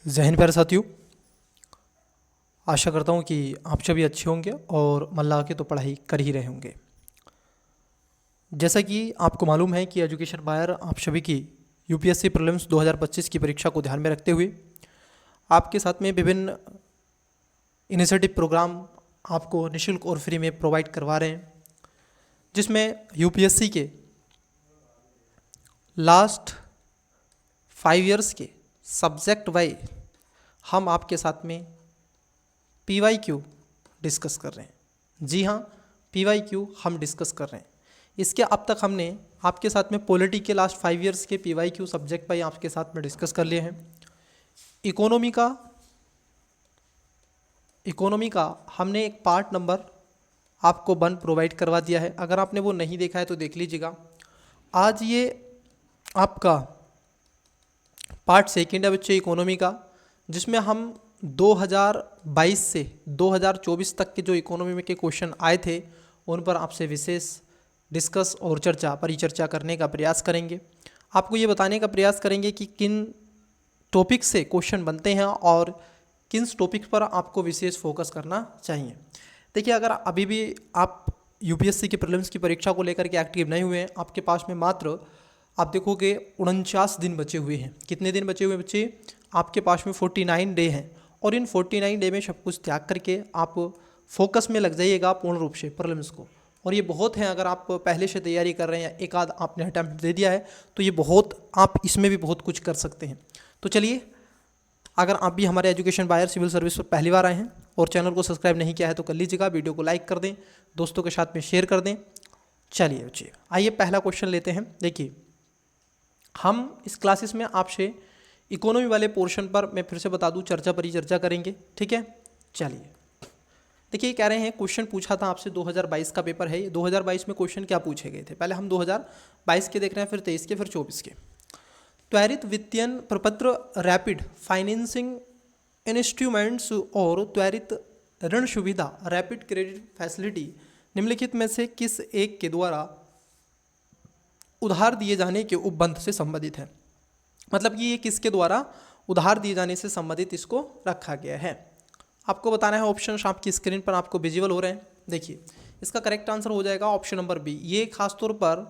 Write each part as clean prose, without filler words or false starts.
जय हिंद प्यारे साथियों। आशा करता हूँ कि आप सभी अच्छे होंगे और मन लगा के तो पढ़ाई कर ही रहे होंगे। जैसा कि आपको मालूम है कि एजुकेशन बायर आप सभी की यूपीएससी प्रीलिम्स 2025 की परीक्षा को ध्यान में रखते हुए आपके साथ में विभिन्न इनिशिएटिव प्रोग्राम आपको निःशुल्क और फ्री में प्रोवाइड करवा रहे हैं, जिसमें यूपीएससी के लास्ट 5 इयर्स के सब्जेक्ट वाइज हम आपके साथ में पीवाईक्यू डिस्कस कर रहे हैं। जी हाँ, पीवाईक्यू हम डिस्कस कर रहे हैं। इसके अब तक हमने आपके साथ में पॉलिटी के लास्ट 5 इयर्स के पीवाईक्यू सब्जेक्ट पर आपके साथ में डिस्कस कर लिए हैं। इकोनॉमी का हमने एक पार्ट नंबर आपको 1 प्रोवाइड करवा दिया है। अगर आपने वो नहीं देखा है तो देख लीजिएगा। आज ये आपका पार्ट सेकेंड है बच्चे इकोनॉमी का, जिसमें हम 2022 से 2024 तक के जो इकोनॉमी में के क्वेश्चन आए थे उन पर आपसे विशेष डिस्कस और परिचर्चा करने का प्रयास करेंगे। आपको ये बताने का प्रयास करेंगे कि किन टॉपिक से क्वेश्चन बनते हैं और किन टॉपिक पर आपको विशेष फोकस करना चाहिए। देखिए, अगर अभी भी आप यूपीएससी के प्रीलिम्स की परीक्षा को लेकर के एक्टिव नहीं हुए हैं, आपके पास में मात्र आप देखोगे 49 दिन बचे हुए हैं। कितने दिन बचे हुए हैं बच्चे? आपके पास में 49 डे हैं और इन 49 डे में सब कुछ त्याग करके आप फोकस में लग जाइएगा पूर्ण रूप से प्रीलिम्स को। और ये बहुत है, अगर आप पहले से तैयारी कर रहे हैं, एक आध आपने अटैम्प्ट दे दिया है तो ये बहुत, आप इसमें भी बहुत कुछ कर सकते हैं। तो चलिए, अगर आप भी हमारे एजुकेशन बायर सिविल सर्विस पर पहली बार आए हैं और चैनल को सब्सक्राइब नहीं किया है तो कर लीजिएगा, वीडियो को लाइक कर दें, दोस्तों के साथ में शेयर कर दें। चलिए बच्चे, आइए पहला क्वेश्चन लेते हैं। देखिए, हम इस क्लासेस में आपसे इकोनॉमी वाले पोर्शन पर मैं फिर से बता दूं परिचर्चा करेंगे, ठीक है। चलिए, देखिए कह रहे हैं, क्वेश्चन पूछा था आपसे 2022 का पेपर है। 2022 में क्वेश्चन क्या पूछे गए थे? पहले हम 2022 के देख रहे हैं, फिर 23 के, फिर 24 के। त्वरित वित्तीयन प्रपत्र, रैपिड फाइनेंसिंग इंस्ट्रूमेंट्स और त्वरित ऋण सुविधा, रैपिड क्रेडिट फैसिलिटी निम्नलिखित में से किस एक के द्वारा उधार दिए जाने के उपबंध से संबंधित है? मतलब कि ये किसके द्वारा उधार दिए जाने से संबंधित इसको रखा गया है। आपको बताना है। ऑप्शन आपकी स्क्रीन पर आपको विजिबल हो रहे हैं। देखिए, इसका करेक्ट आंसर हो जाएगा ऑप्शन नंबर बी। ये खासतौर पर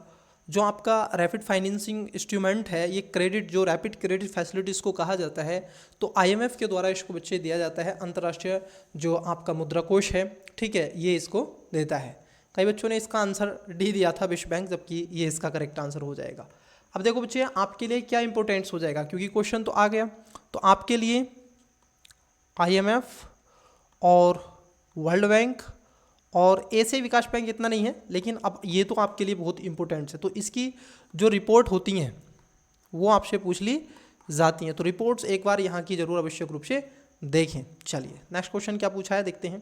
जो आपका रैपिड फाइनेंसिंग इंस्ट्रूमेंट है, ये क्रेडिट, जो रैपिड क्रेडिट फैसिलिटीज़ को कहा जाता है, तो आईएमएफ के द्वारा इसको बच्चे दिया जाता है। अंतर्राष्ट्रीय जो आपका मुद्रा कोष है, ठीक है, ये इसको देता है। कई बच्चों ने इसका आंसर डी दिया था, विश्व बैंक, जबकि ये इसका करेक्ट आंसर हो जाएगा। अब देखो बच्चे, आपके लिए क्या इंपॉर्टेंस हो जाएगा, क्योंकि क्वेश्चन तो आ गया, तो आपके लिए आईएमएफ और वर्ल्ड बैंक और एशियाई विकास बैंक इतना नहीं है, लेकिन अब ये तो आपके लिए बहुत इंपॉर्टेंट है। तो इसकी जो रिपोर्ट होती हैं वो आपसे पूछ ली जाती हैं, तो रिपोर्ट्स एक बार यहाँ की जरूर आवश्यक रूप से देखें। चलिए, नेक्स्ट क्वेश्चन क्या पूछा है देखते हैं।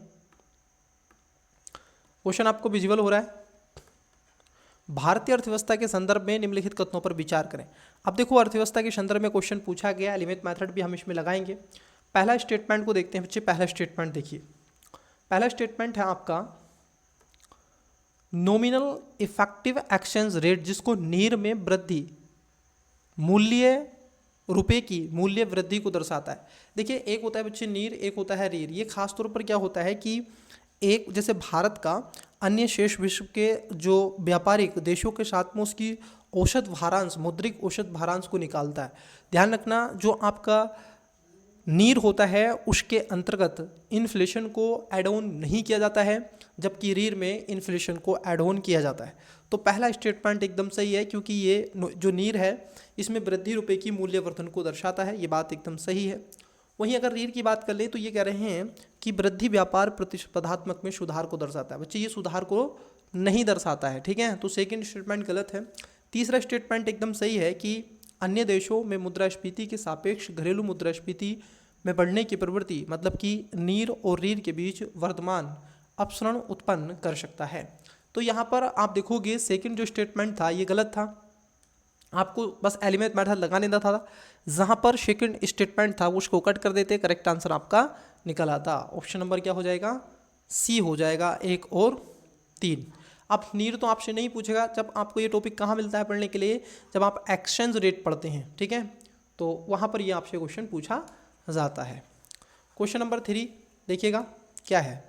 क्वेश्चन आपको विजिबल हो रहा है। भारतीय अर्थव्यवस्था के संदर्भ में निम्नलिखित कथनों पर विचार करें। अब देखो, अर्थव्यवस्था के संदर्भ में क्वेश्चन पूछा गया, एलिमेंट मेथड भी हम इसमें लगाएंगे। पहला स्टेटमेंट को देखते हैं बच्चे। पहला स्टेटमेंट देखिए, पहला स्टेटमेंट है आपका नॉमिनल इफेक्टिव एक्सचेंज रेट, जिसको नीर में वृद्धि, मूल्य, रुपए की मूल्य वृद्धि को दर्शाता है। देखिए, एक होता है बच्चे नीर, एक होता है रीर। ये खासतौर पर क्या होता है कि एक, जैसे भारत का अन्य शेष विश्व के जो व्यापारिक देशों के साथ में उसकी औसत भारांश, मौद्रिक औसत भारांश को निकालता है। ध्यान रखना, जो आपका नीर होता है उसके अंतर्गत इन्फ्लेशन को ऐड ऑन नहीं किया जाता है, जबकि रीर में इन्फ्लेशन को ऐड ऑन किया जाता है। तो पहला स्टेटमेंट एकदम सही है, क्योंकि ये जो नीर है इसमें वृद्धि रुपए की मूल्यवर्धन को दर्शाता है। ये बात एकदम सही है। वहीं अगर रीर की बात कर ले तो ये कह रहे हैं कि वृद्धि व्यापार प्रतिस्पर्धात्मक में सुधार को दर्शाता है। बच्चे, ये सुधार को नहीं दर्शाता है, ठीक है, तो सेकंड स्टेटमेंट गलत है। तीसरा स्टेटमेंट एकदम सही है कि अन्य देशों में मुद्रास्फीति के सापेक्ष घरेलू मुद्रास्फीति में बढ़ने की प्रवृत्ति, मतलब कि नीर और रीर के बीच वर्तमान अपसरण उत्पन्न कर सकता है। तो यहाँ पर आप देखोगे सेकंड जो स्टेटमेंट था ये गलत था, आपको बस एलिमेंट मेथड लगा देना था। जहाँ पर सेकंड स्टेटमेंट था उसको कट कर देते, करेक्ट आंसर आपका निकल आता। ऑप्शन नंबर क्या हो जाएगा? सी हो जाएगा, 1 और 3। अब नीर तो आपसे नहीं पूछेगा, जब आपको ये टॉपिक कहाँ मिलता है पढ़ने के लिए, जब आप एक्सचेंज रेट पढ़ते हैं, ठीक है, तो वहाँ पर ये आपसे क्वेश्चन पूछा जाता है। क्वेश्चन नंबर 3 देखिएगा क्या है,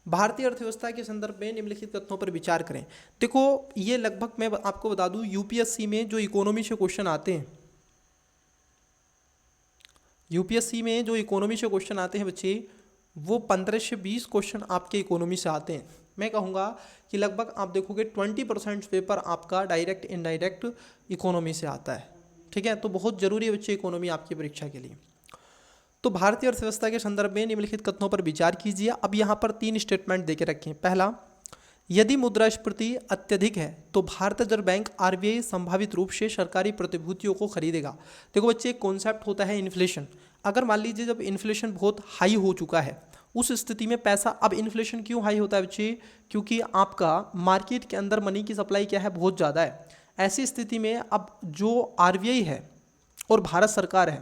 भारतीय अर्थव्यवस्था के संदर्भ में निम्नलिखित तथ्यों पर विचार करें। देखो ये लगभग मैं आपको बता दूं यूपीएससी में जो इकोनॉमी से क्वेश्चन आते हैं, यूपीएससी में जो इकोनॉमी से क्वेश्चन आते हैं बच्चे, वो 15 से 20 क्वेश्चन आपके इकोनॉमी से आते हैं। मैं कहूँगा कि लगभग आप देखोगे 20% पेपर आपका डायरेक्ट इनडायरेक्ट इकोनॉमी से आता है। ठीक है, तो बहुत ज़रूरी है बच्चे इकोनॉमी आपकी परीक्षा के लिए। तो भारतीय अर्थव्यवस्था के संदर्भ में निम्नलिखित कथनों पर विचार कीजिए। अब यहाँ पर 3 स्टेटमेंट देके रखें। पहला, यदि मुद्रास्फीति अत्यधिक है तो भारतीय रिजर्व बैंक आरबीआई संभावित रूप से सरकारी प्रतिभूतियों को खरीदेगा। देखो बच्चे एक कॉन्सेप्ट होता है इन्फ्लेशन। अगर मान लीजिए जब इन्फ्लेशन बहुत हाई हो चुका है उस स्थिति में पैसा, अब इन्फ्लेशन क्यों हाई होता है बच्चे, क्योंकि आपका मार्केट के अंदर मनी की सप्लाई क्या है, बहुत ज़्यादा है। ऐसी स्थिति में अब जो आरबीआई है और भारत सरकार है,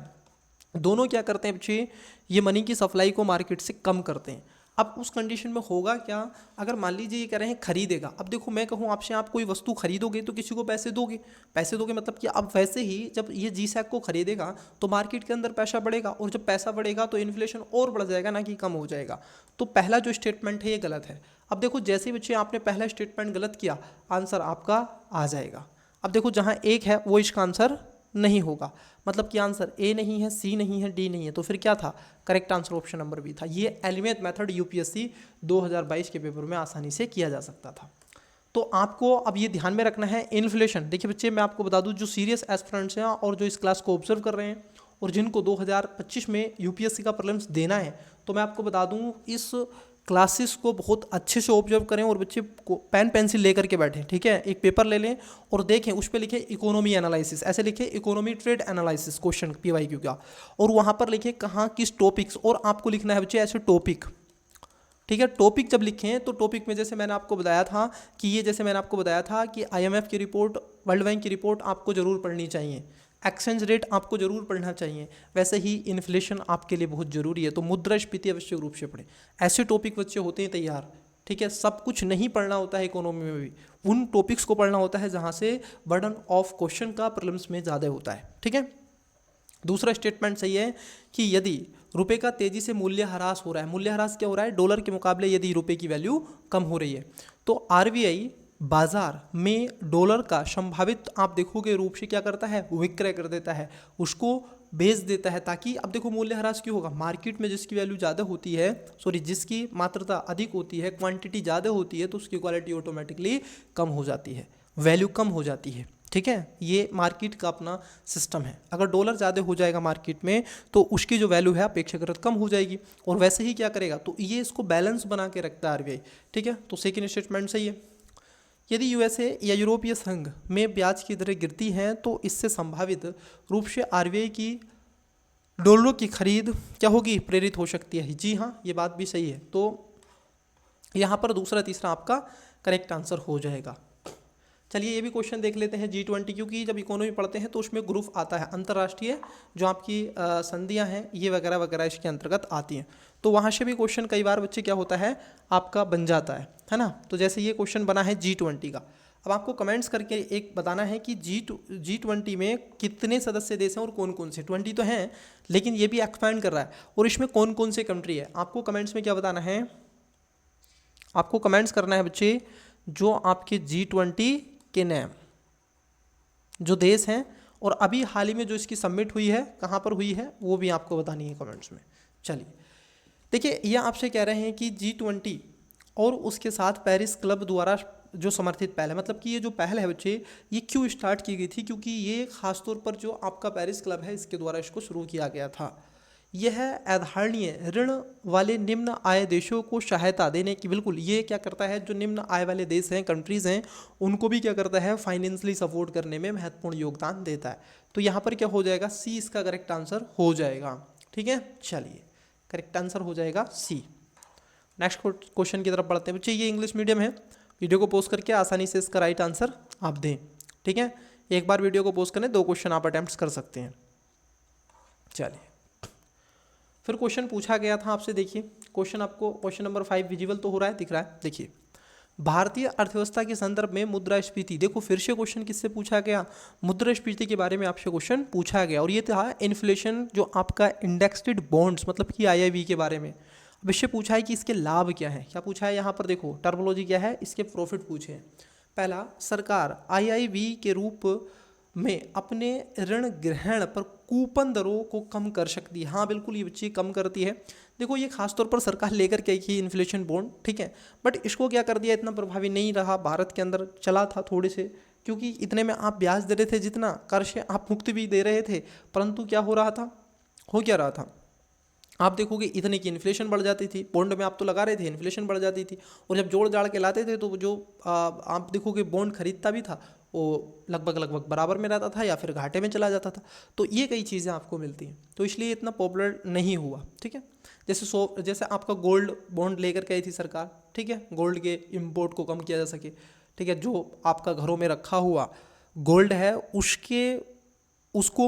दोनों क्या करते हैं बच्चे, ये मनी की सप्लाई को मार्केट से कम करते हैं। अब उस कंडीशन में होगा क्या, अगर मान लीजिए ये कह रहे हैं खरीदेगा। अब देखो मैं कहूँ आपसे, आप कोई वस्तु खरीदोगे तो किसी को पैसे दोगे, पैसे दोगे मतलब कि अब वैसे ही जब ये जीसैक को खरीदेगा तो मार्केट के अंदर पैसा बढ़ेगा, और जब पैसा बढ़ेगा तो इन्फ्लेशन और बढ़ जाएगा, ना कि कम हो जाएगा। तो पहला जो स्टेटमेंट है ये गलत है। अब देखो जैसे बच्चे आपने पहला स्टेटमेंट गलत किया, आंसर आपका आ जाएगा। अब देखो जहाँ 1 है वो इसका आंसर नहीं होगा, मतलब कि आंसर ए नहीं है, सी नहीं है, डी नहीं है, तो फिर क्या था, correct answer option number B था। ये एलिमेंट मेथड यूपीएससी 2022 के पेपर में आसानी से किया जा सकता था। तो आपको अब ये ध्यान में रखना है इन्फ्लेशन। देखिए बच्चे मैं आपको बता दूं, जो सीरियस एस्पिरेंट्स हैं और जो इस क्लास को ऑब्जर्व कर रहे हैं और जिनको 2025 में यूपीएससी का प्रीलिम्स देना है, तो मैं आपको बता दूं इस क्लासेस को बहुत अच्छे से ऑब्जर्व करें और बच्चे को पेन पेंसिल लेकर के बैठें। ठीक है, एक पेपर ले लें और देखें, उस पर लिखे इकोनॉमी एनालिसिस, ऐसे लिखे economy trade analysis question PYQ का, और वहाँ पर लिखे कहाँ किस टॉपिक्स, और आपको लिखना है बच्चे ऐसे टॉपिक। ठीक है, टॉपिक जब लिखें तो टॉपिक में जैसे मैंने आपको बताया था कि ये, जैसे मैंने आपको बताया था कि आईएमएफ की रिपोर्ट, वर्ल्ड बैंक की रिपोर्ट आपको जरूर पढ़नी चाहिए, एक्सचेंज रेट आपको जरूर पढ़ना चाहिए, वैसे ही इन्फ्लेशन आपके लिए बहुत जरूरी है, तो मुद्रास्फीति आवश्यक रूप से पढ़ें। ऐसे टॉपिक बच्चे होते हैं तैयार। ठीक है, सब कुछ नहीं पढ़ना होता है इकोनॉमी में भी, उन टॉपिक्स को पढ़ना होता है जहाँ से बर्डन ऑफ क्वेश्चन का प्रीलिम्स में ज़्यादा होता है। ठीक है, दूसरा स्टेटमेंट सही है कि यदि रुपए का तेजी से मूल्यह्रास हो रहा है, मूल्यह्रास क्या हो रहा है, डॉलर के मुकाबले यदि रुपए की वैल्यू कम हो रही है, तो आरबीआई बाजार में डॉलर का संभावित आप देखोगे रूप से क्या करता है, विक्रय कर देता है, उसको बेच देता है, ताकि अब देखो मूल्यह्रास क्यों होगा, मार्केट में जिसकी वैल्यू ज़्यादा होती है, जिसकी मात्रा अधिक होती है, क्वांटिटी ज़्यादा होती है, तो उसकी क्वालिटी ऑटोमेटिकली कम हो जाती है, वैल्यू कम हो जाती है। ठीक है, ये मार्केट का अपना सिस्टम है। अगर डॉलर ज़्यादा हो जाएगा मार्केट में तो उसकी जो वैल्यू है अपेक्षाकृत कम हो जाएगी, और वैसे ही क्या करेगा, तो ये इसको बैलेंस बना के रखता है आरबीआई। ठीक है, तो सेकेंड स्टेटमेंट सही है। यदि यूएसए या यूरोपीय संघ में ब्याज की दरें गिरती हैं तो इससे संभावित रूप से आरबीआई की डॉलरों की खरीद क्या होगी, प्रेरित हो सकती है। जी हाँ, ये बात भी सही है। तो यहाँ पर दूसरा तीसरा आपका करेक्ट आंसर हो जाएगा। चलिए ये भी क्वेश्चन देख लेते हैं G20, क्योंकि जब इकोनॉमी पढ़ते हैं तो उसमें ग्रुप आता है अंतर्राष्ट्रीय, जो आपकी संधियां हैं ये वगैरह वगैरह इसके अंतर्गत आती हैं, तो वहाँ से भी क्वेश्चन कई बार बच्चे क्या होता है आपका बन जाता है ना। तो जैसे ये क्वेश्चन बना है G20 का, अब आपको कमेंट्स करके एक बताना है कि G20 में कितने सदस्य देश हैं और कौन कौन से, 20 तो हैं लेकिन ये भी एक्सपैंड कर रहा है, और इसमें कौन कौन से कंट्री है, आपको कमेंट्स में क्या बताना है, आपको कमेंट्स करना है बच्चे जो आपके G20 के नाम, जो देश हैं, और अभी हाल ही में जो इसकी सबमिट हुई है कहाँ पर हुई है वो भी आपको बतानी है कमेंट्स में। चलिए देखिए, ये आपसे कह रहे हैं कि G20 और उसके साथ पेरिस क्लब द्वारा जो समर्थित पहल है, मतलब कि ये जो पहल है बच्चे ये क्यों स्टार्ट की गई थी, क्योंकि ये खासतौर पर जो आपका पेरिस क्लब है इसके द्वारा इसको शुरू किया गया था। यह आधारणीय ऋण वाले निम्न आय देशों को सहायता देने की, बिल्कुल ये क्या करता है, जो निम्न आय वाले देश हैं, कंट्रीज़ हैं, उनको भी क्या करता है, फाइनेंशियली सपोर्ट करने में महत्वपूर्ण योगदान देता है। तो यहाँ पर क्या हो जाएगा, सी इसका करेक्ट आंसर हो जाएगा। ठीक है, चलिए करेक्ट आंसर हो जाएगा सी। नेक्स्ट क्वेश्चन की तरफ बढ़ते हैं बच्चे, ये इंग्लिश मीडियम है, वीडियो को पोस्ट करके आसानी से इसका राइट आंसर आप दें। ठीक है, एक बार वीडियो को पोस्ट करें, 2 क्वेश्चन आप अटेम्प्ट कर सकते हैं। चलिए फिर क्वेश्चन पूछा गया था आपसे, देखिए क्वेश्चन आपको क्वेश्चन नंबर 5 विजिबल तो हो रहा है, दिख रहा है, देखिए भारतीय अर्थव्यवस्था के संदर्भ में मुद्रास्फीति, देखो फिर से क्वेश्चन किससे पूछा गया, मुद्रास्फीति के बारे में आपसे क्वेश्चन पूछा गया, और ये था इन्फ्लेशन जो आपका इंडेक्स्ड बॉन्ड्स मतलब कि आईआईबी के बारे में। अब इससे पूछा है कि इसके लाभ क्या है, क्या पूछा है यहाँ पर, देखो टर्मोलॉजी क्या है, इसके प्रॉफिट पूछे हैं। पहला, सरकार आईआईबी के रूप में अपने ऋण ग्रहण पर कूपन दरों को कम कर सकती है। हाँ बिल्कुल, ये बच्चे कम करती है। देखो ये खासतौर पर सरकार लेकर के की इन्फ्लेशन बॉन्ड, ठीक है, बट इसको क्या कर दिया, इतना प्रभावी नहीं रहा, भारत के अंदर चला था थोड़े से, क्योंकि इतने में आप ब्याज दे रहे थे, जितना कर से आप मुक्त भी दे रहे थे, परंतु क्या हो रहा था, हो क्या रहा था, आप देखोगे इतने की इन्फ्लेशन बढ़ जाती थी, बॉन्ड में आप तो लगा रहे थे, इन्फ्लेशन बढ़ जाती थी, और जब जोड़ जाड़ के लाते थे तो जो आप देखोगे बॉन्ड खरीदता भी था वो लगभग बराबर में रहता था या फिर घाटे में चला जाता था। तो ये कई चीज़ें आपको मिलती हैं, तो इसलिए इतना पॉपुलर नहीं हुआ, ठीक है। जैसे आपका गोल्ड बॉन्ड लेकर के आई थी सरकार, ठीक है, गोल्ड के इम्पोर्ट को कम किया जा सके, ठीक है, जो आपका घरों में रखा हुआ गोल्ड है उसको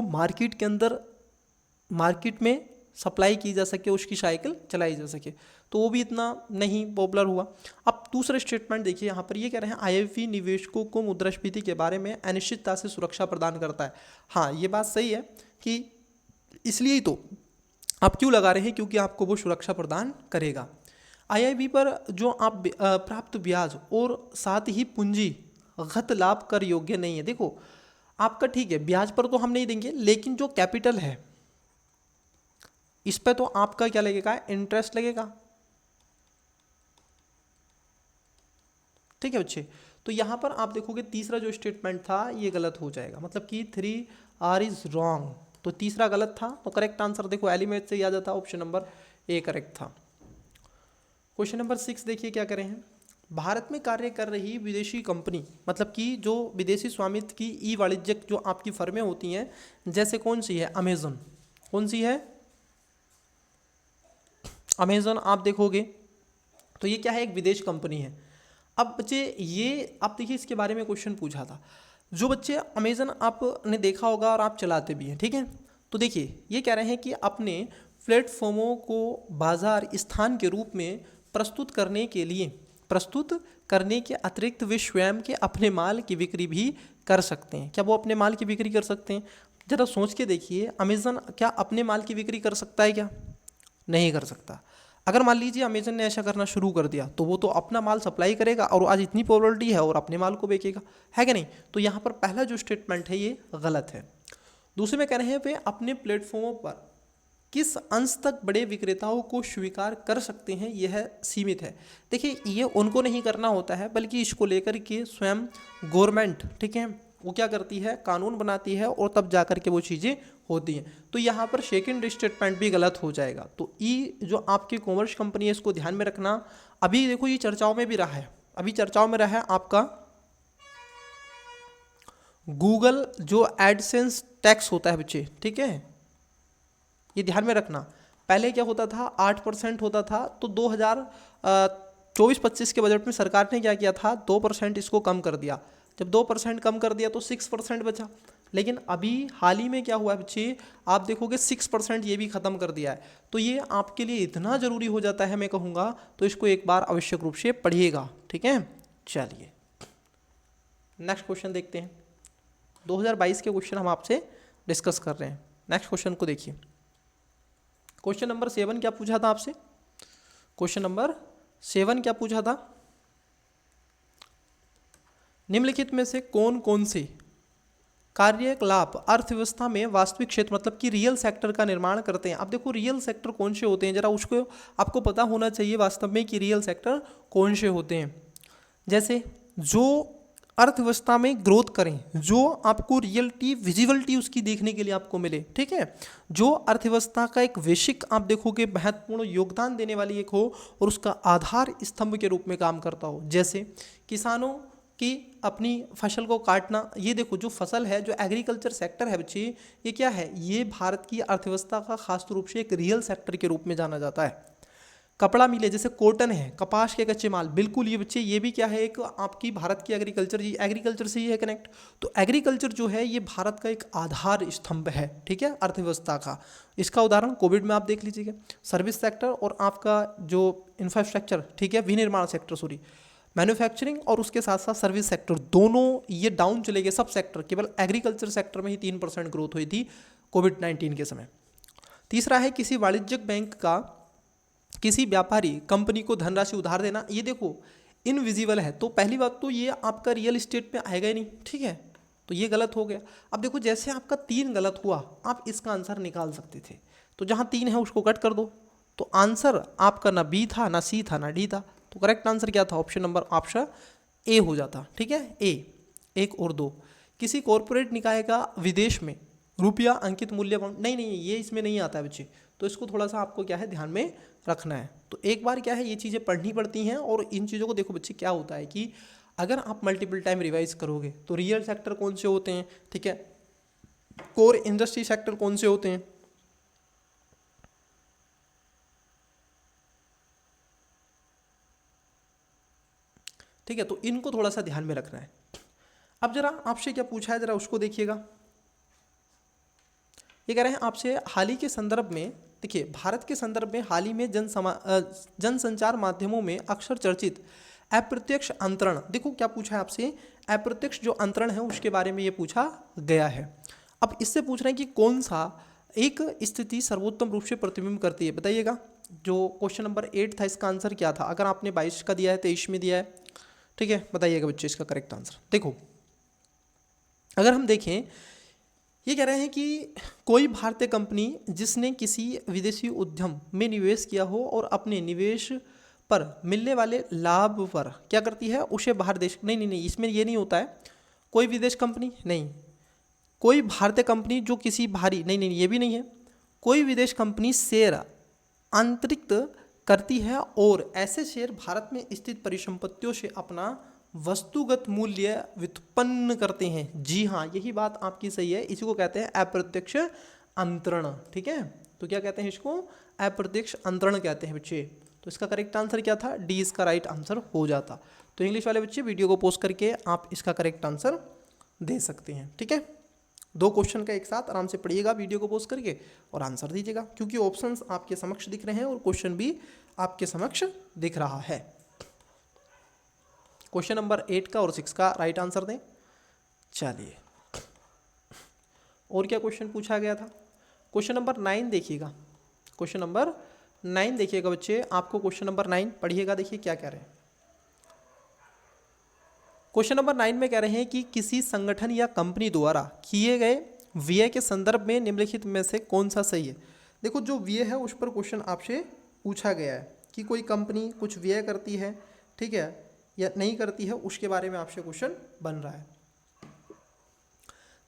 मार्केट में सप्लाई की जा सके, उसकी साइकिल चलाई जा सके, तो वो भी इतना नहीं पॉपुलर हुआ। अब दूसरा स्टेटमेंट देखिए यहाँ पर, ये कह रहे हैं आईआईबी निवेशकों को मुद्रास्फीति के बारे में अनिश्चितता से सुरक्षा प्रदान करता है। हाँ ये बात सही है कि इसलिए ही तो आप क्यों लगा रहे हैं, क्योंकि आपको वो सुरक्षा प्रदान करेगा। आईआईबी पर जो आप प्राप्त ब्याज और साथ ही पूंजीगत लाभ कर योग्य नहीं है। देखो आपका ठीक है, ब्याज पर तो हम नहीं देंगे, लेकिन जो कैपिटल है इस पे तो आपका क्या लगेगा, इंटरेस्ट लगेगा, ठीक है बच्चे। तो यहां पर आप देखोगे तीसरा जो स्टेटमेंट था ये गलत हो जाएगा, मतलब कि 3R इज रॉन्ग, तो तीसरा गलत था। तो करेक्ट आंसर देखो एलिमेंट से याद आता, ऑप्शन नंबर ए करेक्ट था। क्वेश्चन नंबर 6 देखिए क्या करें हैं, भारत में कार्य कर रही विदेशी कंपनी, मतलब कि जो विदेशी स्वामित्व की ई वाणिज्यिक जो आपकी फर्में होती हैं, जैसे कौन सी है, अमेजन, कौन सी है, अमेजन आप देखोगे तो ये क्या है, एक विदेश कंपनी है। अब बच्चे ये आप देखिए इसके बारे में क्वेश्चन पूछा था, जो बच्चे अमेजन आपने देखा होगा और आप चलाते भी हैं, ठीक है, तो देखिए ये कह रहे हैं कि अपने प्लेटफॉर्मों को बाजार स्थान के रूप में प्रस्तुत करने के अतिरिक्त वे स्वयं के अपने माल की बिक्री भी कर सकते हैं। क्या वो अपने माल की बिक्री कर सकते हैं? जरा सोच के देखिए, अमेजन क्या अपने माल की बिक्री कर सकता है क्या? नहीं कर सकता। अगर मान लीजिए अमेजन ने ऐसा करना शुरू कर दिया तो वो तो अपना माल सप्लाई करेगा और आज इतनी पॉपुलरिटी है और अपने माल को बेचेगा, है कि नहीं? तो यहाँ पर पहला जो स्टेटमेंट है ये गलत है। दूसरे में कह रहे हैं वे अपने प्लेटफॉर्मों पर किस अंश तक बड़े विक्रेताओं को स्वीकार कर सकते हैं, यह सीमित है। देखिए ये उनको नहीं करना होता है, बल्कि इसको लेकर के स्वयं गवर्नमेंट, ठीक है, वो क्या करती है, कानून बनाती है और तब जाकर के वो चीज़ें होती हैं। तो यहाँ पर सेकंड स्टेटमेंट भी गलत हो जाएगा। तो ई जो आपकी कॉमर्स कंपनी है इसको ध्यान में रखना। अभी देखो ये चर्चाओं में भी रहा है, अभी चर्चाओं में रहा है आपका गूगल जो एडसेंस टैक्स होता है बच्चे, ठीक है, ये ध्यान में रखना। पहले क्या होता था, 8% होता था, तो 2024-25 के बजट में सरकार ने क्या किया था, 2% इसको कम कर दिया। जब 2% कम कर दिया तो 6% बचा। लेकिन अभी हाल ही में क्या हुआ है बच्चे, आप देखोगे 6% ये भी ख़त्म कर दिया है। तो ये आपके लिए इतना ज़रूरी हो जाता है, मैं कहूँगा तो इसको एक बार आवश्यक रूप से पढ़िएगा, ठीक है। चलिए नेक्स्ट क्वेश्चन देखते हैं। 2022 के क्वेश्चन हम आपसे डिस्कस कर रहे हैं। नेक्स्ट क्वेश्चन को देखिए। क्वेश्चन नंबर 7 क्या पूछा था आपसे? क्वेश्चन नंबर 7 क्या पूछा था? निम्नलिखित में से कौन कौन से कार्यकलाप अर्थव्यवस्था में वास्तविक क्षेत्र मतलब कि रियल सेक्टर का निर्माण करते हैं? अब देखो रियल सेक्टर कौन से होते हैं, जरा उसको आपको पता होना चाहिए वास्तव में कि रियल सेक्टर कौन से होते हैं। जैसे जो अर्थव्यवस्था में ग्रोथ करें, जो आपको रियलिटी विजिबिलिटी उसकी देखने के लिए आपको मिले, ठीक है, जो अर्थव्यवस्था का एक वैश्विक आप देखोगे महत्वपूर्ण योगदान देने वाली एक हो और उसका आधार स्तंभ के रूप में काम करता हो। जैसे किसानों की अपनी फसल को काटना, ये देखो जो फसल है, जो एग्रीकल्चर सेक्टर है बच्चे, ये क्या है, ये भारत की अर्थव्यवस्था का खास रूप से एक रियल सेक्टर के रूप में जाना जाता है। कपड़ा मिले, जैसे कॉटन है, कपास के कच्चे माल, बिल्कुल ये बच्चे ये भी क्या है, एक आपकी भारत की एग्रीकल्चर से ही है कनेक्ट। तो एग्रीकल्चर जो है ये भारत का एक आधार स्तंभ है, ठीक है, अर्थव्यवस्था का। इसका उदाहरण कोविड में आप देख लीजिएगा। सर्विस सेक्टर और आपका जो इंफ्रास्ट्रक्चर, ठीक है, विनिर्माण सेक्टर, मैन्युफैक्चरिंग और उसके साथ साथ सर्विस सेक्टर दोनों ये डाउन चले गए, सब सेक्टर। केवल एग्रीकल्चर सेक्टर में ही 3% ग्रोथ हुई थी कोविड-19 के समय। तीसरा है किसी वाणिज्यिक बैंक का किसी व्यापारी कंपनी को धनराशि उधार देना। ये देखो इनविजिबल है, तो पहली बात तो ये आपका रियल इस्टेट में आएगा ही नहीं, ठीक है, तो ये गलत हो गया। अब देखो जैसे आपका 3 गलत हुआ, आप इसका आंसर निकाल सकते थे, तो जहाँ 3 है उसको कट कर दो, तो आंसर आपका ना बी था, ना सी था, ना डी था। तो करेक्ट आंसर क्या था? ऑप्शन ए हो जाता, ठीक है, ए। 1 और 2, किसी कॉरपोरेट निकाय का विदेश में रुपया अंकित मूल्य नहीं नहीं, ये इसमें नहीं आता है बच्चे, तो इसको थोड़ा सा आपको क्या है ध्यान में रखना है। तो एक बार क्या है ये चीज़ें पढ़नी पड़ती हैं, और इन चीज़ों को देखो बच्चे क्या होता है कि अगर आप मल्टीपल टाइम रिवाइज करोगे तो रियल सेक्टर कौन से होते हैं, ठीक है, कोर इंडस्ट्री सेक्टर कौन से होते हैं, ठीक है, तो इनको थोड़ा सा ध्यान में रखना है। अब जरा आपसे क्या पूछा है, जरा उसको देखिएगा। ये कह रहे हैं आपसे हाल ही के संदर्भ में, देखिए भारत के संदर्भ में हाल ही में जनसंचार माध्यमों में अक्सर चर्चित अप्रत्यक्ष अंतरण, देखो क्या पूछा है आपसे, अप्रत्यक्ष जो अंतरण है उसके बारे में ये पूछा गया है। अब इससे पूछ रहे हैं कि कौन सा एक स्थिति सर्वोत्तम रूप से प्रतिबिंब करती है, बताइएगा। जो क्वेश्चन नंबर 8 था इसका आंसर क्या था? अगर आपने 22 का दिया है, 23 में दिया है, ठीक है, बताइएगा बच्चे इसका करेक्ट आंसर। देखो अगर हम देखें, ये कह रहे हैं कि कोई भारतीय कंपनी जिसने किसी विदेशी उद्यम में निवेश किया हो और अपने निवेश पर मिलने वाले लाभ पर क्या करती है, उसे बाहर देश, नहीं नहीं नहीं, इसमें ये नहीं होता है। कोई विदेश कंपनी नहीं, कोई भारतीय कंपनी जो किसी बाहरी, नहीं नहीं ये भी नहीं है। कोई विदेश कंपनी शेयर आंतरिक करती है और ऐसे शेयर भारत में स्थित परिसंपत्तियों से अपना वस्तुगत मूल्य व्युत्पन्न करते हैं। जी हाँ, यही बात आपकी सही है, इसी को कहते हैं अप्रत्यक्ष अंतरण, ठीक है। तो क्या कहते हैं इसको? अप्रत्यक्ष अंतरण कहते हैं बच्चे। तो इसका करेक्ट आंसर क्या था? डी इसका राइट आंसर हो जाता। तो इंग्लिश वाले बच्चे वीडियो को पॉज करके आप इसका करेक्ट आंसर दे सकते हैं, ठीक है। 2 क्वेश्चन का एक साथ आराम से पढ़िएगा वीडियो को पॉज करके और आंसर दीजिएगा, क्योंकि ऑप्शंस आपके समक्ष दिख रहे हैं और क्वेश्चन भी आपके समक्ष दिख रहा है। क्वेश्चन नंबर 8 का और 6 का राइट आंसर दें। चलिए, और क्या क्वेश्चन पूछा गया था? क्वेश्चन नंबर 9 देखिएगा, क्वेश्चन नंबर 9 देखिएगा बच्चे, आपको क्वेश्चन नंबर 9 पढ़िएगा, देखिए क्या कह रहे हैं। क्वेश्चन नंबर 9 में कह रहे हैं कि किसी संगठन या कंपनी द्वारा किए गए व्यय के संदर्भ में निम्नलिखित में से कौन सा सही है। देखो जो व्यय है उस पर क्वेश्चन आपसे पूछा गया है कि कोई कंपनी कुछ व्यय करती है, ठीक है, या नहीं करती है, उसके बारे में आपसे क्वेश्चन बन रहा है।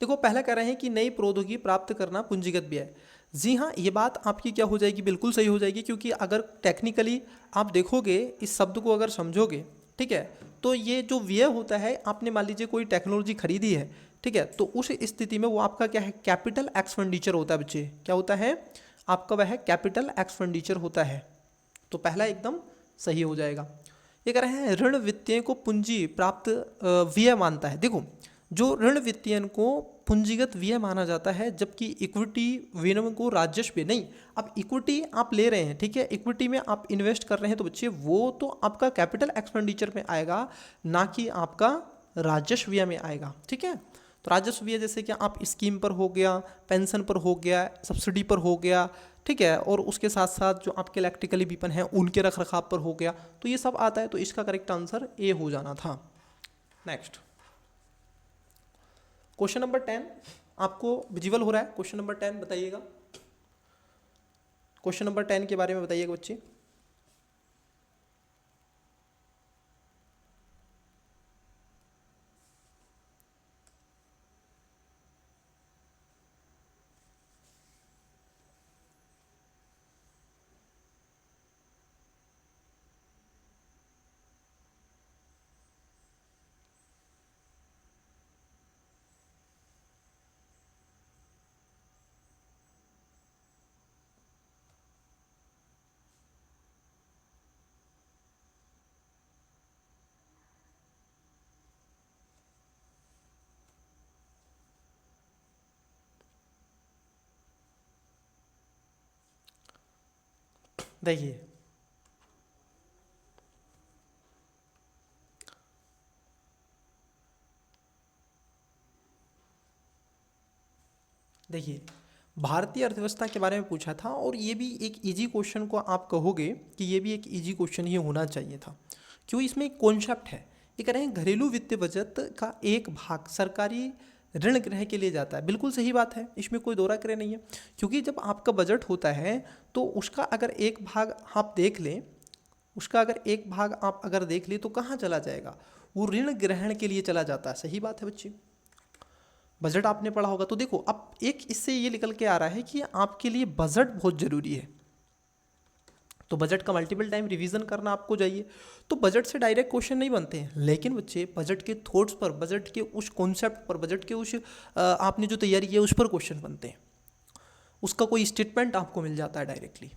देखो पहला कह रहे हैं कि नई प्रौद्योगिकी प्राप्त करना पूंजीगत व्यय। जी हाँ, ये बात आपकी क्या हो जाएगी, बिल्कुल सही हो जाएगी, क्योंकि अगर टेक्निकली आप देखोगे, इस शब्द को अगर समझोगे, ठीक है, तो ये जो व्यय होता है, आपने मान लीजिए कोई टेक्नोलॉजी खरीदी है, ठीक है, तो उस स्थिति में वो आपका क्या है, कैपिटल एक्सपेंडिचर होता है बच्चे। क्या होता है आपका? वह कैपिटल एक्सपेंडिचर होता है। तो पहला एकदम सही हो जाएगा। ये कह रहे हैं ऋण वित्तीय को पूंजी प्राप्त व्यय मानता है। देखो जो ऋण वित्तीयन को पूंजीगत व्यय माना जाता है, जबकि इक्विटी विनिमय को राजस्व नहीं। अब इक्विटी आप ले रहे हैं, ठीक है, इक्विटी में आप इन्वेस्ट कर रहे हैं, तो बच्चे वो तो आपका कैपिटल एक्सपेंडिचर में आएगा, ना कि आपका राजस्व व्यय में आएगा, ठीक है। तो राजस्व व्यय जैसे कि आप स्कीम पर हो गया, पेंशन पर हो गया, सब्सिडी पर हो गया, ठीक है, और उसके साथ साथ जो आपके इलेक्ट्रिकली वीपन हैं उनके रख रखाव पर हो गया, तो ये सब आता है। तो इसका करेक्ट आंसर ए हो जाना था। नेक्स्ट क्वेश्चन नंबर 10 आपको विजिबल हो रहा है। क्वेश्चन नंबर 10 बताइएगा, क्वेश्चन नंबर 10 के बारे में बताइएगा बच्चे। देखिए देखिए, भारतीय अर्थव्यवस्था के बारे में पूछा था और ये भी एक इजी क्वेश्चन को आप कहोगे कि ये भी एक इजी क्वेश्चन ही होना चाहिए था। क्यों? इसमें एक कॉन्सेप्ट है, ये कह रहे हैं घरेलू वित्त बचत का एक भाग सरकारी ऋण ग्रह के लिए जाता है। बिल्कुल सही बात है, इसमें कोई दो राय नहीं है। क्योंकि जब आपका बजट होता है तो उसका अगर एक भाग आप देख लें, उसका अगर एक भाग आप अगर देख लें तो कहाँ चला जाएगा? वो ऋण ग्रहण के लिए चला जाता है। सही बात है बच्चे, बजट आपने पढ़ा होगा। तो देखो, अब एक इससे ये निकल के आ रहा है कि आपके लिए बजट बहुत ज़रूरी है, तो बजट का मल्टीपल टाइम रिवीजन करना आपको चाहिए। तो बजट से डायरेक्ट क्वेश्चन नहीं बनते हैं, लेकिन बच्चे बजट के थॉट्स पर, बजट के उस कॉन्सेप्ट पर, बजट के उस आपने जो तैयारी की है उस पर क्वेश्चन बनते हैं। उसका कोई स्टेटमेंट आपको मिल जाता है डायरेक्टली।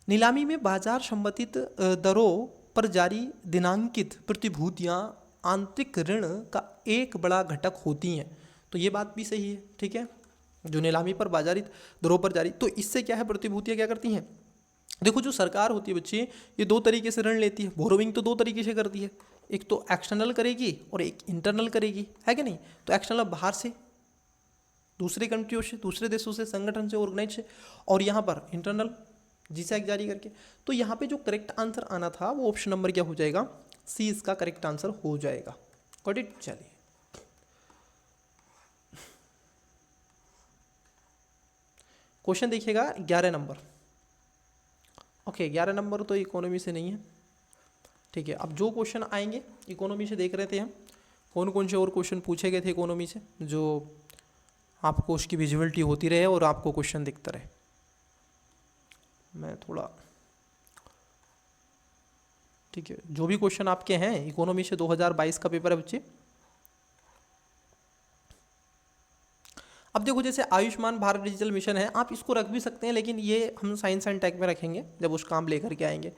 नीलामी में बाजार संबंधित दरों पर जारी दिनांकित प्रतिभूतियाँ आंतरिक ऋण का एक बड़ा घटक होती हैं। तो ये बात भी सही है, ठीक है। जो नीलामी पर बाजारी दरों पर जारी, तो इससे क्या है, प्रतिभूतियाँ क्या करती हैं? देखो, जो सरकार होती है बच्चे, ये दो तरीके से ऋण लेती है। बोरोविंग तो दो तरीके से करती है, एक तो एक्सटर्नल करेगी और एक इंटरनल करेगी, है कि नहीं? तो एक्सटर्नल बाहर से, दूसरे कंट्रियों से, दूसरे देशों से, संगठन से, ऑर्गेनाइज से, और यहाँ पर इंटरनल जीसैक जारी करके। तो यहाँ पे जो करेक्ट आंसर आना था वो ऑप्शन नंबर क्या हो जाएगा? सी इसका करेक्ट आंसर हो जाएगा। Got it? चलिए, क्वेश्चन देखिएगा 11 नंबर। ओके, 11 नंबर तो इकोनॉमी से नहीं है, ठीक है। अब जो क्वेश्चन आएंगे इकोनॉमी से देख रहे थे हम, कौन कौन से और क्वेश्चन पूछे गए थे इकोनॉमी से, जो आपको उसकी विजिबिलिटी होती रहे और आपको क्वेश्चन दिखता रहे। मैं थोड़ा, ठीक है, जो भी क्वेश्चन आपके हैं इकोनॉमी से 2022 का पेपर है बच्चे। अब देखो, जैसे आयुष्मान भारत डिजिटल मिशन है, आप इसको रख भी सकते हैं, लेकिन ये हम साइंस एंड टेक में रखेंगे जब उस काम लेकर के आएंगे।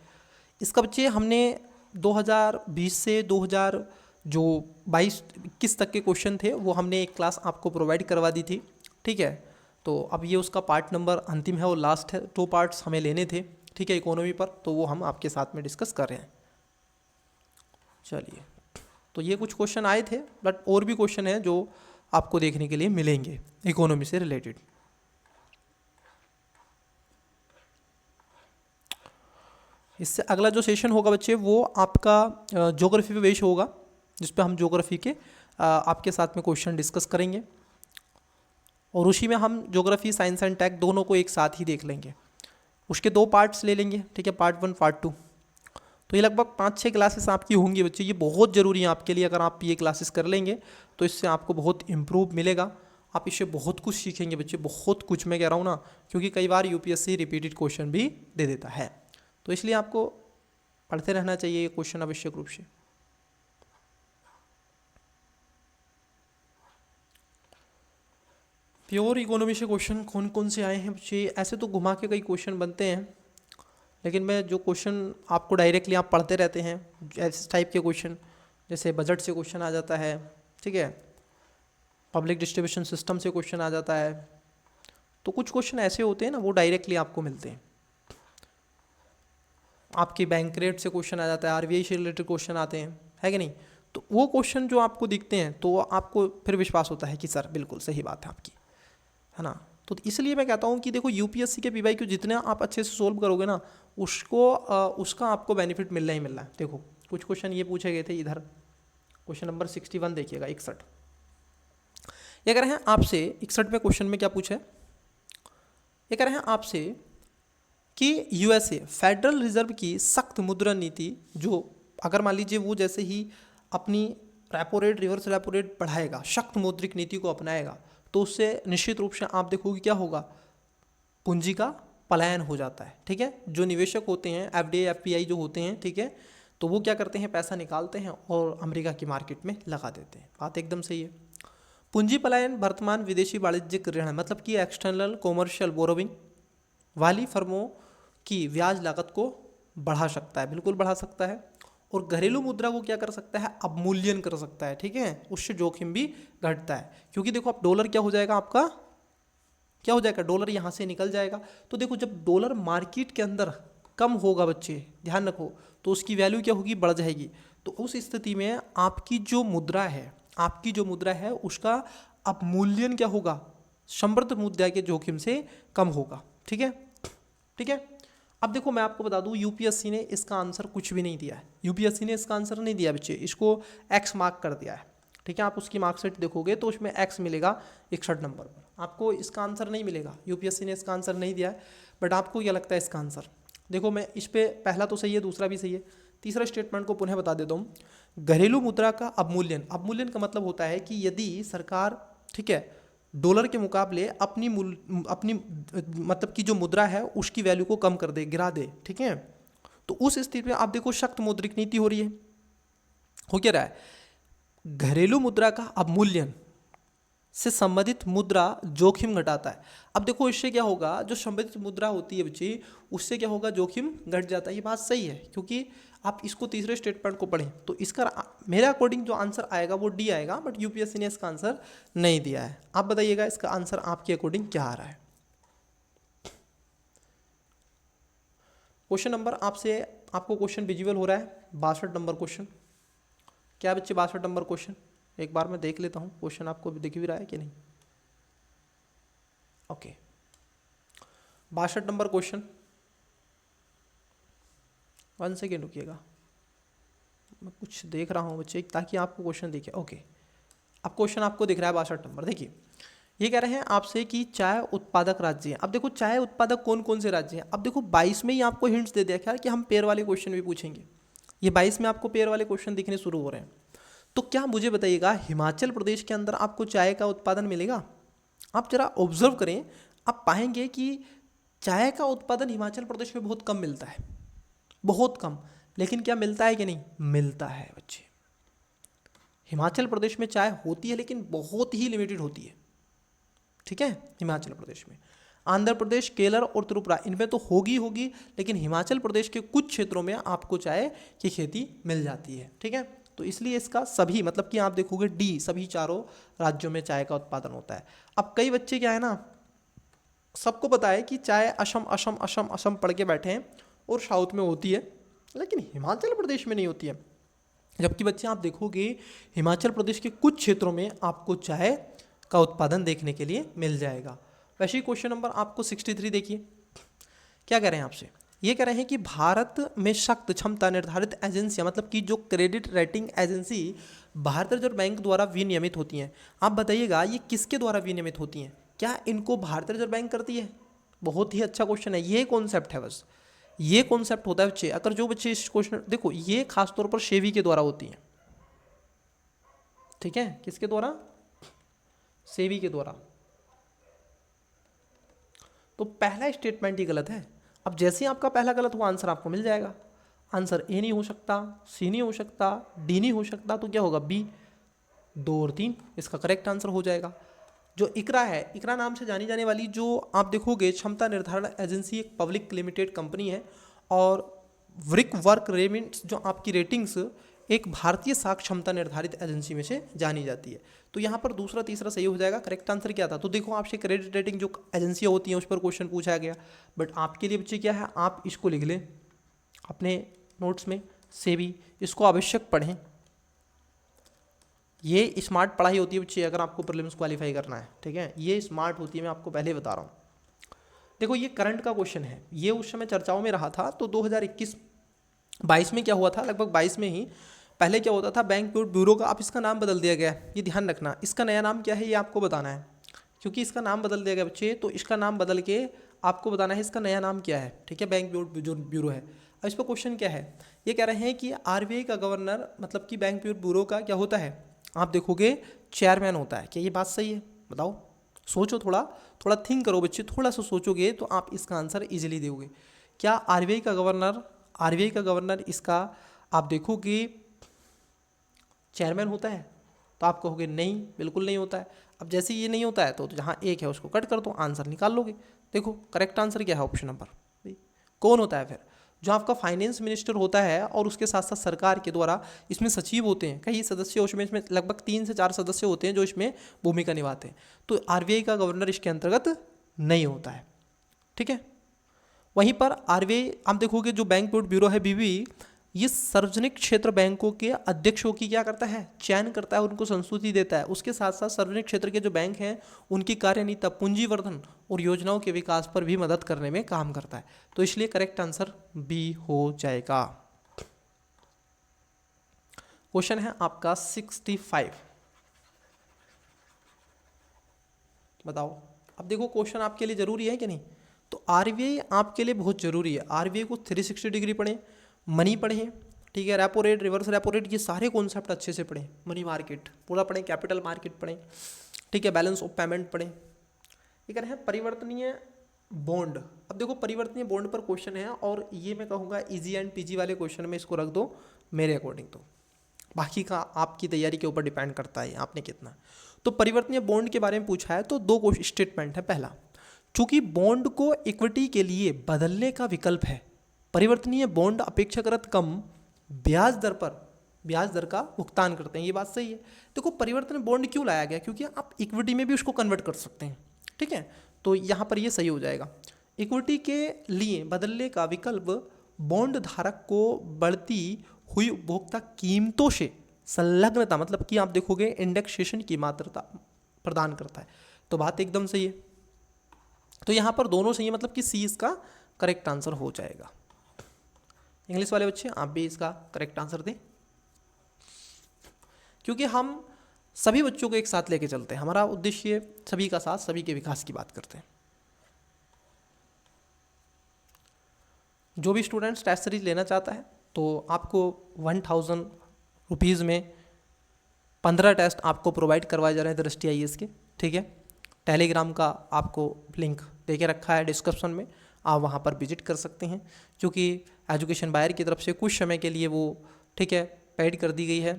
इसका बच्चे हमने 2020 से 2022 तक के क्वेश्चन थे वो हमने एक क्लास आपको प्रोवाइड करवा दी थी, ठीक है। तो अब ये उसका पार्ट नंबर अंतिम है और लास्ट है, 2 पार्ट्स हमें लेने थे, ठीक है, इकोनॉमी पर, तो वो हम आपके साथ में डिस्कस कर रहे हैं। चलिए, तो ये कुछ क्वेश्चन आए थे, बट और भी क्वेश्चन हैं जो आपको देखने के लिए मिलेंगे इकोनॉमी से रिलेटेड। इससे अगला जो सेशन होगा बच्चे वो आपका ज्योग्राफी पे बेस होगा, जिस पे हम ज्योग्राफी के आपके साथ में क्वेश्चन डिस्कस करेंगे, और उसी में हम ज्योग्राफी, साइंस एंड टेक दोनों को एक साथ ही देख लेंगे। उसके 2 पार्ट्स ले लेंगे, ठीक है, पार्ट 1 पार्ट 2। तो ये लगभग 5-6 क्लासेस आपकी होंगी बच्चे। ये बहुत ज़रूरी है आपके लिए, अगर आप ये क्लासेस कर लेंगे तो इससे आपको बहुत इम्प्रूव मिलेगा, आप इससे बहुत कुछ सीखेंगे बच्चे, बहुत कुछ मैं कह रहा हूँ ना, क्योंकि कई बार यूपीएससी रिपीटेड क्वेश्चन भी दे देता है, तो इसलिए आपको पढ़ते रहना चाहिए ये क्वेश्चन आवश्यक रूप से। प्योर इकोनॉमी से क्वेश्चन कौन कौन से आए हैं बच्चे? ऐसे तो घुमा के कई क्वेश्चन बनते हैं, लेकिन मैं जो क्वेश्चन आपको डायरेक्टली आप पढ़ते रहते हैं, ऐसे टाइप के क्वेश्चन, जैसे बजट से क्वेश्चन आ जाता है, ठीक है, पब्लिक डिस्ट्रीब्यूशन सिस्टम से क्वेश्चन आ जाता है, तो कुछ क्वेश्चन ऐसे होते हैं ना वो डायरेक्टली आपको मिलते हैं। आपकी बैंक रेट से क्वेश्चन आ जाता है, आरबीआई से रिलेटेड क्वेश्चन आते हैं, है कि नहीं? तो वो क्वेश्चन जो आपको दिखते हैं तो आपको फिर विश्वास होता है कि सर बिल्कुल सही बात है आपकी, है ना। तो इसलिए मैं कहता हूँ कि देखो, यूपीएससी के पीवाईक्यू जितना आप अच्छे से सोल्व करोगे ना, उसका आपको बेनिफिट मिलना ही मिलना है। देखो, कुछ क्वेश्चन ये पूछे गए थे इधर, क्वेश्चन नंबर 61 देखिएगा, 61। ये कह रहे हैं आपसे, 61 में क्वेश्चन में क्या पूछा है, ये कह रहे हैं आपसे कि यूएसए फेडरल रिजर्व की सख्त मुद्रा नीति, जो अगर मान लीजिए वो जैसे ही अपनी repo rate, reverse repo rate बढ़ाएगा, सख्त मौद्रिक नीति को अपनाएगा, तो उससे निश्चित रूप से आप देखोगे क्या होगा, पूंजी का पलायन हो जाता है, ठीक है। जो निवेशक होते हैं, एफडीआई, एफपीआई जो होते हैं, ठीक है, तो वो क्या करते हैं, पैसा निकालते हैं और अमेरिका की मार्केट में लगा देते हैं। बात एकदम सही है। पूंजी पलायन वर्तमान विदेशी वाणिज्यिक ऋण, मतलब कि एक्सटर्नल कॉमर्शियल बोरोविंग वाली फर्मों की ब्याज लागत को बढ़ा सकता है, बिल्कुल बढ़ा सकता है, और घरेलू मुद्रा को क्या कर सकता है, अवमूल्यन कर सकता है, ठीक है। उससे जोखिम भी घटता है, क्योंकि देखो अब डॉलर क्या हो जाएगा, आपका क्या हो जाएगा, डॉलर यहाँ से निकल जाएगा। तो देखो, जब डॉलर मार्केट के अंदर कम होगा बच्चे, ध्यान रखो, तो उसकी वैल्यू क्या होगी, बढ़ जाएगी। तो उस स्थिति में आपकी जो मुद्रा है, उसका अवमूल्यन क्या होगा, समृद्ध मुद्रा के जोखिम से कम होगा। ठीक है, ठीक है। अब देखो मैं आपको बता दूं, यूपीएससी ने इसका आंसर कुछ भी नहीं दिया है। यूपीएससी ने इसका आंसर नहीं दिया बच्चे, इसको एक्स मार्क कर दिया है। ठीक है, आप उसकी मार्कशीट देखोगे तो उसमें एक्स मिलेगा 61 नंबर पर, आपको इसका आंसर नहीं मिलेगा। यूपीएससी ने इसका आंसर नहीं दिया है। बट आपको क्या लगता है इसका आंसर? देखो मैं इस पे पहला तो सही है, दूसरा भी सही है। तीसरा स्टेटमेंट को पुनः बता देता हूँ। घरेलू मुद्रा का अवमूल्यन, अवमूल्यन का मतलब होता है कि यदि सरकार, ठीक है, डॉलर के मुकाबले अपनी मतलब कि जो मुद्रा है उसकी वैल्यू को कम कर दे, गिरा दे, ठीक है, तो उस स्थिति में आप देखो सख्त मौद्रिक नीति हो रही है। हो क्या रहा है? घरेलू मुद्रा का अवमूल्यन से संबंधित मुद्रा जोखिम घटाता है। अब देखो इससे क्या होगा, जो संबंधित मुद्रा होती है बच्ची, उससे क्या होगा, जोखिम घट जाता है। ये बात सही है, क्योंकि आप इसको तीसरे स्टेटमेंट को पढ़ें तो इसका मेरे अकॉर्डिंग जो आंसर आएगा वो डी आएगा। बट यूपीएससी ने इसका आंसर नहीं दिया है। आप बताइएगा इसका आंसर आपके अकॉर्डिंग क्या आ रहा है। क्वेश्चन नंबर आपको क्वेश्चन विजिबल हो रहा है, 62 नंबर क्वेश्चन। क्या बच्चे 62 नंबर क्वेश्चन? एक बार मैं देख लेता हूँ क्वेश्चन आपको दिख भी रहा है कि नहीं। Okay, 62 number question. 1 सेकेंड रुकिएगा, मैं कुछ देख रहा हूँ बच्चे ताकि आपको क्वेश्चन दिखे। ओके, अब क्वेश्चन आपको दिख रहा है 62 नंबर। देखिए ये कह रहे हैं आपसे कि चाय उत्पादक राज्य हैं। अब देखो चाय उत्पादक कौन कौन से राज्य हैं। अब देखो 22 में ही आपको हिंट्स दे दिया क्या कि हम पेयर वाले क्वेश्चन भी पूछेंगे। ये 22 में आपको पेयर वाले क्वेश्चन दिखने शुरू हो रहे हैं। तो क्या मुझे बताइएगा, हिमाचल प्रदेश के अंदर आपको चाय का उत्पादन मिलेगा? आप जरा ऑब्जर्व करें, आप पाएंगे कि चाय का उत्पादन हिमाचल प्रदेश में बहुत कम मिलता है, बहुत कम। लेकिन क्या मिलता है कि नहीं? मिलता है बच्चे। हिमाचल प्रदेश में चाय होती है लेकिन बहुत ही लिमिटेड होती है। ठीक है, हिमाचल प्रदेश में। आंध्र प्रदेश, केरल और त्रिपुरा इनमें तो होगी होगी, लेकिन हिमाचल प्रदेश के कुछ क्षेत्रों में आपको चाय की खेती मिल जाती है। ठीक है, तो इसलिए इसका सभी मतलब कि आप देखोगे डी, सभी चारों राज्यों में चाय का उत्पादन होता है। अब कई बच्चे क्या है ना, सबको पता है कि चाय असम असम असम असम पढ़ के बैठे हैं और साउथ में होती है, लेकिन हिमाचल प्रदेश में नहीं होती है। जबकि बच्चे आप देखोगे हिमाचल प्रदेश के कुछ क्षेत्रों में आपको चाय का उत्पादन देखने के लिए मिल जाएगा। वैसे ही क्वेश्चन नंबर आपको 63 देखिए, क्या कह रहे हैं आपसे? ये कह रहे हैं कि भारत में सख्त क्षमता निर्धारित एजेंसियां, मतलब कि जो क्रेडिट रेटिंग एजेंसी भारतीय रिजर्व बैंक द्वारा विनियमित होती हैं। आप बताइएगा ये किसके द्वारा विनियमित होती हैं? क्या इनको भारतीय रिजर्व बैंक करती है? बहुत ही अच्छा क्वेश्चन है, ये कॉन्सेप्ट है, बस ये कॉन्सेप्ट होता है बच्चे। अगर जो बच्चे इस क्वेश्चन देखो, ये खासतौर पर सेबी के द्वारा होती हैं। ठीक है, किसके द्वारा? सेबी के द्वारा। तो पहला स्टेटमेंट ही गलत है। अब जैसे ही आपका पहला गलत हुआ, आंसर आपको मिल जाएगा। आंसर ए नहीं हो सकता, सी नहीं हो सकता, डी नहीं हो सकता, तो क्या होगा? बी। 2 और 3 इसका करेक्ट आंसर हो जाएगा। जो इकरा है, इकरा नाम से जानी जाने वाली जो आप देखोगे क्षमता निर्धारण एजेंसी एक पब्लिक लिमिटेड कंपनी है, और ब्रिक वर्क रेमिट्स जो आपकी रेटिंग्स एक भारतीय साख क्षमता निर्धारित एजेंसी में से जानी जाती है। तो यहाँ पर दूसरा तीसरा सही हो जाएगा। करेक्ट आंसर क्या था? तो देखो आपसे क्रेडिट रेटिंग जो एजेंसियाँ होती हैं उस पर क्वेश्चन पूछा गया। बट आपके लिए बच्चे क्या है, आप इसको लिख लें अपने नोट्स में, सेबी, इसको आवश्यक पढ़ें। ये स्मार्ट पढ़ाई होती है बच्चे अगर आपको प्रीलिम्स क्वालिफाई करना है। ठीक है, ये स्मार्ट होती है, मैं आपको पहले बता रहा हूँ। देखो ये करंट का क्वेश्चन है, ये उस समय चर्चाओं में रहा था। तो 2021-22 में क्या हुआ था, लगभग 22 में ही, पहले क्या होता था, बैंक ब्यूरो का, अब इसका नाम बदल दिया गया है। ये ध्यान रखना, इसका नया नाम क्या है ये आपको बताना है, क्योंकि इसका नाम बदल दिया गया बच्चे। तो इसका नाम बदल के आपको बताना है इसका नया नाम क्या है। ठीक है, बैंक जो ब्यूरो है। अब इस पर क्वेश्चन क्या है, ये कह रहे हैं कि आरबीआई का गवर्नर, मतलब कि बैंक ब्यूरो का क्या होता है, आप देखोगे चेयरमैन होता है। क्या ये बात सही है? बताओ, सोचो, थोड़ा थिंक करो बच्चे, थोड़ा सा सोचोगे तो आप इसका आंसर इजीली दोगे। क्या आरबीआई का गवर्नर इसका आप देखोगे चेयरमैन होता है? तो आप कहोगे नहीं, बिल्कुल नहीं होता है। अब जैसे ये नहीं होता है तो जहाँ एक है उसको कट कर दो, आंसर निकाल लोगे। देखो करेक्ट आंसर क्या है, ऑप्शन नंबर। कौन होता है फिर? जो आपका फाइनेंस मिनिस्टर होता है, और उसके साथ साथ सरकार के द्वारा इसमें सचिव होते हैं कई सदस्य, इसमें लगभग 3 से 4 सदस्य होते हैं जो इसमें भूमिका निभाते हैं। तो आरबीआई का गवर्नर इसके अंतर्गत नहीं होता है। ठीक है, वहीं पर आरबीआई आप देखोगे जो बैंक ब्यूरो है बीबी, ये सार्वजनिक क्षेत्र बैंकों के अध्यक्षों की क्या करता है, चयन करता है, उनको संस्तुति देता है। उसके साथ साथ सार्वजनिक क्षेत्र के जो बैंक हैं उनकी कार्यनीति, पूंजीवर्धन और योजनाओं के विकास पर भी मदद करने में काम करता है। तो इसलिए करेक्ट आंसर बी हो जाएगा। क्वेश्चन है आपका 65। बताओ, अब देखो क्वेश्चन आपके लिए जरूरी है कि नहीं। तो आरबीआई आपके लिए बहुत जरूरी है। आरबीआई को 360 डिग्री पढ़ें, मनी पढ़ें, ठीक है, repo rate, reverse repo rate, ये सारे कॉन्सेप्ट अच्छे से पढ़ें। मनी मार्केट पूरा पढ़ें, कैपिटल मार्केट पढ़ें, ठीक है, बैलेंस ऑफ पेमेंट पढ़ें। ये कह रहे हैं परिवर्तनीय बॉन्ड। अब देखो परिवर्तनीय बॉन्ड पर क्वेश्चन है और ये मैं कहूँगा इजी एंड पीजी वाले क्वेश्चन में इसको रख दो मेरे अकॉर्डिंग। तो बाकी का आपकी तैयारी के ऊपर डिपेंड करता है आपने कितना। तो परिवर्तनीय बॉन्ड के बारे में पूछा है तो दो स्टेटमेंट है। पहला, चूंकि बॉन्ड को इक्विटी के लिए बदलने का विकल्प है, परिवर्तनीय बॉन्ड अपेक्षाकृत कम ब्याज दर का भुगतान करते हैं। ये बात सही है। देखो परिवर्तनीय बॉन्ड क्यों लाया गया, क्योंकि आप इक्विटी में भी उसको कन्वर्ट कर सकते हैं, ठीक है। तो यहाँ पर ये सही हो जाएगा। इक्विटी के लिए बदलने का विकल्प बॉन्ड धारक को बढ़ती हुई उपभोक्ता कीमतों से संलग्नता, मतलब कि आप देखोगे इंडेक्सेशन की मात्रता प्रदान करता है। तो बात एकदम सही है। तो यहाँ पर दोनों सही है, मतलब कि सी इसका करेक्ट आंसर हो जाएगा। इंग्लिश वाले बच्चे आप भी इसका करेक्ट आंसर दें, क्योंकि हम सभी बच्चों को एक साथ लेके चलते हैं। हमारा उद्देश्य सभी का साथ, सभी के विकास की बात करते हैं। जो भी स्टूडेंट्स टेस्ट सीरीज लेना चाहता है तो आपको 1000 रुपीज़ में 15 टेस्ट आपको प्रोवाइड करवाए जा रहे हैं दृष्टि IAS के, ठीक है। टेलीग्राम का आपको लिंक दे के रखा है डिस्क्रिप्शन में, आप वहाँ पर विजिट कर सकते हैं। क्योंकि एजुकेशन बायर की तरफ से कुछ समय के लिए वो, ठीक है, पेड कर दी गई है।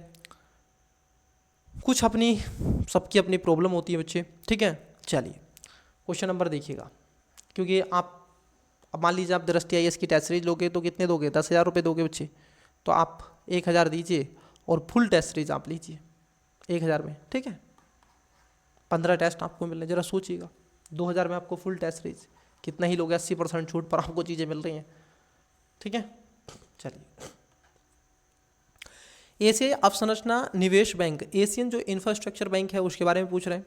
कुछ अपनी सबकी अपनी प्रॉब्लम होती है बच्चे, ठीक है। चलिए क्वेश्चन नंबर देखिएगा, क्योंकि आप अब मान लीजिए आप दृष्टि IAS की टेस्ट सीरीज लोगे तो कितने दोगे, 10,000 रुपये दोगे बच्चे। तो आप 1,000 दीजिए और फुल टेस्ट सीरीज आप लीजिए 1,000 में, ठीक है। 15 टेस्ट आपको मिल रहे हैं, जरा सोचिएगा 2,000 में आपको फुल टेस्ट सीरीज, कितना ही लोगे, 80% छूट पर आपको चीज़ें मिल रही हैं, ठीक है। चलिए, एशियाई अवसंरचना निवेश बैंक, एशियन जो इंफ्रास्ट्रक्चर बैंक है उसके बारे में पूछ रहे हैं।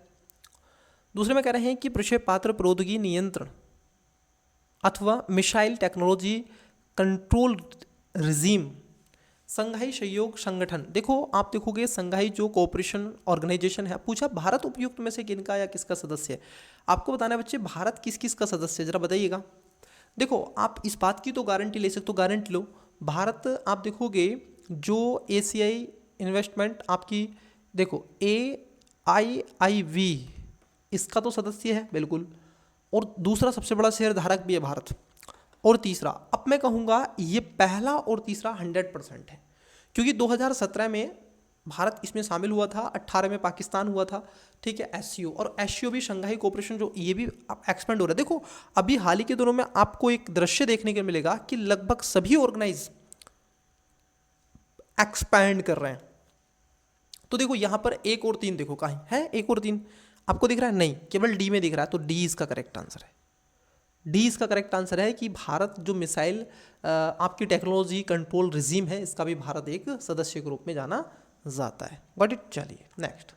दूसरे में कह रहे हैं कि प्रक्षेप पात्र प्रौद्योगिकी नियंत्रण अथवा मिसाइल टेक्नोलॉजी कंट्रोल रिजीम संघाई सहयोग संगठन। देखो आप देखोगे संघाई जो कोऑपरेशन ऑर्गेनाइजेशन है, पूछा भारत उपयुक्त में से किनका या किसका सदस्य है। आपको बताना है बच्चे भारत किस किस का सदस्य है, जरा बताइएगा। देखो आप इस बात की तो गारंटी ले सकते हो, गारंटी लो। भारत आप देखोगे जो एशियाई इन्वेस्टमेंट आपकी, देखो AIIV इसका तो सदस्य है बिल्कुल, और दूसरा सबसे बड़ा शेयर धारक भी है भारत। और तीसरा, अब मैं कहूँगा ये पहला और तीसरा 100% है, क्योंकि 2017 में भारत इसमें शामिल हुआ था, 18 में पाकिस्तान हुआ था, ठीक है। SCO और SCO भी शंघाई कोऑपरेशन जो ये भी एक्सपेंड हो रहा है। देखो अभी हाल ही के दिनों में आपको एक दृश्य देखने को मिलेगा कि लगभग सभी ऑर्गेनाइज एक्सपैंड कर रहे हैं। तो देखो यहाँ पर 1 और 3 देखो कहीं है, 1 और 3 आपको दिख रहा है, नहीं केवल D में दिख रहा है। तो D इसका करेक्ट आंसर है। D इसका करेक्ट आंसर है कि भारत जो मिसाइल आपकी टेक्नोलॉजी कंट्रोल रिजीम है, इसका भी भारत एक सदस्य के रूप में जाना जाता है। Got it. चलिए नेक्स्ट,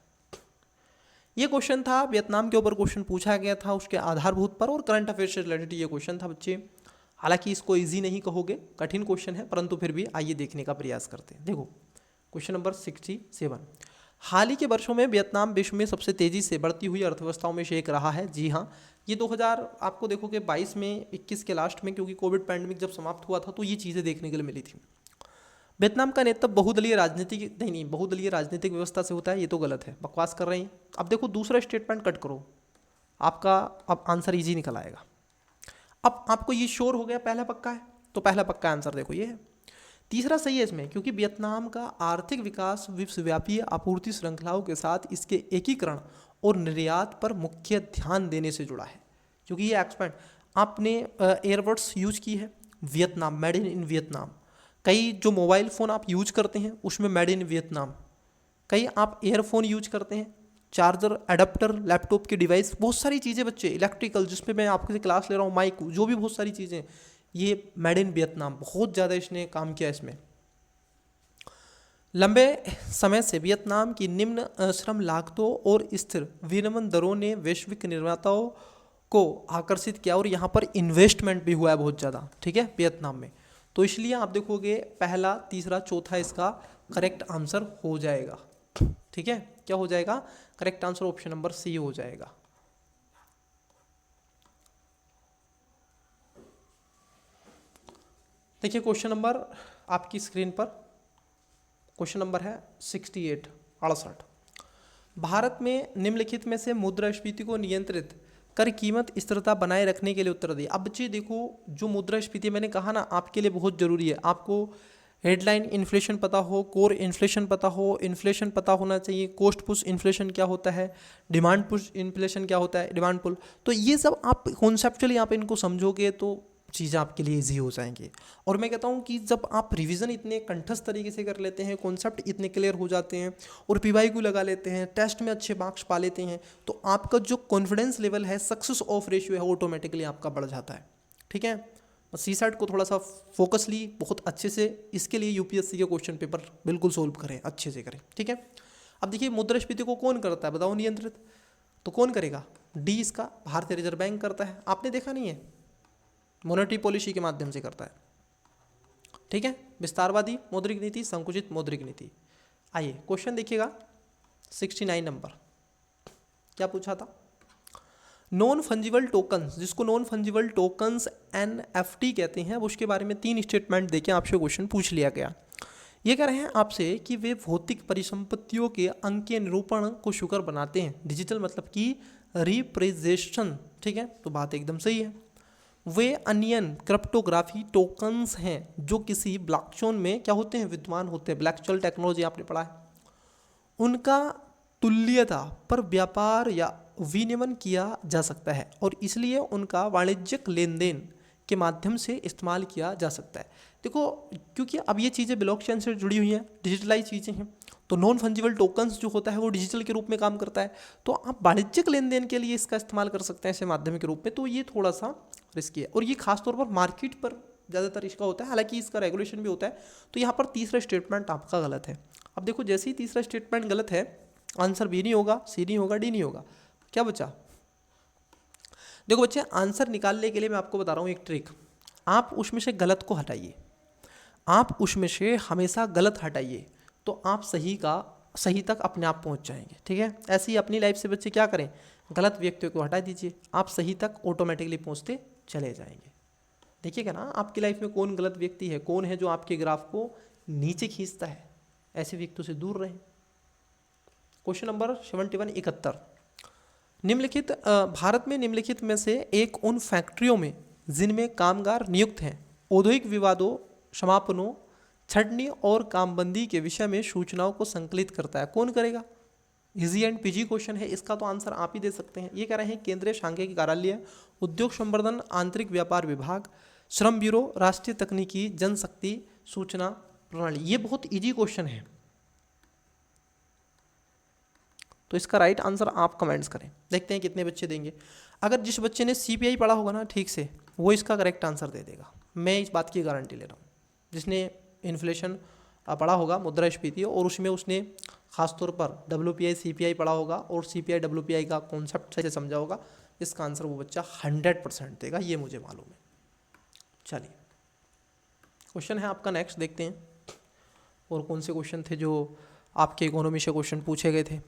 ये क्वेश्चन था वियतनाम के ऊपर क्वेश्चन पूछा गया था, उसके आधारभूत पर और करंट अफेयर से रिलेटेड ये क्वेश्चन था बच्चे। हालांकि इसको इजी नहीं कहोगे, कठिन क्वेश्चन है, परंतु फिर भी आइए देखने का प्रयास करते हैं। देखो क्वेश्चन नंबर 67, हाल ही के वर्षों में वियतनाम विश्व में सबसे तेजी से बढ़ती हुई अर्थव्यवस्थाओं में से एक रहा है। जी हाँ, ये 2000 आपको देखोगे 22 में, 21 के लास्ट में, क्योंकि कोविड पैंडेमिक जब समाप्त हुआ था तो ये चीज़ें देखने के लिए मिली थी। वियतनाम का नेतृत्व बहुदलीय राजनीतिक नहीं बहुदलीय राजनीतिक व्यवस्था से होता है, ये तो गलत है, बकवास कर रहे हैं। अब देखो दूसरा स्टेटमेंट कट करो, आपका अब आंसर ईजी निकल आएगा। अब आपको ये श्योर हो गया पहला पक्का है, तो पहला पक्का आंसर देखो ये है। तीसरा सही है इसमें, क्योंकि वियतनाम का आर्थिक विकास विश्वव्यापी आपूर्ति श्रृंखलाओं के साथ इसके एकीकरण और निर्यात पर मुख्य ध्यान देने से जुड़ा है। क्योंकि ये एक्सपेंड आपने एयरवर्ड्स यूज की है, वियतनाम, मेड इन वियतनाम। कई जो मोबाइल फ़ोन आप यूज करते हैं उसमें मेड इन वियतनाम, कई आप एयरफोन यूज करते हैं, चार्जर, एडाप्टर, लैपटॉप के डिवाइस, बहुत सारी चीज़ें बच्चे इलेक्ट्रिकल, जिसमें मैं आपके क्लास ले रहा हूँ, माइक, जो भी बहुत सारी चीज़ें, ये मेड इन वियतनाम, बहुत ज़्यादा इसने काम किया इसमें। लंबे समय से वियतनाम की निम्न श्रम लागतों और स्थिर विनिमय दरों ने वैश्विक निर्माताओं को आकर्षित किया और यहाँ पर इन्वेस्टमेंट भी हुआ है बहुत ज़्यादा, ठीक है, वियतनाम में। तो इसलिए आप देखोगे पहला, तीसरा, चौथा इसका करेक्ट आंसर हो जाएगा, ठीक है। क्या हो जाएगा? Correct answer option number C हो जाएगा। देखिए क्वेश्चन नंबर आपकी स्क्रीन पर, क्वेश्चन नंबर है 68। भारत में निम्नलिखित में से मुद्रास्फीति को नियंत्रित कर कीमत स्थिरता बनाए रखने के लिए उत्तर दिए। अब बच्चे देखो, जो मुद्रास्फीति मैंने कहा ना आपके लिए बहुत जरूरी है, आपको हेडलाइन इन्फ्लेशन पता हो, कोर इन्फ्लेशन पता हो, इन्फ्लेशन पता होना चाहिए, कॉस्ट पुश इन्फ्लेशन क्या होता है, डिमांड पुश इन्फ्लेशन क्या होता है, डिमांड पुल। तो ये सब आप कॉन्सेप्चुअली आप इनको समझोगे तो चीज़ें आपके लिए इजी हो जाएंगी। और मैं कहता हूँ कि जब आप रिवीजन इतने कंठस्थ तरीके से कर लेते हैं, कॉन्सेप्ट इतने क्लियर हो जाते हैं और पीवाईक्यू लगा लेते हैं, टेस्ट में अच्छे मार्क्स पा लेते हैं, तो आपका जो कॉन्फिडेंस लेवल है, सक्सेस ऑफ रेशियो है, ऑटोमेटिकली आपका बढ़ जाता है, ठीक है। सीसैट को थोड़ा सा फोकसली बहुत अच्छे से इसके लिए यूपीएससी के क्वेश्चन पेपर बिल्कुल सोल्व करें, अच्छे से करें, ठीक है। अब देखिए मुद्रास्फीति को कौन करता है बताओ नियंत्रित, तो कौन करेगा? डी इसका भारतीय रिजर्व बैंक करता है। आपने देखा नहीं है? मॉनेटरी पॉलिसी के माध्यम से करता है, ठीक है। विस्तारवादी मौद्रिक नीति, संकुचित मौद्रिक नीति। आइए क्वेश्चन देखिएगा 69 नंबर, क्या पूछा था? नॉन फंजिबल टोकन्स, जिसको नॉन फंजिबल टोकन्स एनएफटी कहते हैं, अब उसके बारे में 3 स्टेटमेंट देके आपसे क्वेश्चन पूछ लिया गया। ये कह रहे हैं आपसे कि वे भौतिक परिसंपत्तियों के अंकीय निरूपण को सुकर बनाते हैं, डिजिटल मतलब कि रिप्रेजेंटेशन, ठीक है, तो बात एकदम सही है। वे अनियन क्रिप्टोग्राफी टोकन्स हैं जो किसी ब्लॉकचेन में क्या होते हैं, विद्यमान होते हैं, ब्लॉकचेन टेक्नोलॉजी आपने पढ़ा है। उनका तुल्यता पर व्यापार या विनिमय किया जा सकता है और इसलिए उनका वाणिज्यिक लेन देन के माध्यम से इस्तेमाल किया जा सकता है। देखो, क्योंकि अब ये चीज़ें ब्लॉकचेन से जुड़ी हुई हैं, डिजिटलाइज चीज़ें हैं, तो नॉन फंजिबल टोकन्स जो होता है वो डिजिटल के रूप में काम करता है, तो आप वाणिज्यिक लेन देन के लिए इसका इस्तेमाल कर सकते हैं ऐसे माध्यम के रूप में। तो ये थोड़ा सा रिस्की है और ये खासतौर पर मार्केट पर ज़्यादातर इसका होता है, हालांकि इसका रेगुलेशन भी होता है। तो यहाँ पर तीसरा स्टेटमेंट आपका गलत है। अब देखो, जैसे ही तीसरा स्टेटमेंट गलत है, आंसर बी नहीं होगा, सी नहीं होगा, डी नहीं होगा, क्या बचा? देखो बच्चे, आंसर निकालने के लिए मैं आपको बता रहा हूँ एक ट्रिक। आप उसमें से गलत को हटाइए, आप उसमें से हमेशा गलत हटाइए, तो आप सही तक अपने आप पहुँच जाएंगे, ठीक है। ऐसे ही अपनी लाइफ से बच्चे क्या करें, गलत व्यक्तियों को हटा दीजिए, आप सही तक ऑटोमेटिकली पहुँचते चले जाएंगे। देखिएगा ना आपकी लाइफ में कौन गलत व्यक्ति है, कौन है जो आपके ग्राफ को नीचे खींचता है, ऐसे व्यक्तियों से दूर रहें। क्वेश्चन नंबर 71 निम्नलिखित भारत में निम्नलिखित में से एक उन फैक्ट्रियों में जिनमें कामगार नियुक्त हैं औद्योगिक विवादों, समापनों, छटनी और कामबंदी के विषय में सूचनाओं को संकलित करता है, कौन करेगा? इजी एंड पीजी क्वेश्चन है, इसका तो आंसर आप ही दे सकते हैं। ये कह रहे हैं केंद्रीय सांख्यिकी कार्यालय, उद्योग संवर्धन, आंतरिक व्यापार विभाग, श्रम ब्यूरो, राष्ट्रीय तकनीकी जनशक्ति सूचना प्रणाली। ये बहुत इजी क्वेश्चन है, तो इसका राइट आंसर आप कमेंट्स करें, देखते हैं कितने बच्चे देंगे। अगर जिस बच्चे ने सीपीआई पढ़ा होगा ना ठीक से, वो इसका करेक्ट आंसर दे देगा, मैं इस बात की गारंटी ले रहा हूँ। जिसने इन्फ्लेशन पढ़ा होगा, मुद्रास्फीति, और उसमें उसने खासतौर पर WPI CPI पढ़ा होगा और CPI WPI का कॉन्सेप्ट से समझा होगा, इसका आंसर वो बच्चा 100% देगा, ये मुझे मालूम है। चलिए क्वेश्चन है आपका नेक्स्ट, देखते हैं और कौन से क्वेश्चन थे जो आपके इकोनॉमी से क्वेश्चन पूछे गए थे।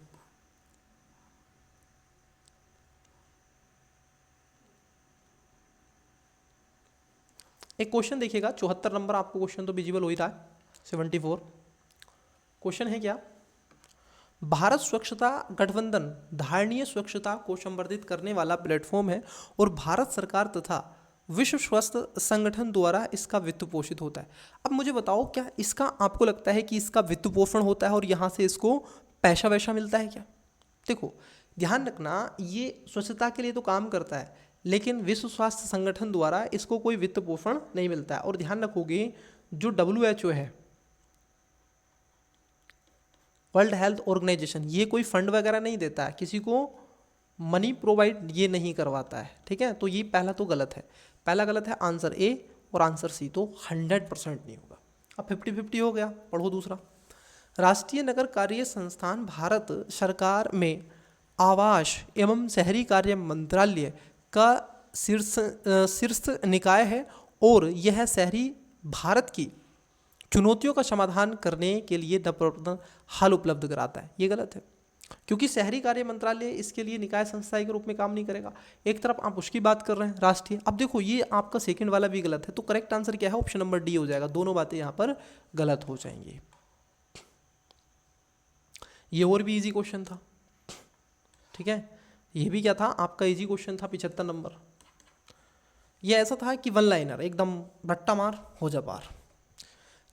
एक क्वेश्चन देखिएगा 74 नंबर, आपको क्वेश्चन तो विजिबल हो ही रहा है। 74 क्वेश्चन है क्या? भारत स्वच्छता गठबंधन धारणीय स्वच्छता को संवर्धित करने वाला प्लेटफॉर्म है और भारत सरकार तथा विश्व स्वास्थ्य संगठन द्वारा इसका वित्त पोषित होता है। अब मुझे बताओ, क्या इसका आपको लगता है कि इसका वित्त पोषण होता है और यहाँ से इसको पैसा वैसा मिलता है क्या? देखो ध्यान रखना, ये स्वच्छता के लिए तो काम करता है, लेकिन विश्व स्वास्थ्य संगठन द्वारा इसको कोई वित्त पोषण नहीं मिलता है। और ध्यान रखोगे, जो WHO है, वर्ल्ड हेल्थ ऑर्गेनाइजेशन, ये कोई फंड वगैरह नहीं देता है, किसी को मनी प्रोवाइड ये नहीं करवाता है, ठीक है। तो ये पहला तो गलत है, पहला गलत है आंसर ए, और आंसर सी तो 100% नहीं होगा। अब 50-50 हो गया, पढ़ो दूसरा। राष्ट्रीय नगर कार्य संस्थान भारत सरकार में आवास एवं शहरी कार्य मंत्रालय का शीर्ष निकाय है और यह शहरी भारत की चुनौतियों का समाधान करने के लिए नवप्रवर्तन हल उपलब्ध कराता है। ये गलत है, क्योंकि शहरी कार्य मंत्रालय इसके लिए निकाय संस्थाई के रूप में काम नहीं करेगा। एक तरफ आप उसकी बात कर रहे हैं राष्ट्रीय। अब देखो ये आपका सेकंड वाला भी गलत है, तो करेक्ट आंसर क्या है? ऑप्शन नंबर डी हो जाएगा। दोनों बातें यहाँ पर गलत हो जाएंगी। ये और भी इजी क्वेश्चन था, ठीक है। ये भी क्या था आपका? इजी क्वेश्चन था, 75 नंबर। ये ऐसा था कि वन लाइनर, एकदम रट्टा मार हो जा पार।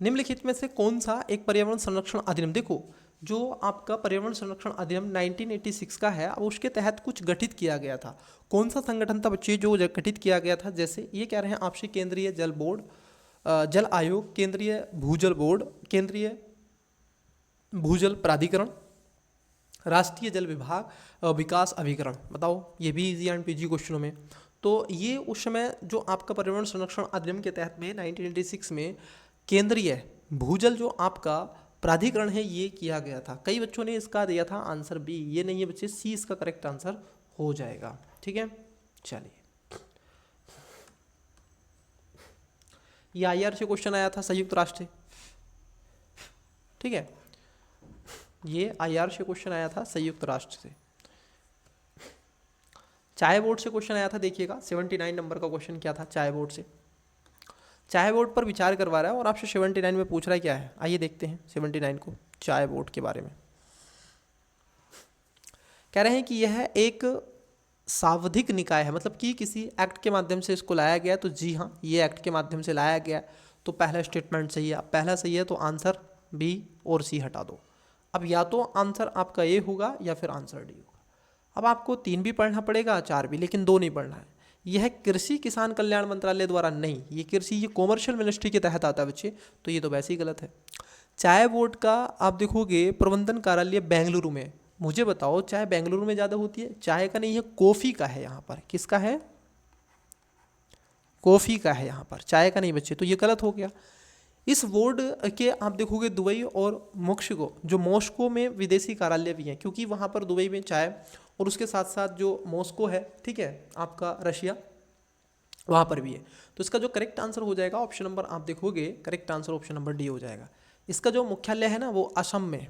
निम्नलिखित में से कौन सा एक पर्यावरण संरक्षण अधिनियम, देखो जो आपका पर्यावरण संरक्षण अधिनियम 1986 का है, अब उसके तहत कुछ गठित किया गया था। कौन सा संगठन था बच्चे जो गठित किया गया था? जैसे ये कह रहे हैं आपसे केंद्रीय जल बोर्ड, जल आयोग, केंद्रीय भूजल बोर्ड, केंद्रीय भूजल प्राधिकरण, राष्ट्रीय जल विभाग, विकास अभिकरण। बताओ, ये भी इजी एंड पीजी क्वेश्चनों में। तो ये उस समय जो आपका पर्यावरण संरक्षण अधिनियम के तहत में 1986 में केंद्रीय भूजल जो आपका प्राधिकरण है ये किया गया था। कई बच्चों ने इसका दिया था आंसर बी, ये नहीं है बच्चे, सी इसका करेक्ट आंसर हो जाएगा, ठीक है। चलिए, ये IR से क्वेश्चन आया था, संयुक्त राष्ट्र, ठीक है। ये IR से क्वेश्चन आया था संयुक्त राष्ट्र से। चाय बोर्ड से क्वेश्चन आया था, देखिएगा 79 नंबर का क्वेश्चन क्या था चाय बोर्ड से। चाय बोर्ड पर विचार करवा रहा है और आपसे 79 में पूछ रहा है क्या है। आइए देखते हैं 79 को, चाय बोर्ड के बारे में। कह रहे हैं कि यह एक सावधिक निकाय है, मतलब कि किसी एक्ट के माध्यम से इसको लाया गया। तो जी हाँ, ये एक्ट के माध्यम से लाया गया, तो पहला स्टेटमेंट सही है। पहला सही है तो आंसर बी और सी हटा दो। अब या तो आंसर आपका ए होगा या फिर आंसर डी होगा। अब आपको 3 भी पढ़ना पड़ेगा, 4 भी, लेकिन 2 नहीं पढ़ना है। यह कृषि किसान कल्याण मंत्रालय द्वारा नहीं, ये कृषि, ये कॉमर्शियल मिनिस्ट्री के तहत आता है बच्चे, तो ये तो वैसे ही गलत है। चाय बोर्ड का आप देखोगे प्रबंधन कार्यालय बेंगलुरु में। मुझे बताओ, चाय बेंगलुरु में ज़्यादा होती है? चाय का नहीं है, कॉफ़ी का है यहाँ पर। किसका है? कॉफ़ी का है यहाँ पर, चाय का नहीं बच्चे, तो ये गलत हो गया। इस बोर्ड के आप देखोगे दुबई और मॉस्को, जो मॉस्को में विदेशी कार्यालय भी हैं, क्योंकि वहाँ पर दुबई में चाय और उसके साथ साथ जो मॉस्को है, ठीक है, आपका रशिया, वहाँ पर भी है। तो इसका जो करेक्ट आंसर हो जाएगा ऑप्शन नंबर, आप देखोगे correct answer option number D हो जाएगा। इसका जो मुख्यालय है ना वो असम में,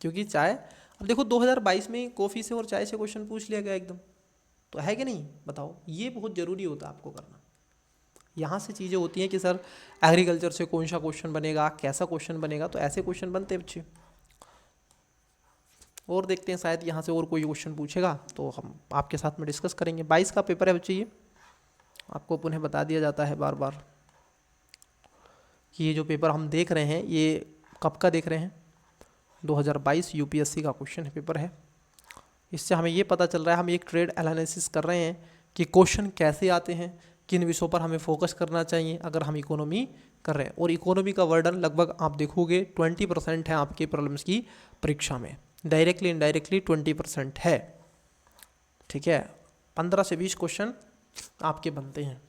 क्योंकि चाय, अब देखो 2022 में कॉफ़ी से और चाय से क्वेश्चन पूछ लिया गया एकदम, तो है कि नहीं? बताओ, ये बहुत ज़रूरी होता है आपको करना। यहाँ से चीज़ें होती हैं कि सर एग्रीकल्चर से कौन सा क्वेश्चन बनेगा, कैसा क्वेश्चन बनेगा, तो ऐसे क्वेश्चन बनते हैं बच्चे। और देखते हैं, शायद यहाँ से और कोई क्वेश्चन पूछेगा तो हम आपके साथ में डिस्कस करेंगे। 22 का पेपर है बच्चे, ये आपको पुनः बता दिया जाता है बार बार कि ये जो पेपर हम देख रहे हैं ये कब का देख रहे हैं? 2022 UPSC का क्वेश्चन पेपर है। इससे हमें ये पता चल रहा है, हम एक ट्रेड एनालिसिस कर रहे हैं कि क्वेश्चन कैसे आते हैं, किन विषयों पर हमें फोकस करना चाहिए अगर हम इकोनॉमी कर रहे हैं। और इकोनॉमी का वर्डन लगभग आप देखोगे 20% है आपके प्रॉब्लम्स की परीक्षा में, डायरेक्टली इनडायरेक्टली 20% है, ठीक है। 15 से 20 क्वेश्चन आपके बनते हैं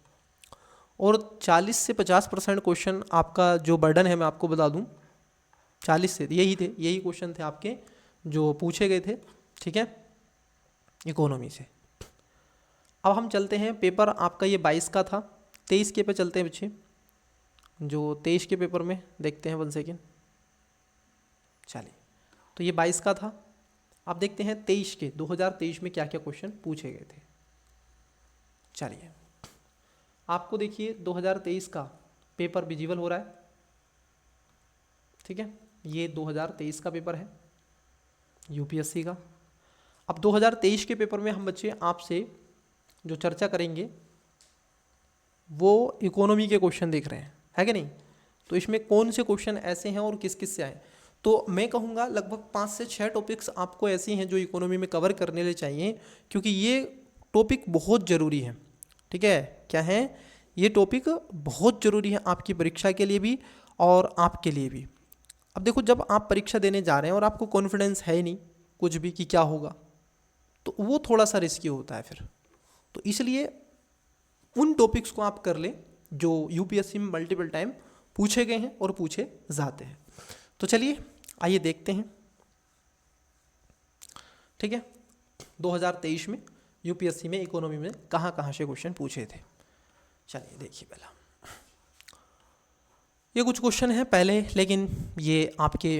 और 40 से 50% क्वेश्चन आपका जो बर्डन है, मैं आपको बता दूं 40 से यही क्वेश्चन थे आपके जो पूछे गए थे, ठीक है, इकोनॉमी से। अब हम चलते हैं, पेपर आपका ये 22 का था, 23 के पे चलते हैं बच्चे। जो 23 के पेपर में देखते हैं, 1 सेकेंड, चलिए, तो ये 22 का था। अब देखते हैं 23 के, 2023 में क्या क्या क्वेश्चन पूछे गए थे। चलिए, आपको देखिए 2023 का पेपर विजिबल हो रहा है, ठीक है, ये 2023 का पेपर है UPSC का। अब 2023 के पेपर में हम बच्चे आपसे जो चर्चा करेंगे वो इकोनॉमी के क्वेश्चन देख रहे हैं, है कि नहीं? तो इसमें कौन से क्वेश्चन ऐसे हैं और किस किस से आए, तो मैं कहूँगा लगभग 5 से 6 टॉपिक्स आपको ऐसे हैं जो इकोनॉमी में कवर करने ले चाहिए, क्योंकि ये टॉपिक बहुत ज़रूरी है, ठीक है। क्या है? ये टॉपिक बहुत ज़रूरी है आपकी परीक्षा के लिए भी और आपके लिए भी। अब देखो, जब आप परीक्षा देने जा रहे हैं और आपको कॉन्फिडेंस है ही नहीं कुछ भी कि क्या होगा, तो वो थोड़ा सा रिस्की होता है फिर। तो इसलिए उन टॉपिक्स को आप कर लें जो UPSC में मल्टीपल टाइम पूछे गए हैं और पूछे जाते हैं। तो चलिए आइए देखते हैं। ठीक है, 2023 में यूपीएससी में इकोनॉमी में कहाँ कहाँ से क्वेश्चन पूछे थे। चलिए देखिए पहला, ये कुछ क्वेश्चन है पहले, लेकिन ये आपके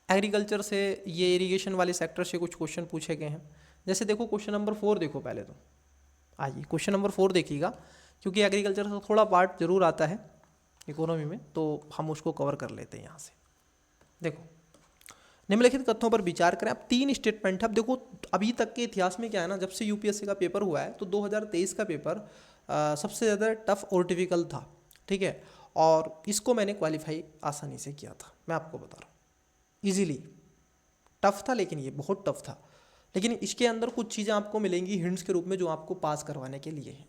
एग्रीकल्चर से, ये इरिगेशन वाले सेक्टर से कुछ क्वेश्चन पूछे गए हैं। जैसे देखो क्वेश्चन नंबर 4 देखो पहले, तो आइए क्वेश्चन नंबर 4 देखिएगा, क्योंकि एग्रीकल्चर से थोड़ा पार्ट जरूर आता है इकोनॉमी में, तो हम उसको कवर कर लेते हैं यहाँ से। देखो, निम्नलिखित कथनों पर विचार करें। अब 3 स्टेटमेंट है। अब देखो अभी तक के इतिहास में क्या है ना, जब से यूपीएससी का पेपर हुआ है तो 2023 का पेपर सबसे ज़्यादा टफ और डिफिकल्ट था। ठीक है, और इसको मैंने क्वालिफाई आसानी से किया था, मैं आपको बता रहा हूँ, इजीली। टफ था लेकिन ये बहुत टफ था, लेकिन इसके अंदर कुछ चीज़ें आपको मिलेंगी हिंट्स के रूप में जो आपको पास करवाने के लिए हैं।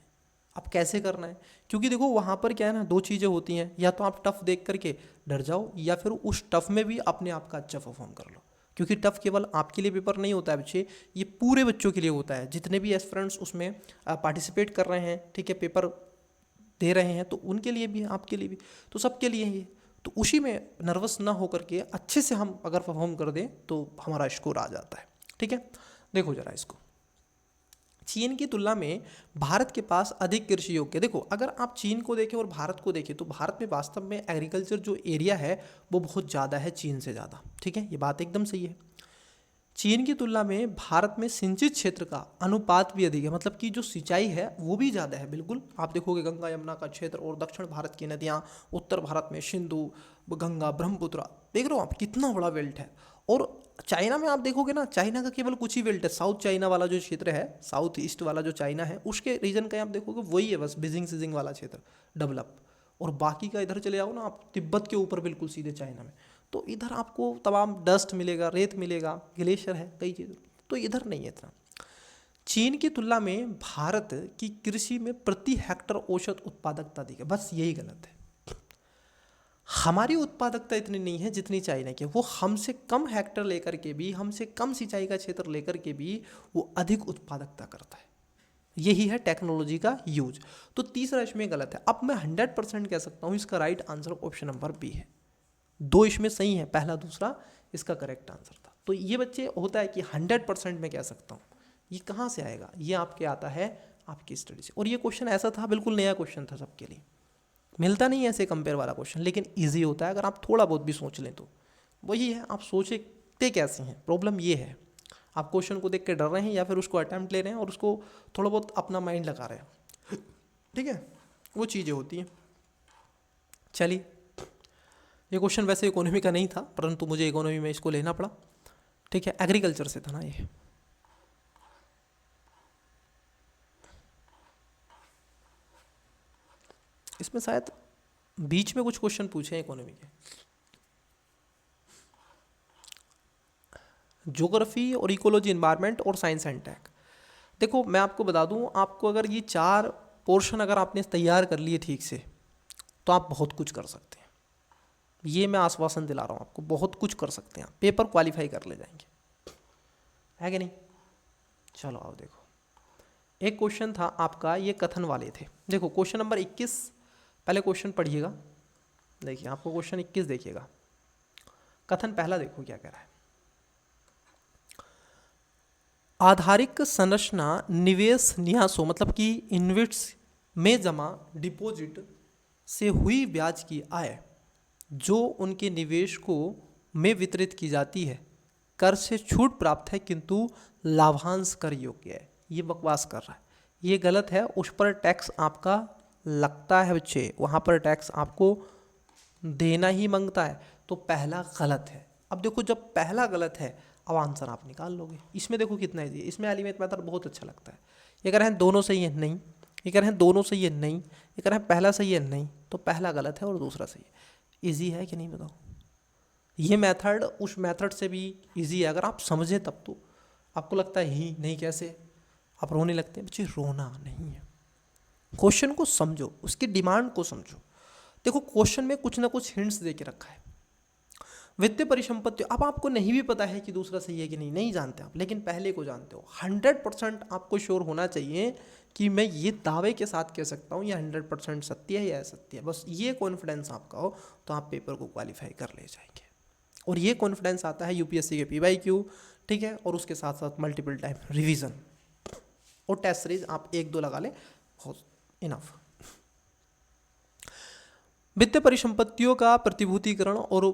अब कैसे करना है, क्योंकि देखो वहाँ पर क्या है ना, 2 चीज़ें होती हैं, या तो आप टफ देख करके डर जाओ, या फिर उस टफ में भी अपने आप का अच्छा परफॉर्म कर लो। क्योंकि टफ केवल आपके लिए पेपर नहीं होता है बच्चे, ये पूरे बच्चों के लिए होता है। जितने भी एस्पिरेंट्स उसमें पार्टिसिपेट कर रहे हैं, ठीक है, पेपर दे रहे हैं, तो उनके लिए भी, आपके लिए भी, तो सबके लिए ये। तो उसी में नर्वस ना होकर के अच्छे से हम अगर परफॉर्म कर दें तो हमारा स्कोर आ जाता है। ठीक है, देखो जरा इसको, चीन की तुलना में भारत के पास अधिक कृषि योग्य। देखो अगर आप चीन को देखें और भारत को देखें तो भारत में वास्तव में एग्रीकल्चर जो एरिया है वो बहुत ज़्यादा है चीन से ज़्यादा। ठीक है, ये बात एकदम सही है। चीन की तुलना में भारत में सिंचित क्षेत्र का अनुपात भी अधिक है, मतलब कि जो सिंचाई है वो भी ज़्यादा है। बिल्कुल, आप देखोगे गंगा यमुना का क्षेत्र और दक्षिण भारत की नदियाँ, उत्तर भारत में सिंधु, गंगा, ब्रह्मपुत्र, देख रहे हो आप कितना बड़ा बेल्ट है। और चाइना में आप देखोगे ना, चाइना का केवल कुछ ही बेल्ट है, साउथ चाइना वाला जो क्षेत्र है, साउथ ईस्ट वाला जो चाइना है उसके रीजन का आप देखोगे वही है, बस बीजिंग सीजिंग वाला क्षेत्र डेवलप। और बाकी का इधर चले आओ ना आप, तिब्बत के ऊपर बिल्कुल सीधे चाइना में, तो इधर आपको तमाम डस्ट मिलेगा, रेत मिलेगा, ग्लेशियर है, कई चीज़, तो इधर नहीं है इतना। चीन की तुलना में भारत की कृषि में प्रति हेक्टर औसत उत्पादकता दी है, बस यही गलत है। हमारी उत्पादकता इतनी नहीं है जितनी चाइना की। वो हमसे कम हेक्टर लेकर के भी, हमसे कम सिंचाई का क्षेत्र लेकर के भी वो अधिक उत्पादकता करता है। यही है टेक्नोलॉजी का यूज। तो तीसरा इसमें गलत है। अब मैं 100% कह सकता हूँ इसका right answer option number B है। 2 इसमें सही है, पहला दूसरा इसका करेक्ट आंसर था। तो ये बच्चे होता है कि 100% में कह सकता हूँ, ये कहाँ से आएगा, ये आपके आता है आपकी स्टडी से। और ये क्वेश्चन ऐसा था, बिल्कुल नया क्वेश्चन था सबके लिए, मिलता नहीं है ऐसे कंपेयर वाला क्वेश्चन, लेकिन ईजी होता है अगर आप थोड़ा बहुत भी सोच लें तो। वही है, आप सोचते कैसे हैं, प्रॉब्लम ये है। आप क्वेश्चन को देख के डर रहे हैं या फिर उसको अटैम्प्ट ले रहे हैं और उसको थोड़ा बहुत अपना माइंड लगा रहे हैं। ठीक है, वो चीज़ें होती हैं। चलिए, ये क्वेश्चन वैसे इकोनॉमी का नहीं था, परंतु मुझे इकोनॉमी में इसको लेना पड़ा। ठीक है, एग्रीकल्चर से था ना ये। इसमें शायद बीच में कुछ क्वेश्चन पूछे हैं इकोनॉमी के, ज्योग्राफी और इकोलॉजी, एनवायरनमेंट और साइंस एंड टेक। देखो मैं आपको बता दूं, आपको अगर ये 4 पोर्शन अगर आपने तैयार कर लिए ठीक से तो आप बहुत कुछ कर सकते हैं। ये मैं आश्वासन दिला रहा हूँ आपको, बहुत कुछ कर सकते हैं, पेपर क्वालिफाई कर ले जाएंगे, है कि नहीं। चलो आओ देखो, एक क्वेश्चन था आपका, ये कथन वाले थे। देखो क्वेश्चन नंबर 21, पहले क्वेश्चन पढ़िएगा। देखिए आपको क्वेश्चन 21 देखिएगा, कथन पहला देखो क्या कह रहा है। आधारिक संरचना निवेश न्यासों, मतलब कि इन्वेस्ट्स में जमा डिपॉजिट से हुई ब्याज की आय जो उनके निवेश को में वितरित की जाती है, कर से छूट प्राप्त है किंतु लाभांश कर योग्य है। ये बकवास कर रहा है, ये गलत है। उस पर टैक्स आपका लगता है बच्चे, वहाँ पर टैक्स आपको देना ही मांगता है, तो पहला गलत है। अब देखो जब पहला गलत है, अब आंसर आप निकाल लोगे। इसमें देखो कितना ईजी है, इसमें एलिमेंट मेथड बहुत अच्छा लगता है। ये कह रहे हैं दोनों सही है, नहीं। ये कह रहे हैं दोनों सही है, नहीं। ये कह रहे हैं पहला सही है, नहीं। तो पहला गलत है और दूसरा सही है। ईजी है कि नहीं बताओ। ये मेथड उस मेथड से भी ईजी है, अगर आप समझें तब तो। आपको लगता है ही नहीं, कैसे आप रोने लगते हैं। बच्चे रोना नहीं है, क्वेश्चन को समझो, उसकी डिमांड को समझो। देखो क्वेश्चन में कुछ ना कुछ हिंट्स दे के रखा है। वित्तीय परिसंपत्ति, अब आपको नहीं भी पता है कि दूसरा सही है कि नहीं, नहीं जानते आप, लेकिन पहले को जानते हो, 100% आपको श्योर होना चाहिए कि मैं ये दावे के साथ कह सकता हूँ ये 100% सत्य है या असत्य है। बस ये कॉन्फिडेंस आपका हो तो आप पेपर को क्वालिफाई कर ले जाएंगे। और ये कॉन्फिडेंस आता है यूपीएससी के पीवाईक्यू, ठीक है, और उसके साथ साथ मल्टीपल टाइम रिवीजन और टेस्ट सीरीज आप 1-2 लगा ले, इनफ। वित्तीय परिसंपत्तियों का प्रतिभूतिकरण और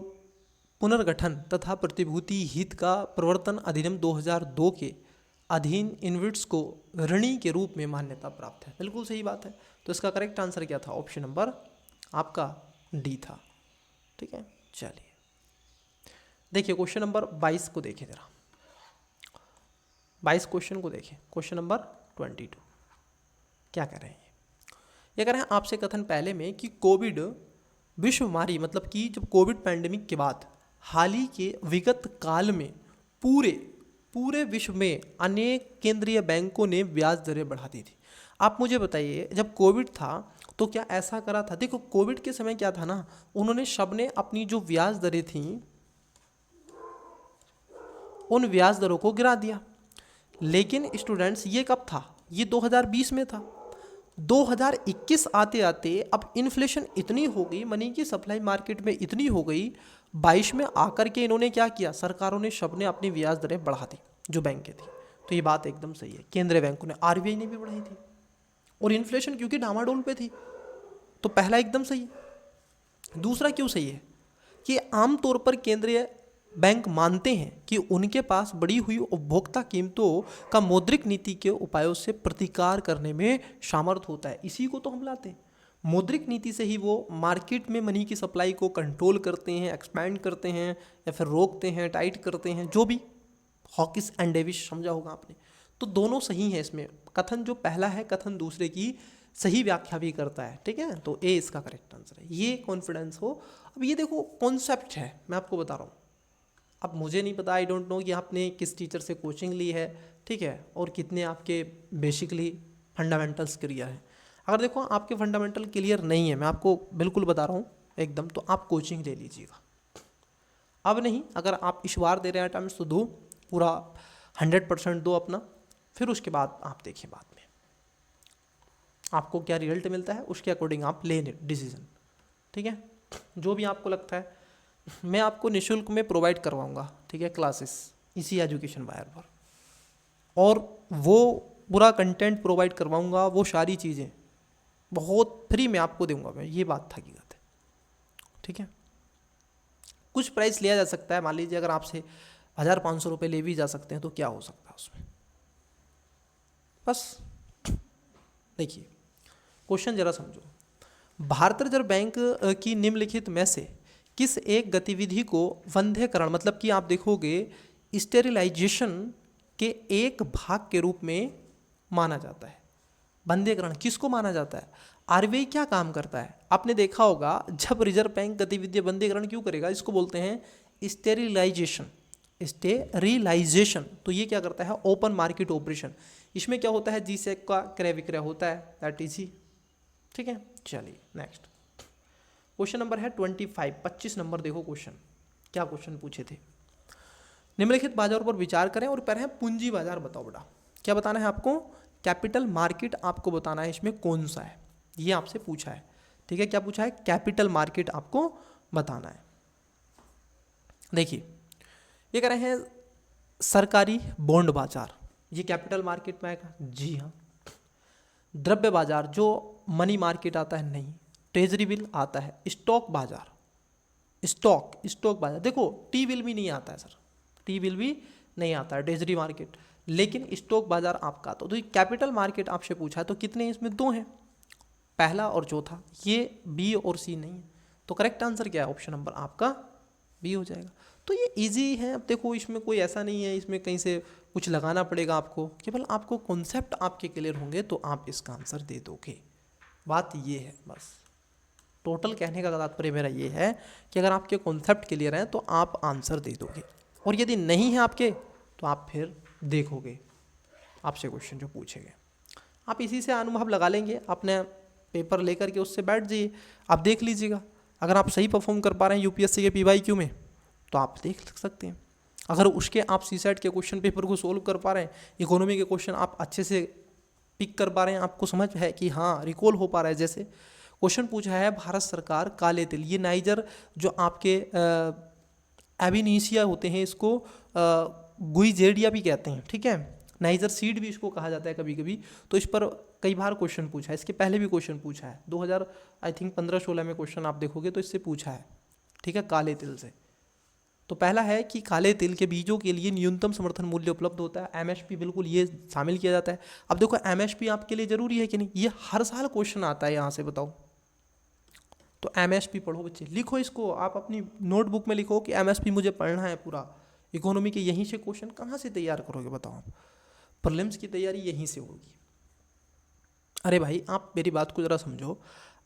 पुनर्गठन तथा प्रतिभूति हित का प्रवर्तन अधिनियम 2002 के अधीन इन्विट्स को ऋणी के रूप में मान्यता प्राप्त है। बिल्कुल सही बात है। तो इसका करेक्ट आंसर क्या था? ऑप्शन नंबर आपका डी था। ठीक है, चलिए देखिए क्वेश्चन नंबर 22 को देखें जरा। 22 क्वेश्चन को देखें। क्वेश्चन नंबर 22 क्या कह रहे हैं? ये कह रहे हैं आपसे कथन पहले में कि कोविड विश्व महामारी, मतलब कि जब कोविड पैंडेमिक के बाद हाल ही के विगत काल में पूरे विश्व में अनेक केंद्रीय बैंकों ने ब्याज दरें बढ़ा दी थी। आप मुझे बताइए, जब कोविड था तो क्या ऐसा करा था? देखो कोविड के समय क्या था ना, उन्होंने सबने अपनी जो ब्याज दरें थी उन ब्याज दरों को गिरा दिया। लेकिन स्टूडेंट्स ये कब था? ये 2020 में था। 2021 आते आते अब इन्फ्लेशन इतनी हो गई, मनी की सप्लाई मार्केट में इतनी हो गई, 22 में आकर के इन्होंने क्या किया, सरकारों ने सबने अपनी ब्याज दरें बढ़ा दी जो बैंकें थी। तो ये बात एकदम सही है, केंद्रीय बैंकों ने, आरबीआई ने भी बढ़ाई थी। और इन्फ्लेशन क्योंकि डामाडोल पे थी, तो पहला एकदम सही है। दूसरा क्यों सही है कि आमतौर पर केंद्रीय बैंक मानते हैं कि उनके पास बढ़ी हुई उपभोक्ता कीमतों का मौद्रिक नीति के उपायों से प्रतिकार करने में सामर्थ्य होता है। इसी को तो हम लाते हैं। मौद्रिक नीति से ही वो मार्केट में मनी की सप्लाई को कंट्रोल करते हैं, एक्सपैंड करते हैं या फिर रोकते हैं, टाइट करते हैं, जो भी हॉकिस एंड डेविस समझा होगा आपने। तो दोनों सही है इसमें। कथन जो पहला है, कथन दूसरे की सही व्याख्या भी करता है। ठीक है, तो ए इसका करेक्ट आंसर है। ये कॉन्फिडेंस हो। अब ये देखो कॉन्सेप्ट है, मैं आपको बता रहा हूँ। अब मुझे नहीं पता, आई डोंट नो कि आपने किस टीचर से कोचिंग ली है, ठीक है, और कितने आपके बेसिकली फंडामेंटल्स क्लियर है। अगर देखो आपके फंडामेंटल क्लियर नहीं है, मैं आपको बिल्कुल बता रहा हूँ एकदम, तो आप कोचिंग ले लीजिएगा। अब नहीं, अगर आप इस बार दे रहे हैं अटेम्प्ट्स तो दो, पूरा 100% दो अपना, फिर उसके बाद आप देखिए बाद में आपको क्या रिजल्ट मिलता है, उसके अकॉर्डिंग आप ले डिसीजन। ठीक है, जो भी आपको लगता है मैं आपको निःशुल्क में प्रोवाइड करवाऊंगा। ठीक है, क्लासेस इसी एजुकेशन वायर पर, और वो पूरा कंटेंट प्रोवाइड करवाऊंगा, वो सारी चीज़ें बहुत फ्री में आपको दूंगा मैं, ये बात था हकीकत है। ठीक है, कुछ प्राइस लिया जा सकता है, मान लीजिए अगर आपसे 1500 रुपये ले भी जा सकते हैं तो क्या हो सकता है उसमें। बस देखिए क्वेश्चन जरा समझो। भारतीय रिजर्व बैंक की निम्नलिखित में से किस एक गतिविधि को वंध्यकरण, मतलब कि आप देखोगे स्टेरिलाइजेशन के एक भाग के रूप में माना जाता है? वंध्यकरण किसको माना जाता है? आरबीआई क्या काम करता है? आपने देखा होगा जब रिजर्व बैंक गतिविधि वंध्यकरण क्यों करेगा, इसको बोलते हैं स्टेरिलाइजेशन। स्टेरिलाइजेशन तो ये क्या करता है? Open market operation. इसमें क्या होता है? जीसेक का क्रय विक्रय होता है, दैट इज ही। ठीक है, चलिए नेक्स्ट क्वेश्चन नंबर है 25 नंबर। देखो क्वेश्चन, क्या क्वेश्चन पूछे थे? निम्नलिखित बाजारों पर विचार करें और पहले पूंजी बाजार बताओ बेटा। क्या बताना है आपको? कैपिटल मार्केट आपको बताना है इसमें कौन सा है, ये आपसे पूछा है। ठीक है, क्या पूछा है? कैपिटल मार्केट आपको बताना है। देखिए ये कह रहे हैं सरकारी बॉन्ड बाजार, ये कैपिटल मार्केट में आएगा? जी हाँ। द्रव्य बाजार जो मनी मार्केट आता है, नहीं। ट्रेजरी बिल आता है। स्टॉक बाजार, स्टॉक बाजार, देखो टी बिल भी नहीं आता है सर, टी बिल भी नहीं आता है, ट्रेजरी मार्केट, लेकिन स्टॉक बाजार आपका आता है। तो ये कैपिटल मार्केट आपसे पूछा है, तो कितने इसमें? 2 हैं, पहला और चौथा। ये बी और सी नहीं है, तो करेक्ट आंसर क्या है? ऑप्शन नंबर आपका बी हो जाएगा। तो ये इजी है। अब देखो इसमें कोई ऐसा नहीं है इसमें कहीं से कुछ लगाना पड़ेगा आपको, केवल आपको कॉन्सेप्ट आपके क्लियर होंगे तो आप इसका आंसर दे दोगे। बात ये है बस। टोटल कहने का तात्पर्य मेरा ये है कि अगर आपके कॉन्सेप्ट क्लियर हैं तो आप आंसर दे दोगे, और यदि नहीं है आपके तो आप फिर देखोगे आपसे क्वेश्चन जो पूछेंगे, आप इसी से अनुभव लगा लेंगे। अपने पेपर लेकर के उससे बैठ जाइए, आप देख लीजिएगा। अगर आप सही परफॉर्म कर पा रहे हैं यूपीएससी के पीवाईक्यू में तो आप देख सकते हैं। अगर उसके आप सीसेट के क्वेश्चन पेपर को सोल्व कर पा रहे हैं, इकोनॉमी के क्वेश्चन आप अच्छे से पिक कर पा रहे हैं, आपको समझ है कि हाँ रिकॉल हो पा रहा है। जैसे क्वेश्चन पूछा है भारत सरकार काले तिल, ये नाइजर जो आपके एबिनीसिया होते हैं, इसको गुइजेडिया भी कहते हैं, ठीक है, नाइजर सीड भी इसको कहा जाता है कभी कभी। तो इस पर कई बार क्वेश्चन पूछा है, इसके पहले भी क्वेश्चन पूछा है, 2000 आई थिंक 15-16 में क्वेश्चन आप देखोगे तो इससे पूछा है, ठीक है, काले तिल से। तो पहला है कि काले तिल के बीजों के लिए न्यूनतम समर्थन मूल्य उपलब्ध होता है, एमएसपी, बिल्कुल ये शामिल किया जाता है। अब देखो एमएसपी आपके लिए जरूरी है कि नहीं, ये हर साल क्वेश्चन आता है यहाँ से, बताओ। तो एमएसपी पढ़ो बच्चे, लिखो इसको, आप अपनी नोटबुक में लिखो कि एमएसपी मुझे पढ़ना है पूरा। इकोनॉमी के यहीं से क्वेश्चन कहाँ से तैयार करोगे बताओ आप, प्रीलिम्स की तैयारी यहीं से होगी। अरे भाई आप मेरी बात को ज़रा समझो,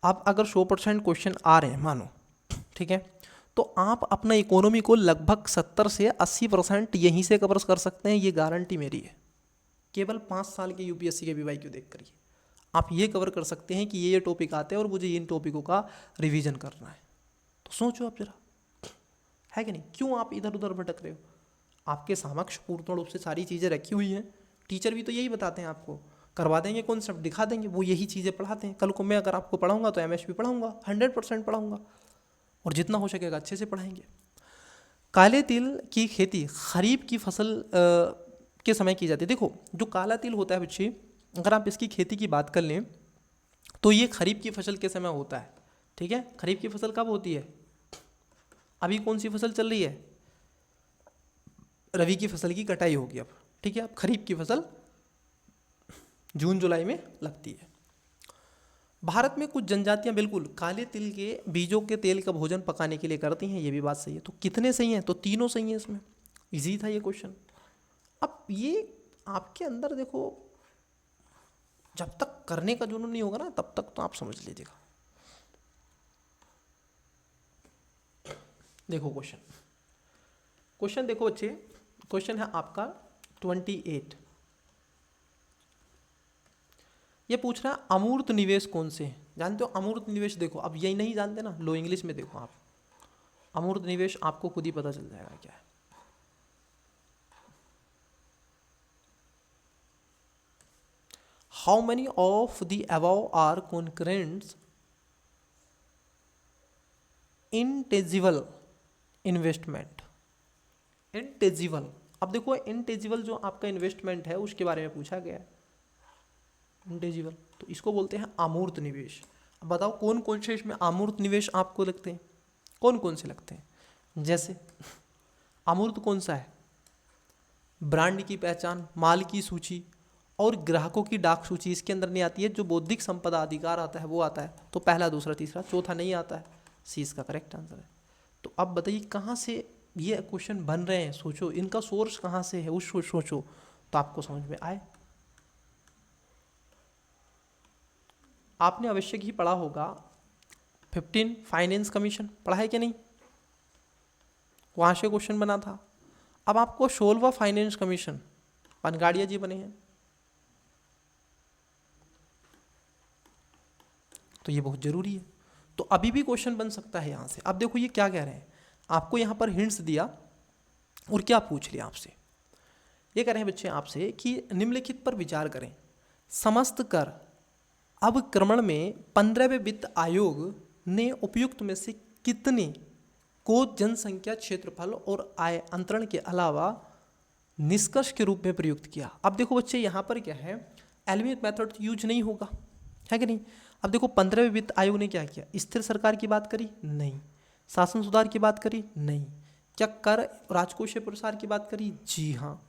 आप अगर 100% क्वेश्चन आ रहे हैं मानो, ठीक है, तो आप अपना इकोनॉमी को लगभग 70 से 80% यहीं से कवर कर सकते हैं, ये गारंटी मेरी है। केवल 5 साल के यूपीएससी के वीवाईक्यू देख करिए आप ये कवर कर सकते हैं कि ये टॉपिक आते हैं और मुझे इन टॉपिकों का रिवीजन करना है। तो सोचो आप जरा, है कि नहीं, क्यों आप इधर उधर भटक रहे हो? आपके समक्ष पूर्ण रूप से सारी चीज़ें रखी हुई हैं, टीचर भी तो यही बताते हैं आपको, करवा देंगे कॉन्सेप्ट, दिखा देंगे, वो यही चीज़ें पढ़ाते हैं। कल को मैं अगर आपको पढ़ाऊंगा तो एमएसपी पढ़ाऊंगा, 100% पढ़ाऊंगा, और जितना हो सकेगा अच्छे से पढ़ाएंगे। काले तिल की खेती खरीफ की फसल के समय की जाती है। देखो जो काला तिल होता है बच्चे, अगर आप इसकी खेती की बात कर लें तो ये खरीफ की फसल के समय होता है, ठीक है। खरीफ की फसल कब होती है? अभी कौन सी फसल चल रही है? रबी की फसल की कटाई होगी अब, ठीक है। अब खरीफ की फसल जून जुलाई में लगती है। भारत में कुछ जनजातियां बिल्कुल काले तिल के बीजों के तेल का भोजन पकाने के लिए करती हैं, ये भी बात सही है। तो कितने सही हैं? तो तीनों सही हैं इसमें। इजी था ये क्वेश्चन। अब ये आपके अंदर देखो, जब तक करने का जुनून नहीं होगा ना तब तक तो आप समझ लीजिएगा। देखो क्वेश्चन देखो बच्चे, क्वेश्चन है आपका 28। ये पूछ रहा है अमूर्त निवेश कौन से हैं? जानते हो अमूर्त निवेश? देखो अब यही नहीं जानते ना, लो इंग्लिश में देखो आप, अमूर्त निवेश आपको खुद ही पता चल जाएगा क्या है। How many of the above are concurrents intangible investment? Intangible, अब देखो इनटेजिबल जो आपका इन्वेस्टमेंट है उसके बारे में पूछा गया है, इनटेजिबल, तो इसको बोलते हैं अमूर्त निवेश। अब बताओ कौन कौन से इसमें अमूर्त निवेश आपको लगते हैं, कौन कौन से लगते हैं? जैसे अमूर्त कौन सा है? ब्रांड की पहचान, माल की सूची और ग्राहकों की डाक सूची इसके अंदर नहीं आती है। जो बौद्धिक संपदा अधिकार आता है वो आता है। तो पहला, दूसरा, तीसरा, चौथा नहीं आता है, सी इसका करेक्ट आंसर है। तो अब बताइए कहाँ से ये क्वेश्चन बन रहे हैं, सोचो इनका सोर्स कहाँ से है, उस सोचो तो आपको समझ में आए। आपने अवश्य ही पढ़ा होगा 15 फाइनेंस कमीशन, पढ़ा है कि नहीं? वहाँ से क्वेश्चन बना था। अब आपको 16वां फाइनेंस कमीशन, पनगाड़िया जी बने हैं, तो ये बहुत जरूरी है। तो अभी भी क्वेश्चन बन सकता है यहाँ से। अब देखो ये क्या कह रहे हैं, आपको यहाँ पर हिंट्स दिया और क्या पूछ लिया आपसे। ये कह रहे हैं बच्चे आपसे कि निम्नलिखित पर विचार करें। समस्त कर अवक्रमण में 15वें वित्त आयोग ने उपयुक्त में से कितने को जनसंख्या, क्षेत्रफल और आय अंतरण के अलावा निष्कर्ष के रूप में प्रयुक्त किया? अब देखो बच्चे यहाँ पर क्या है, एलिमेंट मेथड यूज नहीं होगा, है कि नहीं। अब देखो 15वें वित्त आयोग ने क्या किया, स्थिर सरकार की बात करी? नहीं। शासन सुधार की बात करी? नहीं। क्या कर राजकोषीय प्रसार की बात करी? जी हाँ।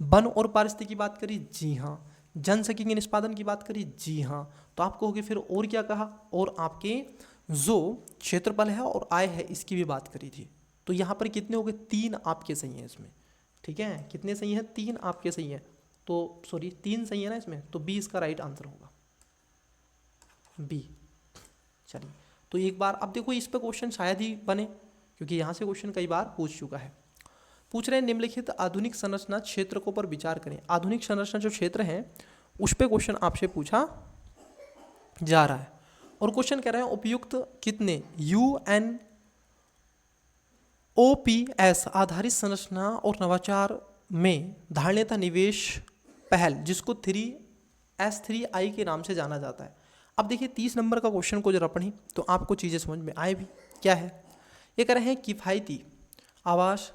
वन और पारिस्थितिकी की बात करी? जी हाँ। जनसंख्या के निष्पादन की बात करी? जी हाँ। तो आप कहोगे फिर और क्या कहा, और आपके जो क्षेत्रफल है और आय है इसकी भी बात करी थी। तो यहाँ पर कितने हो गए? 3 आपके सही हैं इसमें, ठीक है। कितने सही हैं? 3 आपके सही हैं। तो सॉरी 3 सही है ना इसमें, तो बी इसका राइट आंसर होगा, बी। चलिए तो एक बार अब देखो इस पर क्वेश्चन शायद ही बने, क्योंकि यहाँ से क्वेश्चन कई बार पूछ चुका है। पूछ रहे हैं निम्नलिखित आधुनिक संरचना क्षेत्रकों पर विचार करें। आधुनिक संरचना जो क्षेत्र हैं उस पर क्वेश्चन आपसे पूछा जा रहा है। और क्वेश्चन कह रहे हैं उपयुक्त कितने OPS आधारित संरचना और नवाचार में धारणीयता निवेश पहल, जिसको 3S3I के नाम से जाना जाता है। अब देखिए 30 नंबर का क्वेश्चन को जरा पढ़ें तो आपको चीज़ें समझ में आए भी। क्या है ये? कह रहे हैं किफ़ायती आवास,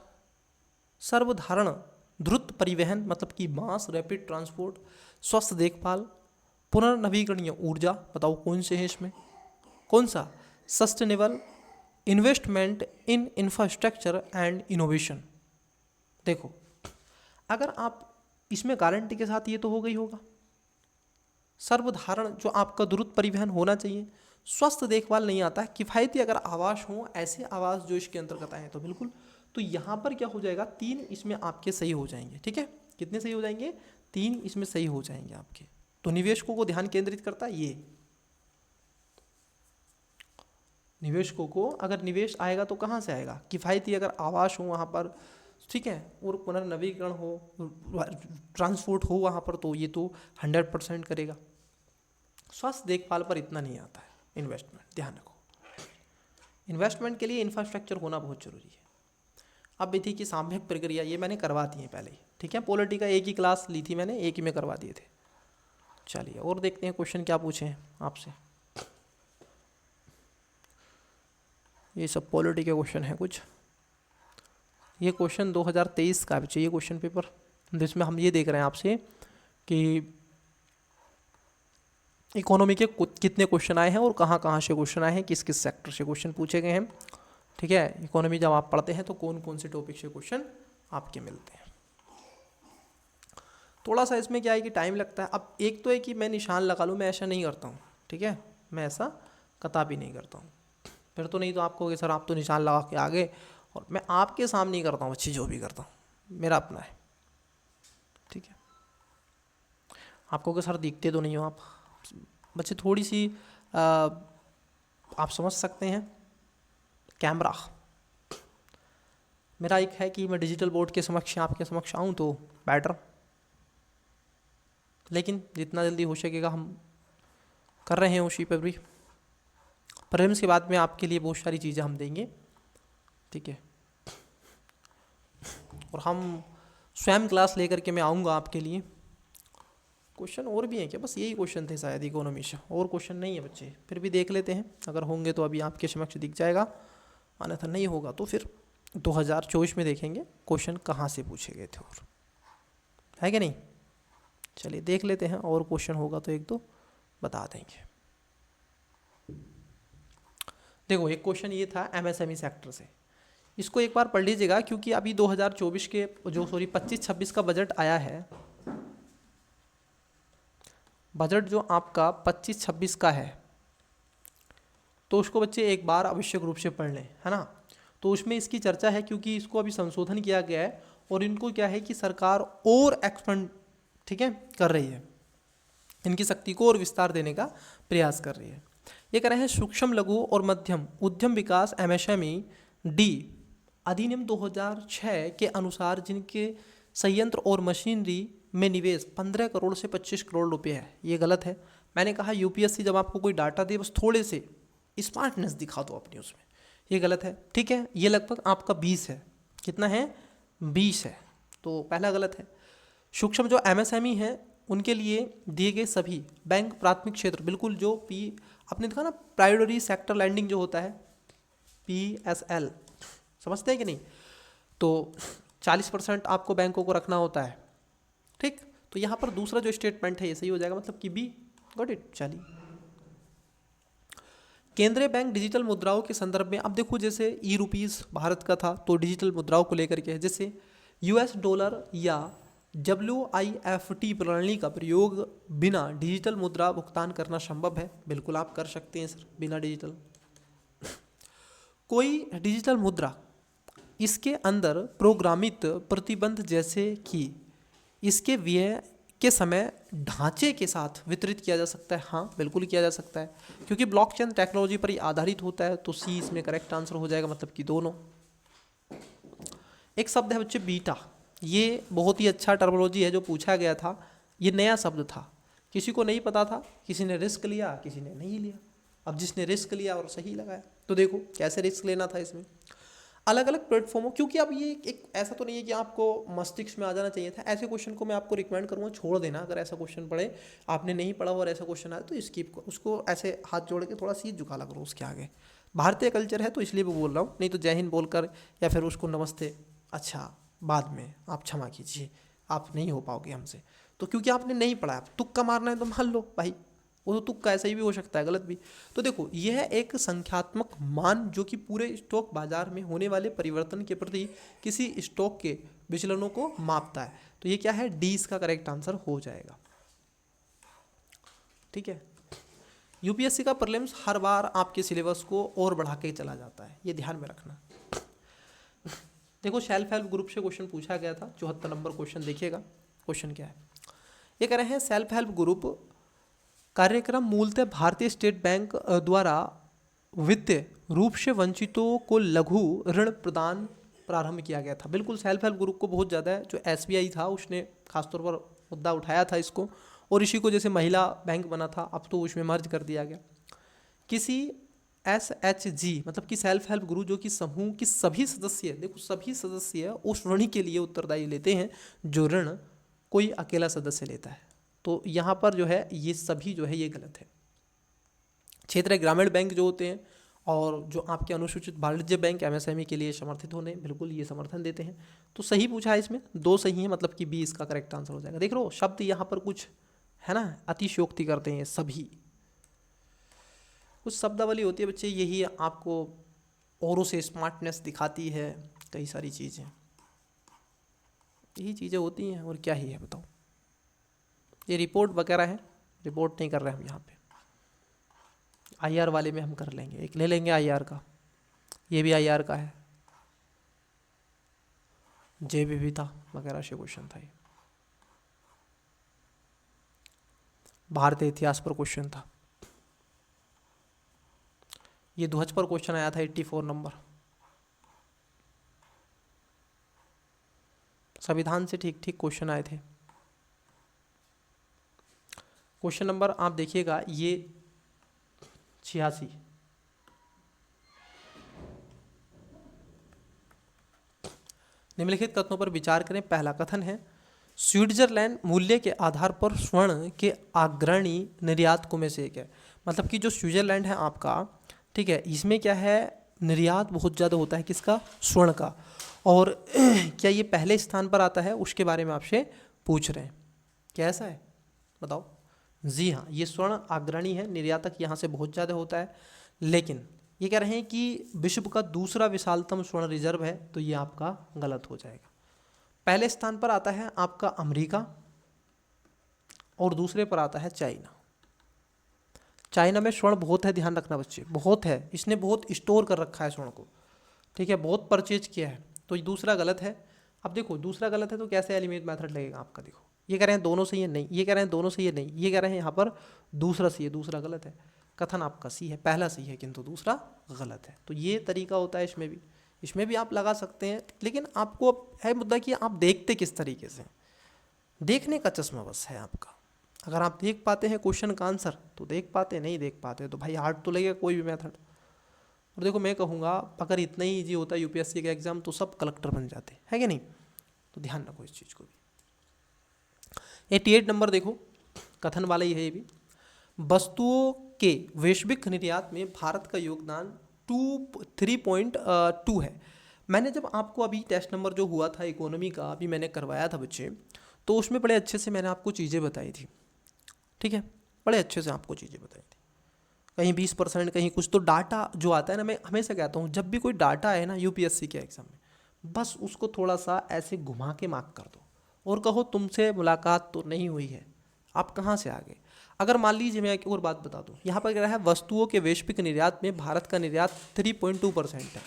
सर्वधारण द्रुत परिवहन मतलब कि मास रैपिड ट्रांसपोर्ट, स्वस्थ देखभाल, पुनर्नवीकरणीय ऊर्जा, बताओ कौन से है इसमें? कौन सा? Sustainable investment in infrastructure and innovation. देखो अगर आप इसमें गारंटी के साथ, ये तो हो गई होगा सर्वधारण जो आपका द्रुत परिवहन होना चाहिए, स्वस्थ देखभाल नहीं आता है, किफ़ायती अगर आवास हो, ऐसे आवास जो इसके अंतर्गत आए तो बिल्कुल। तो यहाँ पर क्या हो जाएगा? 3 इसमें आपके सही हो जाएंगे। ठीक है, कितने सही हो जाएंगे? 3 इसमें सही हो जाएंगे आपके। तो निवेशकों को ध्यान केंद्रित करता है ये। निवेशकों को अगर निवेश आएगा तो कहाँ से आएगा? किफ़ायती अगर आवास हो वहाँ पर, ठीक है, और पुनर्नवीकरण हो, ट्रांसपोर्ट हो वहाँ पर, तो ये तो 100% करेगा। स्वास्थ्य देखभाल पर इतना नहीं आता है इन्वेस्टमेंट, ध्यान रखो। इन्वेस्टमेंट के लिए इंफ्रास्ट्रक्चर होना बहुत ज़रूरी है। अब विधि की सामूहिक प्रक्रिया ये मैंने करवा दी है पहले ही। ठीक है, पॉलिटी का एक ही क्लास ली थी मैंने, एक ही में करवा दिए थे। चलिए और देखते हैं क्वेश्चन क्या पूछे हैं आपसे। ये सब पॉलिटी के क्वेश्चन है कुछ। ये क्वेश्चन 2023 का भी चाहिए क्वेश्चन पेपर, जिसमें हम ये देख रहे हैं आपसे कि इकोनॉमी के कितने क्वेश्चन आए हैं और कहाँ कहाँ से क्वेश्चन आए हैं, किस किस सेक्टर से क्वेश्चन पूछे गए हैं। ठीक है, इकोनॉमी जब आप पढ़ते हैं तो कौन कौन से टॉपिक से क्वेश्चन आपके मिलते हैं। थोड़ा सा इसमें क्या है कि टाइम लगता है। अब एक तो है कि मैं निशान लगा लूँ, मैं ऐसा नहीं करता हूँ। ठीक है, मैं ऐसा कतई नहीं करता हूँ। फिर तो नहीं तो आपको कि सर आप तो निशान लगा के आगे, और मैं आपके सामने नहीं करता हूँ अच्छी जो भी करता हूँ, मेरा अपना है। ठीक है, आपको कि सर दिखते तो नहीं हो आप बच्चे, थोड़ी सी आप समझ सकते हैं। कैमरा मेरा एक है कि मैं डिजिटल बोर्ड के समक्ष आपके समक्ष आऊँ तो बेटर, लेकिन जितना जल्दी हो सकेगा हम कर रहे हैं उसी पर भी। प्रीलिम्स के बाद में आपके लिए बहुत सारी चीज़ें हम देंगे। ठीक है, और हम स्वयं क्लास लेकर के मैं आऊँगा आपके लिए। क्वेश्चन और भी हैं क्या? बस यही क्वेश्चन थे शायद इकोनॉमी से, और क्वेश्चन नहीं है बच्चे, फिर भी देख लेते हैं। अगर होंगे तो अभी आपके समक्ष दिख जाएगा, अन्यथा नहीं होगा तो फिर 2024 में देखेंगे क्वेश्चन कहाँ से पूछे गए थे, और है कि नहीं। चलिए देख लेते हैं, और क्वेश्चन होगा तो एक दो बता देंगे। देखो एक क्वेश्चन ये था MSME सेक्टर से, इसको एक बार पढ़ लीजिएगा, क्योंकि अभी 2024 के जो 25-26 का बजट आया है, बजट जो आपका 25-26 का है, तो उसको बच्चे एक बार आवश्यक रूप से पढ़ लें, है ना। तो उसमें इसकी चर्चा है, क्योंकि इसको अभी संशोधन किया गया है, और इनको क्या है कि सरकार और एक्सपेंड, ठीक है, कर रही है, इनकी शक्ति को और विस्तार देने का प्रयास कर रही है। ये कह रहे हैं सूक्ष्म लघु और मध्यम उद्यम विकास MSME डी अधिनियम 2006 के अनुसार जिनके संयंत्र और मशीनरी में निवेश 15 करोड़ से 25 करोड़ रुपए है। ये गलत है। मैंने कहा UPSC जब आपको कोई डाटा दे बस थोड़े से स्मार्टनेस दिखा दो अपनी उसमें, ये गलत है। ठीक है, ये लगभग आपका 20 है। कितना है? 20 है, तो पहला गलत है। सूक्ष्म जो MSME है उनके लिए दिए गए सभी बैंक प्राथमिक क्षेत्र, बिल्कुल जो आपने देखा ना प्राइमरी सेक्टर लैंडिंग जो होता है PSL, समझते हैं कि नहीं, तो 40% आपको बैंकों को रखना होता है। ठीक, तो यहाँ पर दूसरा जो स्टेटमेंट है ये सही हो जाएगा, मतलब कि B। Got it. चलिए केंद्रीय बैंक डिजिटल मुद्राओं के संदर्भ में, अब देखो जैसे ₹, भारत का था तो डिजिटल मुद्राओं को लेकर के है, जैसे US डॉलर या WIFT प्रणाली का प्रयोग बिना डिजिटल मुद्रा भुगतान करना संभव है। बिल्कुल आप कर सकते हैं सर बिना डिजिटल। कोई डिजिटल मुद्रा इसके अंदर प्रोग्रामित प्रतिबंध जैसे कि इसके व्यय के समय ढांचे के साथ वितरित किया जा सकता है। हाँ बिल्कुल किया जा सकता है, क्योंकि ब्लॉकचेन टेक्नोलॉजी पर ही आधारित होता है, तो C इसमें करेक्ट आंसर हो जाएगा, मतलब कि दोनों। एक शब्द है बच्चे बीटा, ये बहुत ही अच्छा टर्मिनोलॉजी है जो पूछा गया था। ये नया शब्द था, किसी को नहीं पता था, किसी ने रिस्क लिया, किसी ने नहीं लिया। अब जिसने रिस्क लिया और सही लगाया, तो देखो कैसे रिस्क लेना था इसमें। अलग अलग प्लेटफॉर्मों, क्योंकि अब ये एक ऐसा तो नहीं है कि आपको मस्तिष्क में आ जाना चाहिए था, ऐसे क्वेश्चन को मैं आपको रिकमेंड करूँगा छोड़ देना। अगर ऐसा क्वेश्चन पढ़े, आपने नहीं पढ़ा और ऐसा क्वेश्चन आया तो स्किप को, उसको ऐसे हाथ जोड़ के थोड़ा सीध झुका ला करो उसके आगे। भारतीय कल्चर है तो इसलिए भी बोल रहा हूँ, नहीं तो जय हिंद बोलकर या फिर उसको नमस्ते, अच्छा बाद में आप क्षमा कीजिए, आप नहीं हो पाओगे हमसे, तो क्योंकि आपने नहीं पढ़ा। तुक्का मारना है तो मान लो भाई, वो तो तुक्का ऐसा ही भी हो सकता है, गलत भी। तो देखो यह एक संख्यात्मक मान जो कि पूरे स्टॉक बाजार में होने वाले परिवर्तन के प्रति किसी स्टॉक के विचलनों को मापता है। तो ये क्या है, डी इसका करेक्ट आंसर हो जाएगा। ठीक है, यूपीएससी का प्रीलिम्स हर बार आपके सिलेबस को और बढ़ा के चला जाता है, ये ध्यान में रखना। देखो सेल्फ हेल्प ग्रुप से क्वेश्चन पूछा गया था, 74 नंबर क्वेश्चन देखिएगा। क्वेश्चन क्या है, ये कह रहे हैं सेल्फ हेल्प ग्रुप कार्यक्रम मूलतः भारतीय स्टेट बैंक द्वारा वित्तीय रूप से वंचितों को लघु ऋण प्रदान प्रारंभ किया गया था। बिल्कुल सेल्फ हेल्प ग्रुप को बहुत ज़्यादा है, जो एसबीआई था उसने खासतौर पर मुद्दा उठाया था इसको, और इसी को जैसे महिला बैंक बना था अब तो उसमें मर्ज कर दिया गया। किसी SHG मतलब कि सेल्फ हेल्प ग्रुप जो कि समूह की सभी सदस्य, देखो सभी सदस्य उस ऋण के लिए उत्तरदायी लेते हैं जो ऋण कोई अकेला सदस्य लेता है। तो यहाँ पर जो है ये सभी जो है ये गलत है। क्षेत्रीय ग्रामीण बैंक जो होते हैं और जो आपके अनुसूचित वाणिज्य बैंक MSME के लिए समर्थित होने, बिल्कुल ये समर्थन देते हैं। तो सही पूछा है, इसमें दो सही हैं, मतलब कि बी इसका करेक्ट आंसर हो जाएगा। देख लो शब्द यहाँ पर कुछ है ना, अतिशयोक्ति करते हैं सभी, कुछ शब्दावली होती है बच्चे, यही आपको औरों से स्मार्टनेस दिखाती है, कई सारी चीज़ें यही चीज़ें होती हैं, और क्या ही है बताओ। ये रिपोर्ट वगैरह है, रिपोर्ट नहीं कर रहे हम यहाँ पे, IR वाले में हम कर लेंगे, एक ले लेंगे IR का, ये भी IR का है, JB भी था वगैरह से क्वेश्चन था। ये भारतीय इतिहास पर क्वेश्चन था, ये ध्वज पर क्वेश्चन आया था 84 नंबर, संविधान से ठीक ठीक क्वेश्चन आए थे। क्वेश्चन नंबर आप देखिएगा ये 86, निम्नलिखित कथनों पर विचार करें। पहला कथन है स्विट्जरलैंड मूल्य के आधार पर स्वर्ण के अग्रणी निर्यातकों में से एक है। मतलब कि जो स्विट्जरलैंड है आपका, ठीक है, इसमें क्या है, निर्यात बहुत ज़्यादा होता है किसका, स्वर्ण का। और क्या ये पहले स्थान पर आता है, उसके बारे में आपसे पूछ रहे हैं, क्या ऐसा है बताओ। जी हाँ, ये स्वर्ण अग्रणी है, निर्यातक यहाँ से बहुत ज़्यादा होता है। लेकिन ये कह रहे हैं कि विश्व का दूसरा विशालतम स्वर्ण रिजर्व है, तो ये आपका गलत हो जाएगा। पहले स्थान पर आता है आपका अमेरिका और दूसरे पर आता है चाइना। चाइना में स्वर्ण बहुत है, ध्यान रखना बच्चे, बहुत है, इसने बहुत स्टोर कर रखा है स्वर्ण को, ठीक है, बहुत परचेज किया है, तो ये दूसरा गलत है। अब देखो दूसरा गलत है तो कैसे एलिमिनेट मेथड लगेगा आपका, देखो ये कह रहे हैं दोनों सही है, नहीं, ये कह रहे हैं दोनों सही है, नहीं, ये कह रहे हैं यहाँ पर दूसरा सही है, दूसरा गलत है। कथन आपका सी है, पहला सही है किंतु दूसरा गलत है। तो ये तरीका होता है, इसमें भी आप लगा सकते हैं, लेकिन आपको है मुद्दा कि आप देखते किस तरीके से, देखने का चश्मा बस है आपका। अगर आप देख पाते हैं क्वेश्चन का आंसर तो देख पाते, नहीं देख पाते तो भाई हार्ड तो लगेगा कोई भी मेथड। और देखो मैं कहूँगा अगर इतना ही ईजी होता यूपीएससी का एग्जाम तो सब कलेक्टर बन जाते हैं कि नहीं, तो ध्यान रखो इस चीज़ को भी। 88 नंबर देखो, कथन वाला ही है ये भी, वस्तुओं के वैश्विक निर्यात में भारत का योगदान 3.2 है। मैंने जब आपको अभी टेस्ट नंबर जो हुआ था इकोनॉमी का अभी मैंने करवाया था बच्चे, तो उसमें बड़े अच्छे से मैंने आपको चीज़ें बताई थी, ठीक है, बड़े अच्छे से आपको चीज़ें बताई थी, कहीं 20% कहीं कुछ। तो डाटा जो आता है ना, मैं हमेशा कहता हूँ जब भी कोई डाटा है ना यूपीएससी के एग्जाम में, बस उसको थोड़ा सा ऐसे घुमा के मार्क कर दो और कहो तुमसे मुलाकात तो नहीं हुई है, आप कहाँ से आ गए। अगर मान लीजिए मैं एक और बात बता दूँ, यहाँ पर क्या है, वस्तुओं के वैश्विक निर्यात में भारत का निर्यात 3.2% है।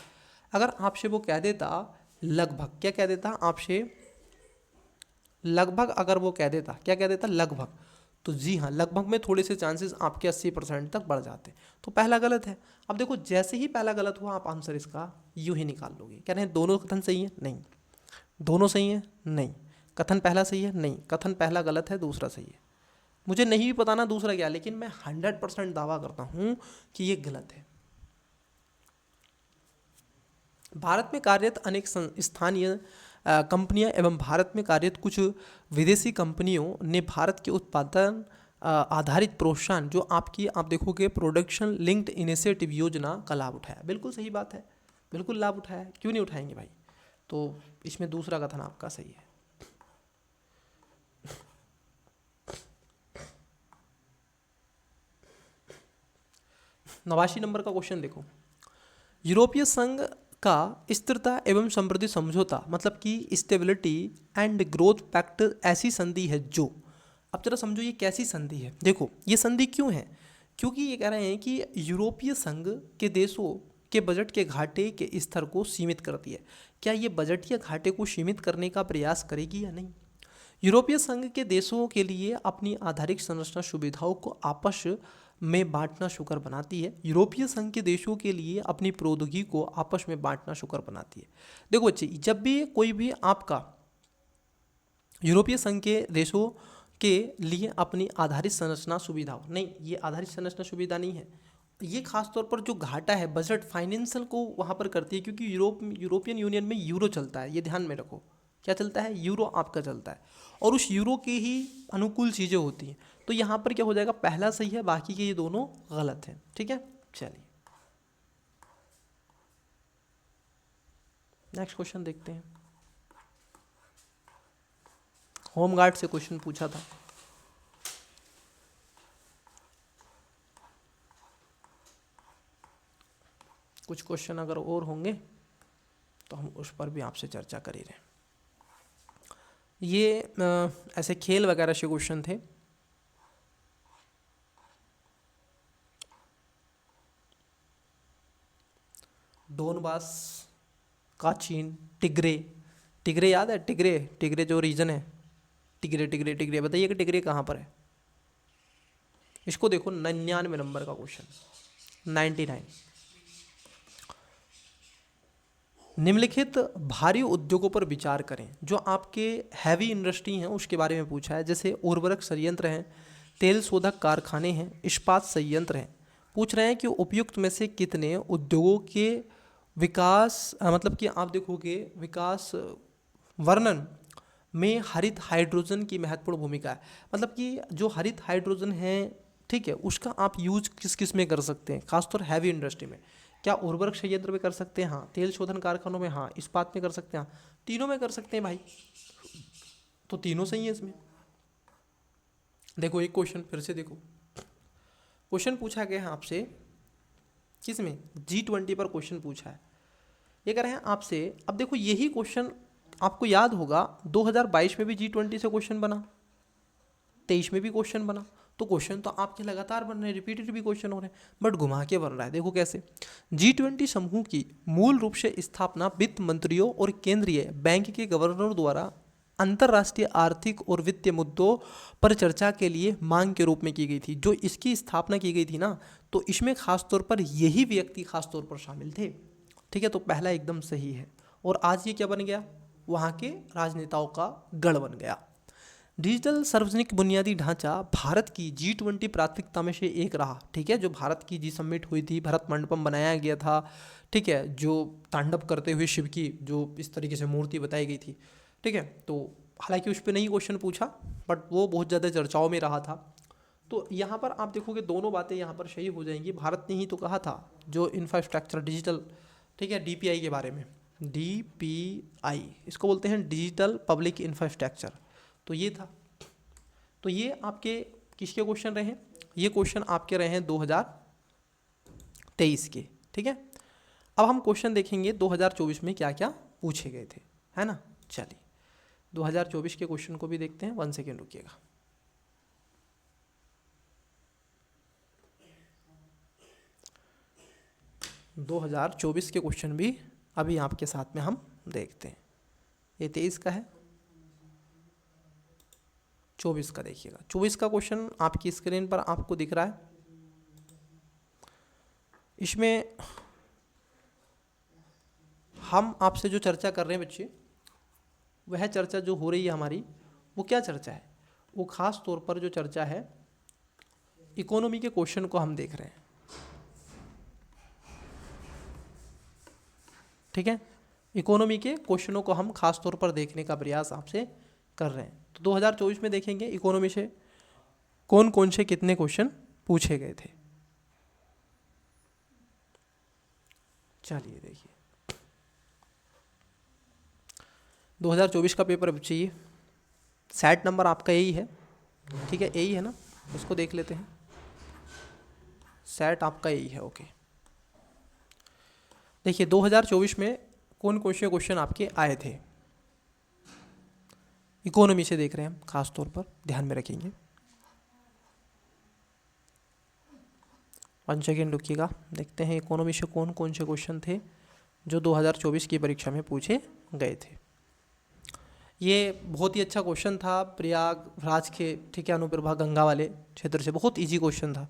अगर आपसे वो कह देता लगभग, क्या कह देता आपसे, लगभग, अगर वो कह देता, क्या कह देता, लगभग, तो जी हाँ लगभग में थोड़े से चांसेस आपके 80% तक बढ़ जाते। तो पहला गलत है। अब देखो जैसे ही पहला गलत हुआ आप आंसर इसका यूँ ही निकाल लोगे। कह रहे हैं दोनों कथन सही है, नहीं, दोनों सही है, नहीं, कथन पहला सही है, नहीं, कथन पहला गलत है, दूसरा सही है। मुझे नहीं भी पता ना दूसरा क्या, लेकिन मैं 100% दावा करता हूँ कि ये गलत है। भारत में कार्यरत अनेक स्थानीय कंपनियां एवं भारत में कार्यरत कुछ विदेशी कंपनियों ने भारत के उत्पादन आधारित प्रोत्साहन, जो आप देखोगे प्रोडक्शन लिंक्ड इनिशिएटिव योजना का लाभ उठाया। बिल्कुल सही बात है, बिल्कुल लाभ उठाया, क्यों नहीं उठाएंगे भाई। तो इसमें दूसरा कथन आपका सही है। नवासी नंबर का क्वेश्चन देखो, यूरोपीय संघ का स्थिरता एवं समृद्धि समझौता मतलब कि स्टेबिलिटी एंड ग्रोथ पैक्ट ऐसी संधि है जो, अब जरा समझो ये कैसी संधि है। देखो ये संधि क्यों है, क्योंकि ये कह रहे हैं कि यूरोपीय संघ के देशों के बजट के घाटे के स्तर को सीमित करती है। क्या ये बजट या घाटे को सीमित करने का प्रयास करेगी या नहीं। यूरोपीय संघ के देशों के लिए अपनी आधारिक संरचना सुविधाओं को आपस में बांटना शुकर बनाती है। यूरोपीय संघ के देशों के लिए अपनी प्रौद्योगिकी को आपस में बांटना शुकर बनाती है। देखो बच्चे, जब भी कोई भी आपका यूरोपीय संघ के देशों के लिए अपनी आधारित संरचना सुविधाओं, नहीं ये आधारित संरचना सुविधा नहीं है, ये खासतौर पर जो घाटा है बजट फाइनेंशियल को वहाँ पर करती है, क्योंकि यूरोपियन यूनियन में यूरो चलता है, ये ध्यान में रखो। क्या चलता है, यूरो आपका चलता है, और उस यूरो के ही अनुकूल चीज़ें होती हैं। तो यहाँ पर क्या हो जाएगा, पहला सही है, बाकी के ये दोनों गलत हैं। ठीक है, चलिए नेक्स्ट क्वेश्चन देखते हैं। होमगार्ड से क्वेश्चन पूछा था। कुछ क्वेश्चन अगर और होंगे तो हम उस पर भी आपसे चर्चा कर ही रहे हैं। ये ऐसे खेल वगैरह से क्वेश्चन थे। डोनबास, काचीन, टिग्रे, टिग्रे याद है, टिग्रे, टिग्रे जो रीजन है, टिग्रे टिग्रे टिग्रे, बताइए कि टिग्रे कहाँ पर है। इसको देखो 99 नंबर का क्वेश्चन, 99। निम्नलिखित भारी उद्योगों पर विचार करें जो आपके हैवी इंडस्ट्री हैं उसके बारे में पूछा है। जैसे उर्वरक संयंत्र हैं, तेल शोधक कारखाने हैं, इस्पात संयंत्र हैं। पूछ रहे हैं कि उपयुक्त में से कितने उद्योगों के विकास मतलब कि आप देखोगे विकास वर्णन में हरित हाइड्रोजन की महत्वपूर्ण भूमिका है। मतलब कि जो हरित हाइड्रोजन है, ठीक है, उसका आप यूज किस किस में कर सकते हैं, खासतौर हैवी इंडस्ट्री में। क्या उर्वरक संयंत्र में कर सकते हैं, हाँ। तेल शोधन कारखानों में, हाँ। इस्पात में कर सकते हैं, हाँ। तीनों में कर सकते हैं भाई, तो तीनों सही है इसमें। देखो एक क्वेश्चन फिर से देखो, क्वेश्चन पूछा गया है आपसे किसमें, G20 पर क्वेश्चन पूछा है। ये कह रहे हैं आपसे, अब देखो यही क्वेश्चन आपको याद होगा 2022 में भी G20 से क्वेश्चन बना, 23 में भी क्वेश्चन बना। तो क्वेश्चन तो आपके लगातार बन रहे हैं, रिपीटेड भी क्वेश्चन हो रहे हैं, बट घुमा के बन रहा है। देखो कैसे, G20 समूह की मूल रूप से स्थापना वित्त मंत्रियों और केंद्रीय बैंक के गवर्नरों द्वारा अंतर्राष्ट्रीय आर्थिक और वित्तीय मुद्दों पर चर्चा के लिए मांग के रूप में की गई थी। जो इसकी स्थापना की गई थी ना, तो इसमें खासतौर पर यही व्यक्ति खासतौर पर शामिल थे। ठीक है, तो पहला एकदम सही है। और आज ये क्या बन गया, वहाँ के राजनेताओं का गढ़ बन गया। डिजिटल सार्वजनिक बुनियादी ढांचा भारत की G20 प्राथमिकता में से एक रहा। ठीक है, जो भारत की जी समिट हुई थी, भरत मंडपम बनाया गया था, ठीक है, जो तांडव करते हुए शिव की जो इस तरीके से मूर्ति बताई गई थी। ठीक है, तो हालांकि उस पर नहीं क्वेश्चन पूछा, बट वो बहुत ज़्यादा चर्चाओं में रहा था। तो यहाँ पर आप देखोगे दोनों बातें यहाँ पर सही हो जाएंगी। भारत ने ही तो कहा था जो इंफ्रास्ट्रक्चर डिजिटल, ठीक है, DPI के बारे में, DPI इसको बोलते हैं डिजिटल पब्लिक इंफ्रास्ट्रक्चर, तो ये था। तो ये आपके किसके क्वेश्चन रहे हैं, ये क्वेश्चन आपके रहे हैं 2023 के। ठीक है, अब हम क्वेश्चन देखेंगे 2024 में क्या क्या पूछे गए थे, है ना। चलिए 2024 के क्वेश्चन को भी देखते हैं, 1 सेकेंड रुकिएगा। दो 2024 के क्वेश्चन भी अभी आपके साथ में हम देखते हैं। ये 23 का है, 24 का देखिएगा। 24 का क्वेश्चन आपकी स्क्रीन पर आपको दिख रहा है। इसमें हम आपसे जो चर्चा कर रहे हैं बच्चे, वह चर्चा जो हो रही है हमारी, वो क्या चर्चा है, वो खास तौर पर जो चर्चा है इकोनॉमी के क्वेश्चन को हम देख रहे हैं। ठीक है, इकोनॉमी के क्वेश्चनों को हम खास तौर पर देखने का प्रयास आपसे कर रहे हैं। तो 2024 में देखेंगे इकोनॉमी से कौन कौन से कितने क्वेश्चन पूछे गए थे। चलिए देखिए 2024 का पेपर अब चाहिए, सेट नंबर आपका यही है, ठीक है, यही है ना, उसको देख लेते हैं। सेट आपका यही है, ओके। देखिए 2024 में कौन कौन से क्वेश्चन आपके आए थे, इकोनॉमी से देख रहे हैं हम, खास तौर पर ध्यान में रखेंगे। 1 सेकेंड रुकिएगा, देखते हैं इकोनॉमी से कौन कौन से क्वेश्चन थे जो 2024 की परीक्षा में पूछे गए थे। ये बहुत ही अच्छा क्वेश्चन था, प्रयागराज के, ठीक है, अनुप्रभा गंगा वाले क्षेत्र से, बहुत इजी क्वेश्चन था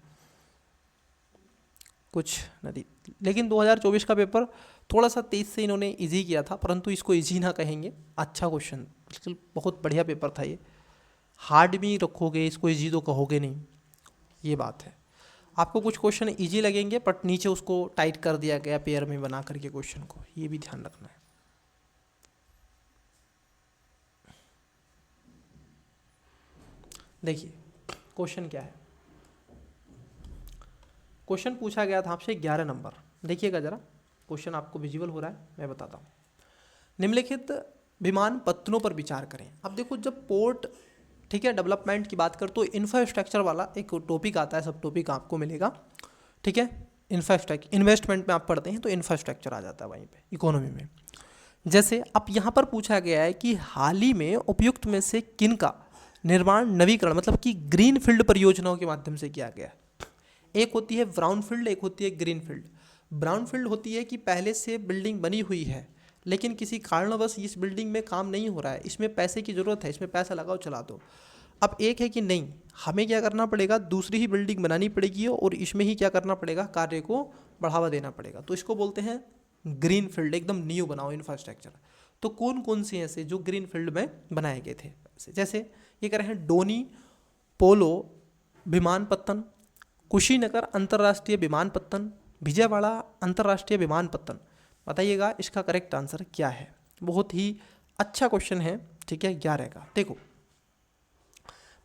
कुछ नदी। लेकिन 2024 का पेपर थोड़ा सा तेज से इन्होंने इजी किया था, परंतु इसको इजी ना कहेंगे, अच्छा क्वेश्चन, बिल्कुल बहुत बढ़िया पेपर था ये। हार्ड भी रखोगे इसको, इजी तो कहोगे नहीं, ये बात है। आपको कुछ क्वेश्चन इजी लगेंगे बट नीचे उसको टाइट कर दिया गया पेयर में बना करके क्वेश्चन को, ये भी ध्यान रखना है। देखिए क्वेश्चन क्या है, क्वेश्चन पूछा गया था आपसे 11 नंबर, देखिएगा जरा, क्वेश्चन आपको विजिबल हो रहा है, मैं बताता हूँ। निम्नलिखित विमान पत्तनों पर विचार करें। अब देखो जब पोर्ट, ठीक है, डेवलपमेंट की बात कर तो इंफ्रास्ट्रक्चर वाला एक टॉपिक आता है, सब टॉपिक आपको मिलेगा, ठीक है। इंफ्रास्ट्रक्चर इन्वेस्टमेंट में आप पढ़ते हैं तो इंफ्रास्ट्रक्चर आ जाता है वहीं पे इकोनॉमी में। जैसे अब यहाँ पर पूछा गया है कि हाल ही में उपयुक्त में से किन का निर्माण नवीकरण मतलब कि ग्रीन फील्ड परियोजनाओं के माध्यम से किया गया है। एक होती है ब्राउन फील्ड, एक होती है ग्रीन फील्ड। ब्राउन फील्ड होती है कि पहले से बिल्डिंग बनी हुई है लेकिन किसी कारणवश इस बिल्डिंग में काम नहीं हो रहा है, इसमें पैसे की ज़रूरत है, इसमें पैसा लगाओ चला दो। अब एक है कि नहीं, हमें क्या करना पड़ेगा, दूसरी ही बिल्डिंग बनानी पड़ेगी और इसमें ही क्या करना पड़ेगा, कार्य को बढ़ावा देना पड़ेगा, तो इसको बोलते हैं ग्रीन फील्ड, एकदम न्यू बनाओ इंफ्रास्ट्रक्चर। तो कौन कौन से ऐसे जो ग्रीन फील्ड में बनाए गए थे, जैसे ये कह रहे हैं डोनी पोलो विमानपत्तन, कुशीनगर अंतर्राष्ट्रीय विमानपत्तन, विजयवाड़ा अंतर्राष्ट्रीय विमानपत्तन। बताइएगा इसका करेक्ट आंसर क्या है। बहुत ही अच्छा क्वेश्चन है, ठीक है, 11 का। देखो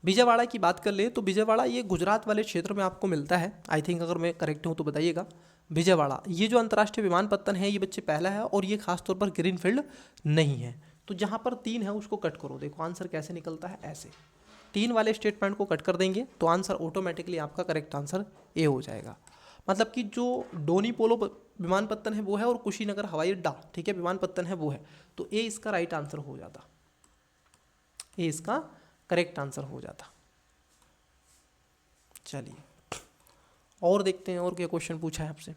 विजयवाड़ा की बात कर ले तो विजयवाड़ा ये गुजरात वाले क्षेत्र में आपको मिलता है, आई थिंक, अगर मैं करेक्ट हूँ तो बताइएगा। विजयवाड़ा ये जो अंतर्राष्ट्रीय विमानपत्तन है ये बच्चे पहला है और ये खासतौर पर ग्रीन फील्ड नहीं है। तो जहाँ पर 3 है उसको कट करो, देखो आंसर कैसे निकलता है, ऐसे 3 वाले स्टेटमेंट को कट कर देंगे तो आंसर ऑटोमेटिकली आपका करेक्ट आंसर ए हो जाएगा। मतलब कि जो डोनी पोलो विमानपत्तन है वो है और कुशीनगर हवाई अड्डा, ठीक है, विमानपत्तन है वो है, तो ए इसका राइट आंसर हो जाता, ए इसका करेक्ट आंसर हो जाता। चलिए और देखते हैं और क्या क्वेश्चन पूछा है आपसे,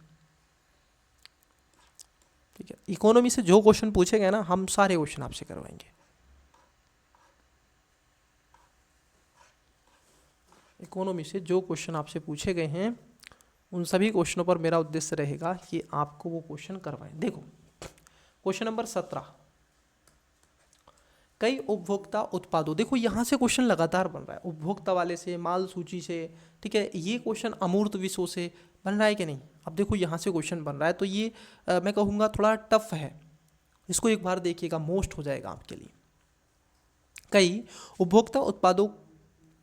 ठीक है। इकोनॉमी से जो क्वेश्चन पूछे गए ना हम सारे क्वेश्चन आपसे करवाएंगे। इकोनॉमी से जो क्वेश्चन आपसे पूछे गए हैं उन सभी क्वेश्चनों पर मेरा उद्देश्य रहेगा कि आपको वो क्वेश्चन करवाएं। देखो क्वेश्चन नंबर 17, कई उपभोक्ता उत्पादों, देखो यहाँ से क्वेश्चन लगातार बन रहा है, उपभोक्ता वाले से, माल सूची से, ठीक है, ये क्वेश्चन अमूर्त विषयों से बन रहा है कि नहीं। अब देखो यहाँ से क्वेश्चन बन रहा है तो ये मैं कहूँगा थोड़ा टफ है, इसको एक बार देखिएगा, मोस्ट हो जाएगा आपके लिए। कई उपभोक्ता उत्पादों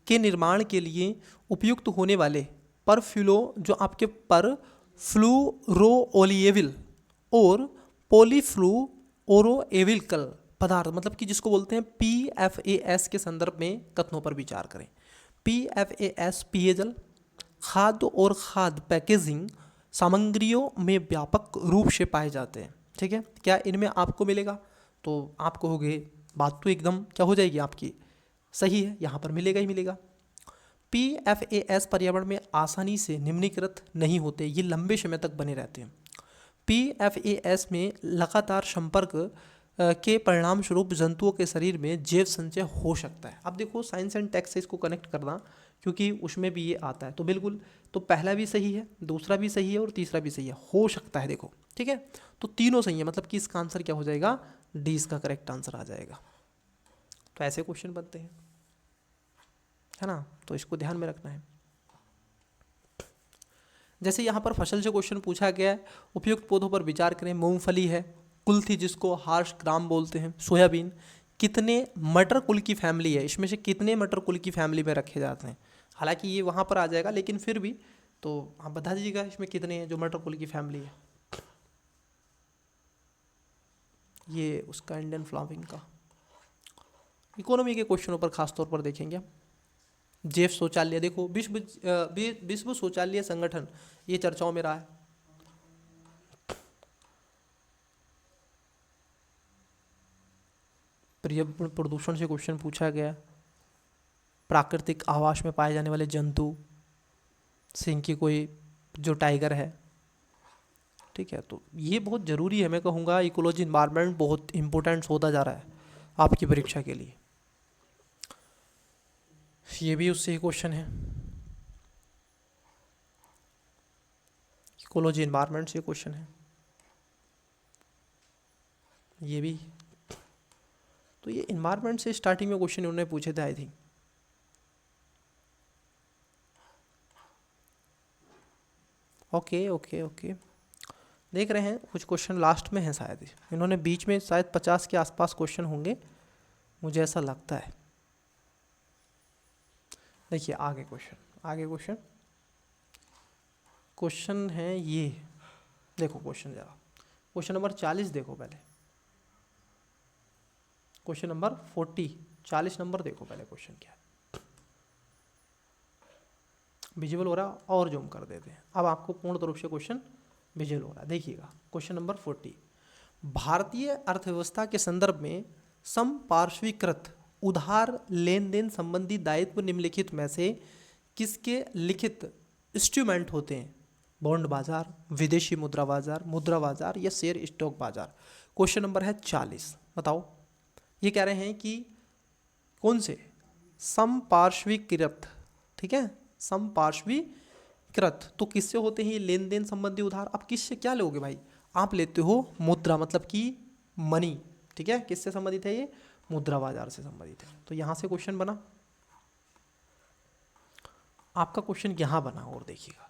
के निर्माण के लिए उपयुक्त होने वाले परफ्यूलो, जो आपके पर फ्लूरोओलिएविल और पॉलीफ्लूओरोएविलकल पदार्थ, मतलब कि जिसको बोलते हैं PFAS के संदर्भ में कथनों पर विचार करें। PFAS पेयजल, खाद्य और खाद्य पैकेजिंग सामग्रियों में व्यापक रूप से पाए जाते हैं, ठीक है। क्या इनमें आपको मिलेगा, तो आप कहोगे बात तो एकदम क्या हो जाएगी आपकी, सही है, यहाँ पर मिलेगा ही मिलेगा। PFAS पर्यावरण में आसानी से निम्नीकृत नहीं होते, ये लंबे समय तक बने रहते हैं। PFAS में लगातार संपर्क के परिणाम स्वरूप जंतुओं के शरीर में जैव संचय हो सकता है। अब देखो साइंस एंड टेक से इसको कनेक्ट करना, क्योंकि उसमें भी ये आता है, तो बिल्कुल, तो पहला भी सही है, दूसरा भी सही है और तीसरा भी सही है, हो सकता है, देखो, ठीक है, तो तीनों सही है, मतलब कि इसका आंसर क्या हो जाएगा, डी इसका करेक्ट आंसर आ जाएगा। तो ऐसे क्वेश्चन बनते हैं, है ना, तो इसको ध्यान में रखना है। जैसे यहाँ पर फसल से क्वेश्चन पूछा गया है, उपयुक्त पौधों पर विचार करें, मूंगफली है, कुल्थी जिसको हार्श ग्राम बोलते हैं, सोयाबीन, कितने मटर कुल की फैमिली है, इसमें से कितने मटर कुल की फैमिली में रखे जाते हैं। हालांकि ये वहाँ पर आ जाएगा, लेकिन फिर भी तो आप बता दीजिएगा इसमें कितने हैं जो मटर कुल की फैमिली है। ये उसका इंडियन फ्लावरिंग का इकोनॉमी के क्वेश्चनों पर खास तौर पर देखेंगे। जेफ शौचालय, देखो विश्व शौचालय संगठन ये चर्चाओं में रहा है। पर्यावरण प्रदूषण से क्वेश्चन पूछा गया। प्राकृतिक आवास में पाए जाने वाले जंतु, सिंह की कोई जो टाइगर है, ठीक है, तो ये बहुत ज़रूरी है। मैं कहूँगा इकोलॉजी इन्वायरमेंट बहुत इंपॉर्टेंट होता जा रहा है आपकी परीक्षा के लिए। ये भी उससे ही क्वेश्चन है, इकोलॉजी इन्वायरमेंट से क्वेश्चन है ये भी। तो ये इन्वायरमेंट से स्टार्टिंग में क्वेश्चन उन्होंने पूछे थे I think. Okay okay okay, देख रहे हैं कुछ क्वेश्चन लास्ट में है शायद, इन्होंने बीच में शायद 50 के आसपास क्वेश्चन होंगे, मुझे ऐसा लगता है। देखिए आगे क्वेश्चन है ये, देखो क्वेश्चन जरा, क्वेश्चन नंबर 40 देखो पहले, क्वेश्चन नंबर 40, 40 नंबर देखो पहले क्वेश्चन क्या है। विजुअल हो रहा, और जूम कर देते हैं, अब आपको पूर्ण रूप से क्वेश्चन विजुअल हो रहा। देखिएगा क्वेश्चन नंबर 40, भारतीय अर्थव्यवस्था के संदर्भ में संपार्श्विकृत उधार लेन देन संबंधी दायित्व निम्नलिखित में से किसके लिखित इंस्ट्रूमेंट होते हैं? बॉन्ड बाजार, विदेशी मुद्रा बाजार या शेयर स्टॉक बाजार। क्वेश्चन नंबर है 40, बताओ। ये कह रहे हैं कि कौन से संपार्श्विकृत, ठीक है, संपार्श्विकृत, तो किससे होते हैं ये लेन देन संबंधी उधार? आप किससे क्या लोगे भाई? आप लेते हो मुद्रा, मतलब कि मनी, ठीक है, किससे संबंधित है ये? मुद्रा बाजार से संबंधित है। तो यहां से क्वेश्चन बना, आपका क्वेश्चन यहां बना, और देखिएगा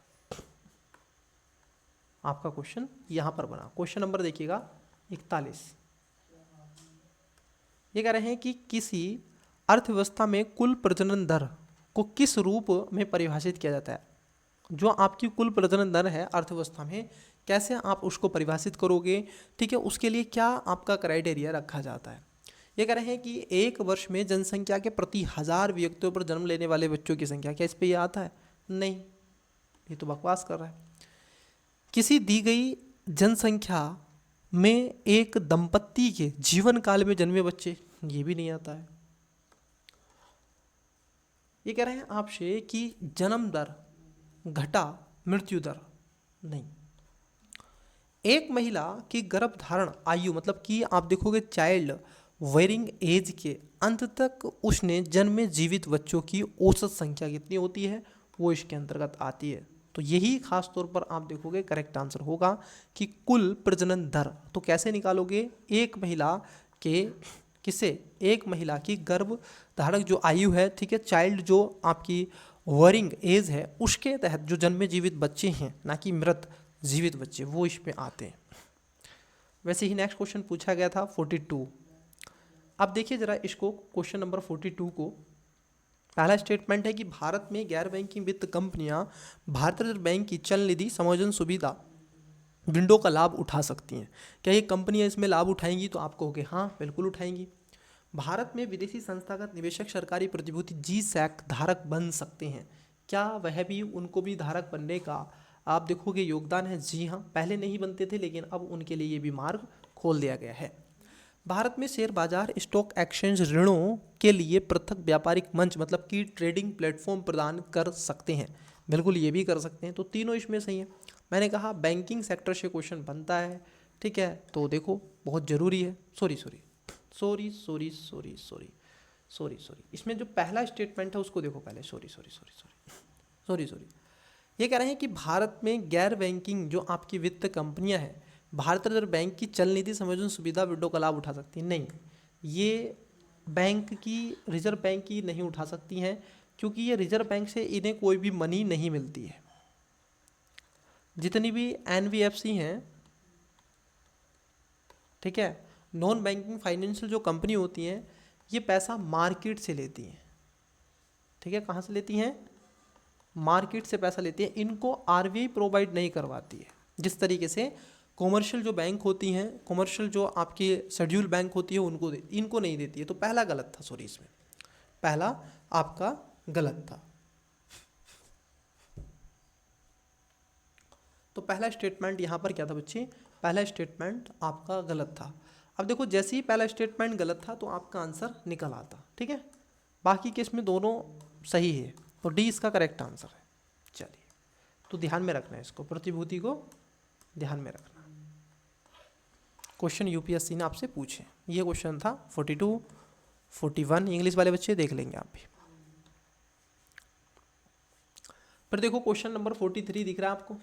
आपका क्वेश्चन यहां पर बना। क्वेश्चन नंबर देखिएगा 41, ये कह रहे हैं कि किसी अर्थव्यवस्था में कुल प्रजनन दर को किस रूप में परिभाषित किया जाता है? जो आपकी कुल प्रजनन दर है अर्थव्यवस्था में, कैसे आप उसको परिभाषित करोगे, ठीक है, उसके लिए क्या आपका क्राइटेरिया रखा जाता है? ये कह रहे हैं कि एक वर्ष में जनसंख्या के प्रति 1000 व्यक्तियों पर जन्म लेने वाले बच्चों की संख्या, क्या इस पे ये आता है? नहीं, ये तो बकवास कर रहा है। किसी दी गई जनसंख्या में एक दंपत्ति के जीवन काल में जन्मे बच्चे, ये भी नहीं आता है। ये कह रहे हैं आपसे कि जन्म दर घटा मृत्यु दर, नहीं। एक महिला की गर्भधारण आयु, मतलब कि आप देखोगे चाइल्ड वेयरिंग एज के अंत तक उसने जन्मे जीवित बच्चों की औसत संख्या कितनी होती है, वो इसके अंतर्गत आती है। तो यही खास तौर पर आप देखोगे करेक्ट आंसर होगा कि कुल प्रजनन दर। तो कैसे निकालोगे? एक महिला के किसे, एक महिला की गर्भ धारक जो आयु है, ठीक है, चाइल्ड जो आपकी वरिंग एज है, उसके तहत जो जन्मे जीवित बच्चे हैं, ना कि मृत जीवित बच्चे, वो इसमें आते हैं। वैसे ही नेक्स्ट क्वेश्चन पूछा गया था 42। अब देखिए जरा इसको, क्वेश्चन नंबर 42 को, पहला स्टेटमेंट है कि भारत में गैर बैंकिंग वित्त कंपनियां भारतीय रिजर्व बैंक की चल निधि समायोजन सुविधा विंडो का लाभ उठा सकती हैं। क्या ये कंपनियां इसमें लाभ उठाएंगी? तो आप कहोगे हाँ बिल्कुल उठाएंगी। भारत में विदेशी संस्थागत निवेशक सरकारी प्रतिभूति जी-सैक धारक बन सकते हैं, क्या वह भी, उनको भी धारक बनने का आप देखोगे योगदान है? जी हाँ, पहले नहीं बनते थे, लेकिन अब उनके लिए ये भी मार्ग खोल दिया गया है। भारत में शेयर बाजार, स्टॉक एक्सचेंज ऋणों के लिए पृथक व्यापारिक मंच, मतलब कि ट्रेडिंग प्लेटफॉर्म प्रदान कर सकते हैं, बिल्कुल ये भी कर सकते हैं। तो तीनों इसमें सही है। मैंने कहा बैंकिंग सेक्टर से क्वेश्चन बनता है, ठीक है, तो देखो बहुत ज़रूरी है। सॉरी, इसमें जो पहला स्टेटमेंट है उसको देखो पहले। सॉरी, ये कह रहे हैं कि भारत में गैर बैंकिंग जो आपकी वित्त कंपनियां हैं, भारतीय रिजर्व बैंक की चल निधि समायोजन सुविधा विंडो का लाभ उठा सकती हैं? नहीं, ये बैंक की, रिजर्व बैंक की नहीं उठा सकती हैं, क्योंकि ये रिजर्व बैंक से इन्हें कोई भी मनी नहीं मिलती है। जितनी भी NBFC हैं, ठीक है। नॉन बैंकिंग फाइनेंशियल जो कंपनी होती हैं ये पैसा मार्केट से लेती हैं, ठीक है। कहाँ से लेती हैं? मार्केट से पैसा लेती हैं। इनको आरबीआई प्रोवाइड नहीं करवाती है। जिस तरीके से कॉमर्शियल जो बैंक होती हैं, कॉमर्शियल जो आपकी शेड्यूल बैंक होती है उनको इनको नहीं देती है। तो पहला गलत था, सॉरी, इसमें पहला आपका गलत था। तो पहला स्टेटमेंट यहाँ पर क्या था बच्चे? पहला स्टेटमेंट आपका गलत था। अब देखो जैसे ही पहला स्टेटमेंट गलत था तो आपका आंसर निकल आता, ठीक है। बाकी केस में दोनों सही है, तो डी इसका करेक्ट आंसर है। चलिए, तो ध्यान में रखना है इसको, प्रतिभूति को ध्यान में रखना। क्वेश्चन यूपीएससी ने आपसे पूछे, ये क्वेश्चन था 42, 41, इंग्लिश वाले बच्चे देख लेंगे आप भी। पर देखो क्वेश्चन नंबर 43 दिख रहा है आपको।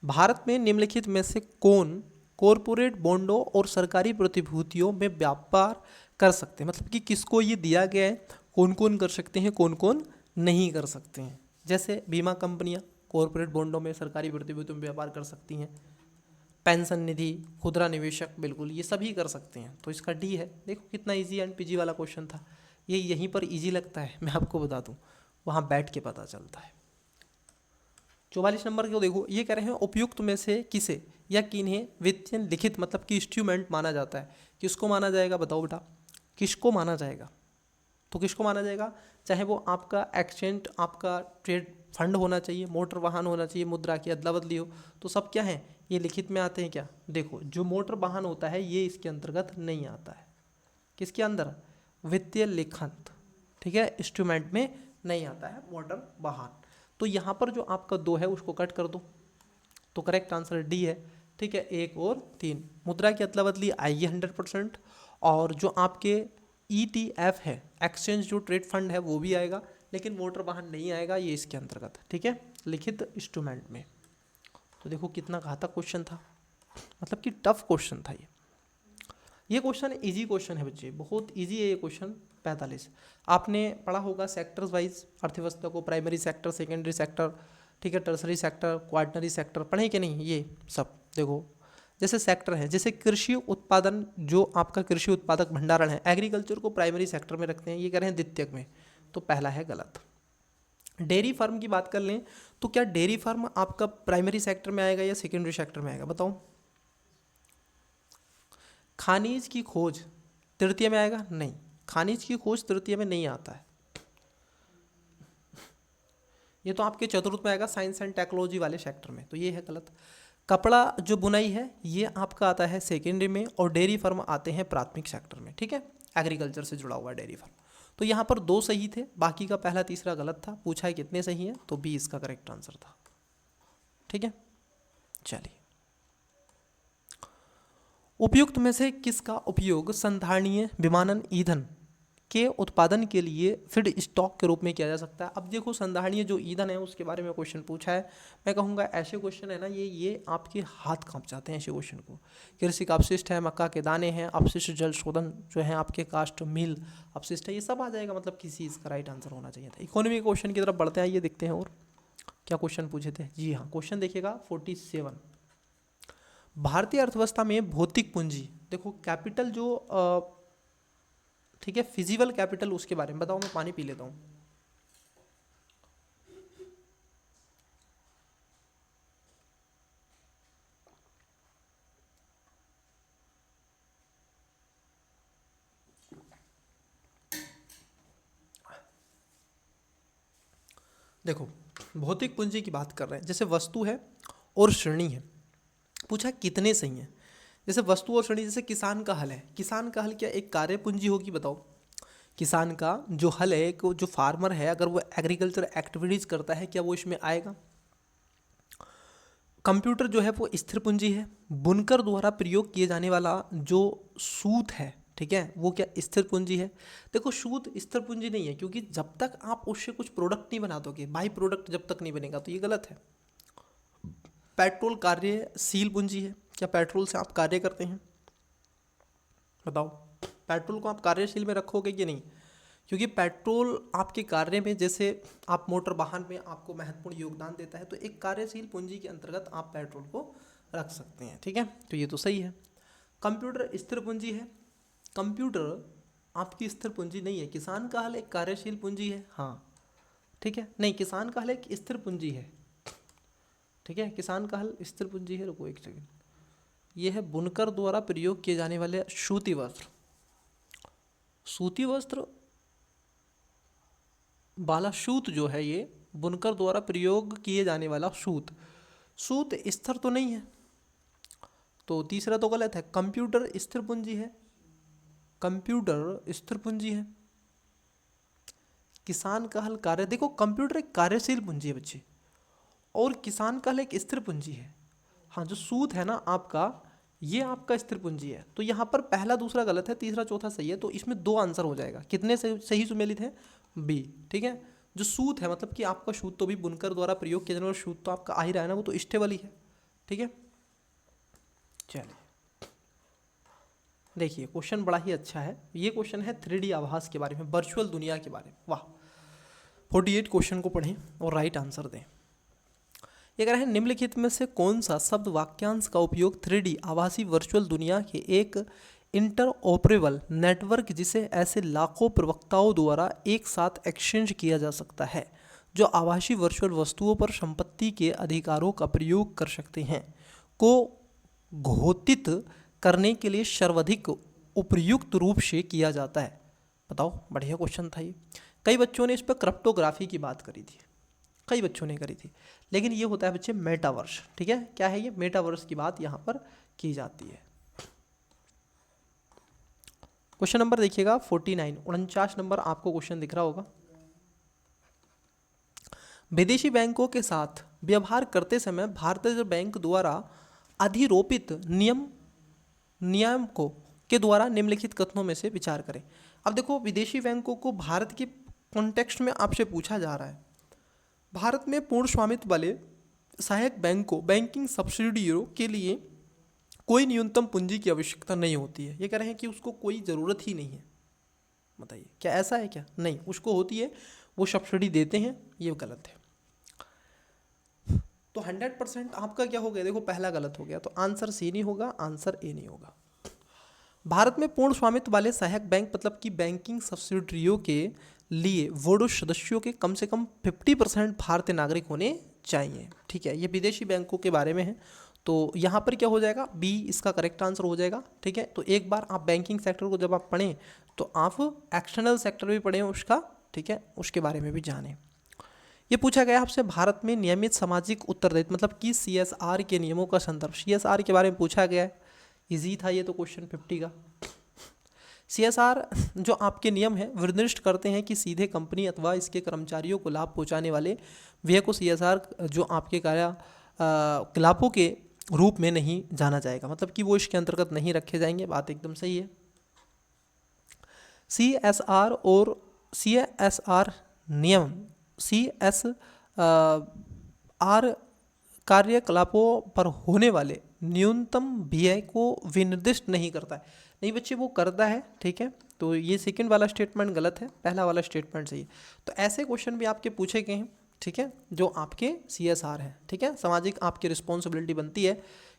भारत में निम्नलिखित में से कौन कॉरपोरेट बॉन्डों और सरकारी प्रतिभूतियों में व्यापार कर सकते हैं? मतलब कि किसको ये दिया गया है, कौन कौन कर सकते हैं, कौन कौन नहीं कर सकते हैं। जैसे बीमा कंपनियां कॉरपोरेट बॉन्डों में, सरकारी प्रतिभूतियों में व्यापार कर सकती हैं। पेंशन निधि, खुदरा निवेशक, बिल्कुल ये सभी कर सकते हैं। तो इसका डी है। देखो कितना इजी एंड पीजी वाला क्वेश्चन था। ये यहीं पर इजी लगता है, मैं आपको बता दूं, वहाँ बैठ के पता चलता है। 44 नंबर को देखो, ये कह रहे हैं उपयुक्त में से किसे या किन्हें वित्तीय लिखित मतलब कि इंस्ट्रूमेंट माना जाता है। किसको माना जाएगा बताओ बेटा, किसको माना जाएगा? तो किसको माना जाएगा? चाहे वो आपका एक्सचेंज, आपका ट्रेड फंड होना चाहिए, मोटर वाहन होना चाहिए, मुद्रा की अदला बदली हो, तो सब क्या है, ये लिखित में आते हैं क्या? देखो जो मोटर वाहन होता है ये इसके अंतर्गत नहीं आता है। किसके अंदर? वित्तीय लेखन, ठीक है, इंस्ट्रूमेंट में नहीं आता है मोटर वाहन। तो यहाँ पर जो आपका 2 है उसको कट कर दो, तो करेक्ट आंसर डी है, ठीक है। 1 और 3 मुद्रा की अदला बदली आएगी 100%, और जो आपके ETF है, एक्सचेंज जो ट्रेड फंड है, वो भी आएगा, लेकिन मोटर वाहन नहीं आएगा, ये इसके अंतर्गत, ठीक है, लिखित इंस्ट्रूमेंट में। तो देखो कितना घातक क्वेश्चन था, मतलब कि टफ क्वेश्चन था ये क्वेश्चन इजी क्वेश्चन है बच्चे, बहुत इजी है ये क्वेश्चन। 45 आपने पढ़ा होगा सेक्टर्स वाइज अर्थव्यवस्था को, प्राइमरी सेक्टर, सेकेंडरी सेक्टर, ठीक है, टर्सरी सेक्टर, क्वार्टनरी सेक्टर, पढ़े कि नहीं? ये सब देखो, जैसे सेक्टर है, जैसे कृषि उत्पादन, जो आपका कृषि उत्पादक भंडारण है, एग्रीकल्चर को प्राइमरी सेक्टर में रखते हैं, ये कह रहे हैं द्वितीयक में, तो पहला है गलत। डेयरी फार्म की बात कर लें तो क्या डेयरी फार्म आपका प्राइमरी सेक्टर में आएगा या सेकेंडरी सेक्टर में आएगा बताओ? खनिज की खोज तृतीय में आएगा? नहीं, खनिज की खोज तृतीय में नहीं आता है, ये तो आपके चतुर्थ में आएगा, साइंस एंड टेक्नोलॉजी वाले सेक्टर में, तो ये है गलत। कपड़ा जो बुनाई है ये आपका आता है सेकेंडरी में, और डेयरी फार्म आते हैं प्राथमिक सेक्टर में, ठीक है, एग्रीकल्चर से जुड़ा हुआ डेयरी फार्म। तो यहाँ पर 2 सही थे, बाकी का पहला तीसरा गलत था। पूछा है कितने सही हैं, तो बी इसका करेक्ट आंसर था, ठीक है। चलिए, उपयुक्त में से किसका उपयोग संधारणीय विमानन ईंधन के उत्पादन के लिए फीड स्टॉक के रूप में किया जा सकता है? अब देखो संधारणीय जो ईंधन है उसके बारे में क्वेश्चन पूछा है। मैं कहूँगा ऐसे क्वेश्चन है ना, ये आपके हाथ कांप जाते हैं ऐसे क्वेश्चन को। कृषि का अपशिष्ट है, मक्का के दाने हैं, अपशिष्ट जल शोधन जो है, आपके कास्ट मिल अपशिष्ट है, ये सब आ जाएगा, मतलब किसी इसका राइट आंसर होना चाहिए था। इकोनॉमी क्वेश्चन की तरफ बढ़ते हैं, ये देखते हैं और क्या क्वेश्चन पूछे थे। जी हाँ, क्वेश्चन देखिएगा 47, भारतीय अर्थव्यवस्था में भौतिक पूंजी, देखो कैपिटल जो ठीक है, फिजिकल कैपिटल, उसके बारे में बताओ। मैं पानी पी लेता हूँ। देखो भौतिक पूंजी की बात कर रहे हैं, जैसे वस्तु है और श्रेणी है, पूछा कितने सही हैं। जैसे वस्तु और श्रेणी, जैसे किसान का हल है, किसान का हल क्या एक कार्य पूंजी होगी बताओ? किसान का जो हल है, जो फार्मर है, अगर वो एग्रीकल्चर एक्टिविटीज करता है, क्या वो इसमें आएगा? कंप्यूटर जो है वो स्थिर पूंजी है। बुनकर द्वारा प्रयोग किए जाने वाला जो सूत है, ठीक है, वो क्या स्थिर पूंजी है? देखो सूत स्थिर पूंजी नहीं है, क्योंकि जब तक आप उससे कुछ प्रोडक्ट नहीं बना दोगे, बाई प्रोडक्ट जब तक नहीं बनेगा, तो ये गलत है। पेट्रोल कार्यशील पूंजी है, क्या पेट्रोल से आप कार्य करते हैं? बताओ, पेट्रोल को आप कार्यशील में रखोगे कि नहीं? क्योंकि पेट्रोल आपके कार्य में, जैसे आप मोटर वाहन में आपको महत्वपूर्ण योगदान देता है, तो एक कार्यशील पूंजी के अंतर्गत आप पेट्रोल को रख सकते हैं, ठीक है, तो ये तो सही है। कंप्यूटर स्थिर पूंजी है? कंप्यूटर आपकी स्थिर पूंजी नहीं है। किसान का हल एक कार्यशील पूंजी है, हाँ ठीक है, नहीं किसान का हल एक स्थिर पूंजी है, ठीक है, किसान का हल स्थिर पूंजी है। रुको एक सेकंड, ये है बुनकर द्वारा प्रयोग किए जाने वाले सूती वस्त्र। सूती वस्त्र वाला सूत जो है, ये बुनकर द्वारा प्रयोग किए जाने वाला सूत, सूत स्थिर तो नहीं है, तो तीसरा तो गलत है। कंप्यूटर स्थिर पूंजी है, कंप्यूटर स्थिर पूंजी है। किसान का हल कार्य, देखो कंप्यूटर एक कार्यशील पूंजी है बच्चे, और किसान का हल एक स्थिर पूंजी है। हाँ, जो सूत है ना आपका, ये आपका स्थिर पूंजी है। तो यहाँ पर पहला दूसरा गलत है, तीसरा चौथा सही है, तो इसमें दो आंसर हो जाएगा। कितने सही सुमेलित है? बी, ठीक है। जो सूत है मतलब कि आपका सूत तो भी बुनकर द्वारा प्रयोग किया जाने वाला सूत तो आपका आ ही रहा है ना, वो तो स्टेबल ही है, ठीक है। चलिए देखिए, क्वेश्चन बड़ा ही अच्छा है। ये क्वेश्चन है 3D आभास के बारे में, वर्चुअल दुनिया के बारे में। वाह, 48 क्वेश्चन को पढ़ें और राइट आंसर दें। ये कह रहे हैं निम्नलिखित में से कौन सा शब्द वाक्यांश का उपयोग 3D आभासी वर्चुअल दुनिया के एक इंटरऑपरेबल नेटवर्क जिसे ऐसे लाखों प्रवक्ताओं द्वारा एक साथ एक्सचेंज किया जा सकता है जो आभासी वर्चुअल वस्तुओं पर संपत्ति के अधिकारों का प्रयोग कर सकते हैं, को घोषित करने के लिए सर्वाधिक उपयुक्त रूप से किया जाता है? बताओ, बढ़िया क्वेश्चन था ये। कई बच्चों ने इस पर क्रिप्टोग्राफी की बात करी थी, कई बच्चों ने करी थी, लेकिन ये होता है बच्चे मेटावर्स, ठीक है। क्या है ये? मेटावर्स की बात यहाँ पर की जाती है। क्वेश्चन नंबर देखिएगा 49, 49 नंबर आपको क्वेश्चन दिख रहा होगा। विदेशी बैंकों के साथ व्यवहार करते समय भारतीय रिजर्व बैंक द्वारा अधिरोपित नियमों के द्वारा निम्नलिखित कथनों में से विचार करें। अब देखो, विदेशी बैंकों को भारत के कॉन्टेक्स्ट में आपसे पूछा जा रहा है। भारत में पूर्ण स्वामित्व वाले सहायक बैंकों, बैंकिंग सब्सिडियरियों के लिए कोई न्यूनतम पूंजी की आवश्यकता नहीं होती है। ये कह रहे हैं कि उसको कोई ज़रूरत ही नहीं है। बताइए, क्या ऐसा है क्या? नहीं, उसको होती है, वो सब्सिडी देते हैं, ये गलत है। तो 100% आपका क्या हो गया? देखो, पहला गलत हो गया, तो आंसर सी नहीं होगा, आंसर ए नहीं होगा। भारत में पूर्ण स्वामित्व वाले सहायक बैंक मतलब कि बैंकिंग सब्सिडियरियों के लिए बोर्ड सदस्यों के कम से कम 50% भारतीय नागरिक होने चाहिए, ठीक है। ये विदेशी बैंकों के बारे में है, तो यहाँ पर क्या हो जाएगा? बी इसका करेक्ट आंसर हो जाएगा, ठीक है। तो एक बार आप बैंकिंग सेक्टर को जब आप पढ़ें तो आप एक्सटर्नल सेक्टर भी पढ़ें उसका, ठीक है, उसके बारे में भी जानें। ये पूछा गया आपसे, भारत में नियमित सामाजिक उत्तरदायित्व मतलब कि CSR के नियमों का संदर्भ, CSR के बारे में पूछा गया है। इजी था ये तो क्वेश्चन 50 का। CSR जो आपके नियम हैं वो निर्दिष्ट करते हैं कि सीधे कंपनी अथवा इसके कर्मचारियों को लाभ पहुंचाने वाले व्यय को CSR जो आपके लाभों के रूप में नहीं जाना जाएगा, मतलब कि वो इसके अंतर्गत नहीं रखे जाएंगे। बात एकदम सही है। CSR और CSR नियम CSR कार्यकलापों पर होने वाले न्यूनतम व्यय को विनिर्दिष्ट नहीं करता है। नहीं बच्चे, वो करता है, ठीक है। तो ये सेकंड वाला स्टेटमेंट गलत है, पहला वाला स्टेटमेंट सही है। तो ऐसे क्वेश्चन भी आपके पूछे गए हैं, ठीक है, जो आपके CSR है, ठीक है। सामाजिक आपकी रिस्पॉन्सिबिलिटी बनती है,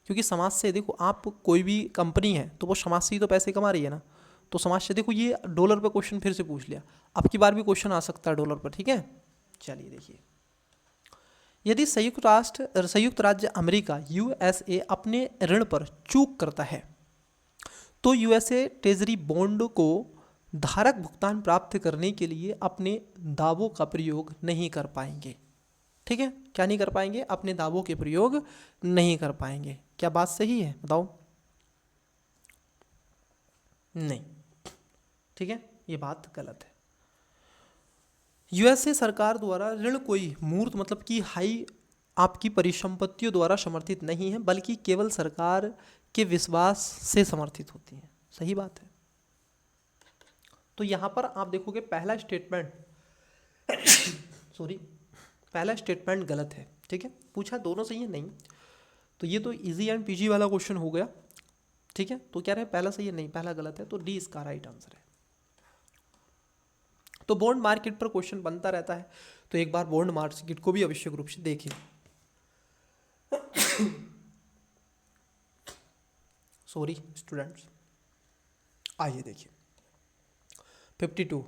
क्योंकि समाज से देखो, आप कोई भी कंपनी है तो वो समाज से ही तो पैसे कमा रही है ना, तो समाज से देखो, ये डॉलर पे क्वेश्चन फिर से पूछ लिया, अब की बार भी क्वेश्चन आ सकता है डॉलर पर, ठीक है। चलिए देखिए, यदि संयुक्त राज्य अमेरिका USA अपने ऋण पर चूक करता है तो USA ट्रेजरी बॉन्ड को धारक भुगतान प्राप्त करने के लिए अपने दावों का प्रयोग नहीं कर पाएंगे, ठीक है। क्या नहीं कर पाएंगे? अपने दावों के प्रयोग नहीं कर पाएंगे। क्या बात सही है? बताओ। नहीं, ठीक है, ये बात गलत है। USA सरकार द्वारा ऋण कोई मूर्त मतलब कि हाई आपकी परिसंपत्तियों द्वारा समर्थित नहीं है, बल्कि केवल सरकार के विश्वास से समर्थित होती है। सही बात है। तो यहाँ पर आप देखोगे पहला स्टेटमेंट पहला स्टेटमेंट गलत है, ठीक है। पूछा दोनों सही है, नहीं, तो ये तो इजी एंड पीजी वाला क्वेश्चन हो गया, ठीक है। तो क्या रहे? पहला सही है, नहीं, पहला गलत है, तो डी इसका राइट आंसर है। तो बॉन्ड मार्केट पर क्वेश्चन बनता रहता है, तो एक बार बॉन्ड मार्केट को भी आवश्यक रूप से देखें। सॉरी स्टूडेंट्स, आइए देखिए 52।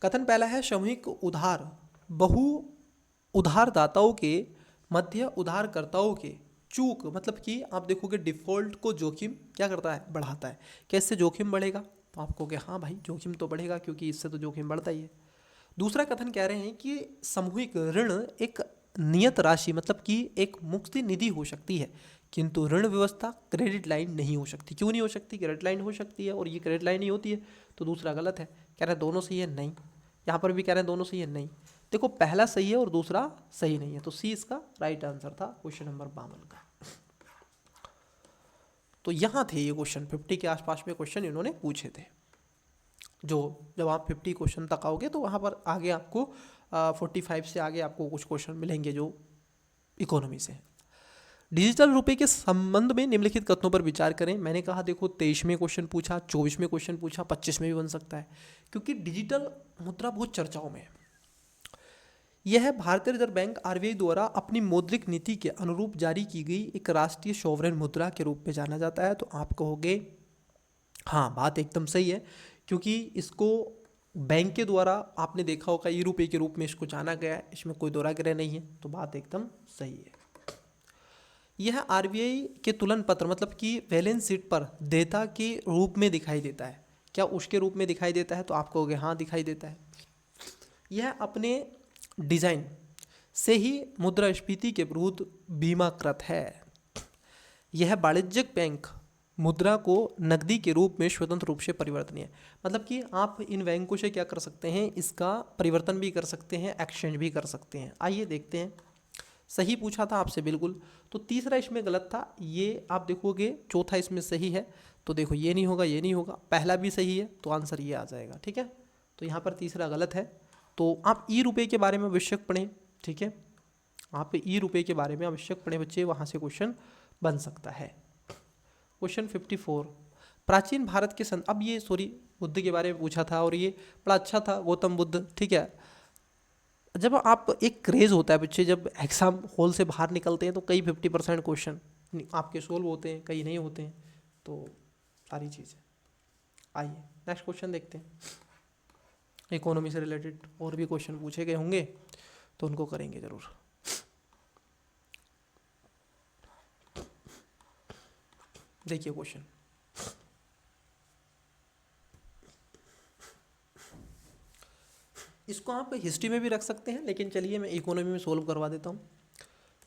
कथन पहला है सामूहिक उधार बहु उधारदाताओं के मध्य उधारकर्ताओं के चूक, मतलब कि आप देखोगे डिफ़ॉल्ट को जोखिम क्या करता है, बढ़ाता है। कैसे जोखिम बढ़ेगा, तो आप कहोगे हाँ भाई जोखिम तो बढ़ेगा क्योंकि इससे तो जोखिम बढ़ता ही है। दूसरा कथन कह रहे हैं कि सामूहिक ऋण एक नियत राशि, मतलब कि एक मुक्ति निधि हो सकती है, किंतु ऋण व्यवस्था क्रेडिट लाइन नहीं हो सकती। क्यों नहीं हो सकती, क्रेडिट लाइन हो सकती है और ये क्रेडिट लाइन नहीं होती है, तो दूसरा गलत है। कह रहे हैं दोनों सही है, नहीं। यहाँ पर भी कह रहे हैं दोनों सही है, नहीं। देखो पहला सही है और दूसरा सही नहीं है, तो सी इसका राइट आंसर था क्वेश्चन नंबर 52 का। तो यहाँ थे ये क्वेश्चन 50 के आसपास में क्वेश्चन इन्होंने पूछे थे। जो जब आप 50 क्वेश्चन तक आओगे तो वहाँ पर आगे आपको 45 से आगे आपको कुछ क्वेश्चन मिलेंगे जो इकोनॉमी से हैं। डिजिटल रुपए के संबंध में निम्नलिखित कथनों पर विचार करें। मैंने कहा देखो 23 में क्वेश्चन पूछा, 24 में क्वेश्चन पूछा, 25 में भी बन सकता है, क्योंकि डिजिटल मुद्रा बहुत चर्चाओं में है। यह भारतीय रिजर्व बैंक आरबीआई द्वारा अपनी मौद्रिक नीति के अनुरूप जारी की गई एक राष्ट्रीय सॉवरेन मुद्रा के रूप में जाना जाता है। तो आप कहोगे हाँ बात एकदम सही है, क्योंकि इसको बैंक के द्वारा आपने देखा होगा ई रुपये के रूप में इसको जाना गया है, इसमें कोई दोहरा ग्रह नहीं है, तो बात एकदम सही है। यह आरबीआई के तुलन पत्र, मतलब कि बैलेंस शीट पर देयता के रूप में दिखाई देता है। क्या उसके रूप में दिखाई देता है, तो आप कहोगे हाँ दिखाई देता है। यह अपने डिजाइन से ही मुद्रास्फीति के विरुद्ध बीमाकृत है। यह वाणिज्यिक बैंक मुद्रा को नकदी के रूप में स्वतंत्र रूप से परिवर्तनीय है, मतलब कि आप इन बैंकों से क्या कर सकते हैं, इसका परिवर्तन भी कर सकते हैं, एक्सचेंज भी कर सकते हैं। आइए देखते हैं। सही पूछा था आपसे बिल्कुल, तो तीसरा इसमें गलत था, ये आप देखोगे चौथा इसमें सही है। तो देखो ये नहीं होगा, ये नहीं होगा, पहला भी सही है, तो आंसर ये आ जाएगा। ठीक है, तो यहाँ पर तीसरा गलत है। तो आप ई रुपये के बारे में आवश्यक पढ़ें। ठीक है, आप ई रुपये के बारे में आवश्यक पढ़ें बच्चे, वहाँ से क्वेश्चन बन सकता है। क्वेश्चन 54, प्राचीन भारत के अब ये सॉरी बुद्ध के बारे में पूछा था और ये बड़ा अच्छा था, गौतम बुद्ध। ठीक है, जब आप एक क्रेज़ होता है बच्चे, जब एग्ज़ाम हॉल से बाहर निकलते हैं तो कई 50% क्वेश्चन आपके सोल्व होते हैं, कई नहीं होते हैं, तो सारी चीज़ें। आइए नेक्स्ट क्वेश्चन देखते हैं। इकोनॉमी से रिलेटेड और भी क्वेश्चन पूछे गए होंगे तो उनको करेंगे ज़रूर। देखिए क्वेश्चन, इसको आप हिस्ट्री में भी रख सकते हैं, लेकिन चलिए मैं इकोनॉमी में सोल्व करवा देता हूँ।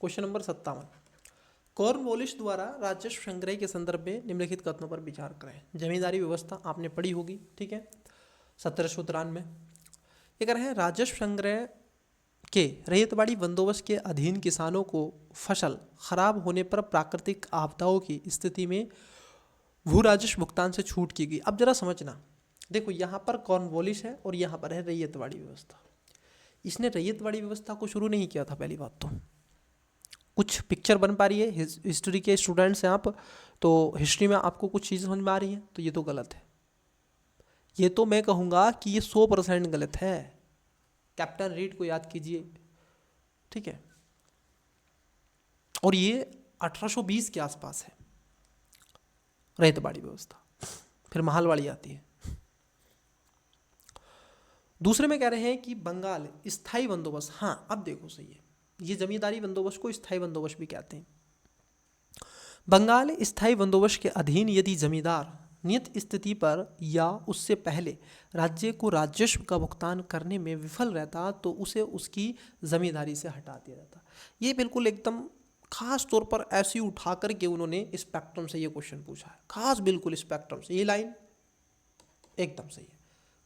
क्वेश्चन नंबर 57, कॉर्नवालिस द्वारा राजस्व संग्रह के संदर्भ में निम्नलिखित कथनों पर विचार करें। जमींदारी व्यवस्था आपने पढ़ी होगी। ठीक है, 1793। ये कह रहे हैं राजस्व संग्रह के रैयतवाड़ी बंदोबस्त के अधीन किसानों को फसल खराब होने पर प्राकृतिक आपदाओं की स्थिति में भू राजस्व भुगतान से छूट की गई। अब जरा समझना, देखो यहाँ पर कॉर्नवालिस है और यहाँ पर है रैयतवाड़ी व्यवस्था। इसने रैयतवाड़ी व्यवस्था को शुरू नहीं किया था, पहली बात तो। कुछ पिक्चर बन पा रही है, हिस्ट्री के स्टूडेंट्स हैं आप, तो हिस्ट्री में आपको कुछ चीज़ समझ में आ रही है, तो ये तो गलत है। ये तो मैं कहूँगा कि ये 100% गलत है। कैप्टन रीड को याद कीजिए। ठीक है, और ये 1820 के आसपास है रैयतवाड़ी व्यवस्था, फिर महालवाड़ी आती है। दूसरे में कह रहे हैं कि बंगाल स्थायी बंदोबस्त, हाँ अब देखो सही है, ये जमींदारी बंदोबस्त को स्थायी बंदोबस्त भी कहते हैं। बंगाल स्थायी बंदोबस्त के अधीन यदि जमींदार नियत स्थिति पर या उससे पहले राज्य को राजस्व का भुगतान करने में विफल रहता तो उसे उसकी जमींदारी से हटा दिया जाता। ये बिल्कुल एकदम खास तौर पर ऐसी उठा करके उन्होंने स्पेक्ट्रम से ये क्वेश्चन पूछा है, खास बिल्कुल स्पेक्ट्रम से। ये लाइन एकदम सही है।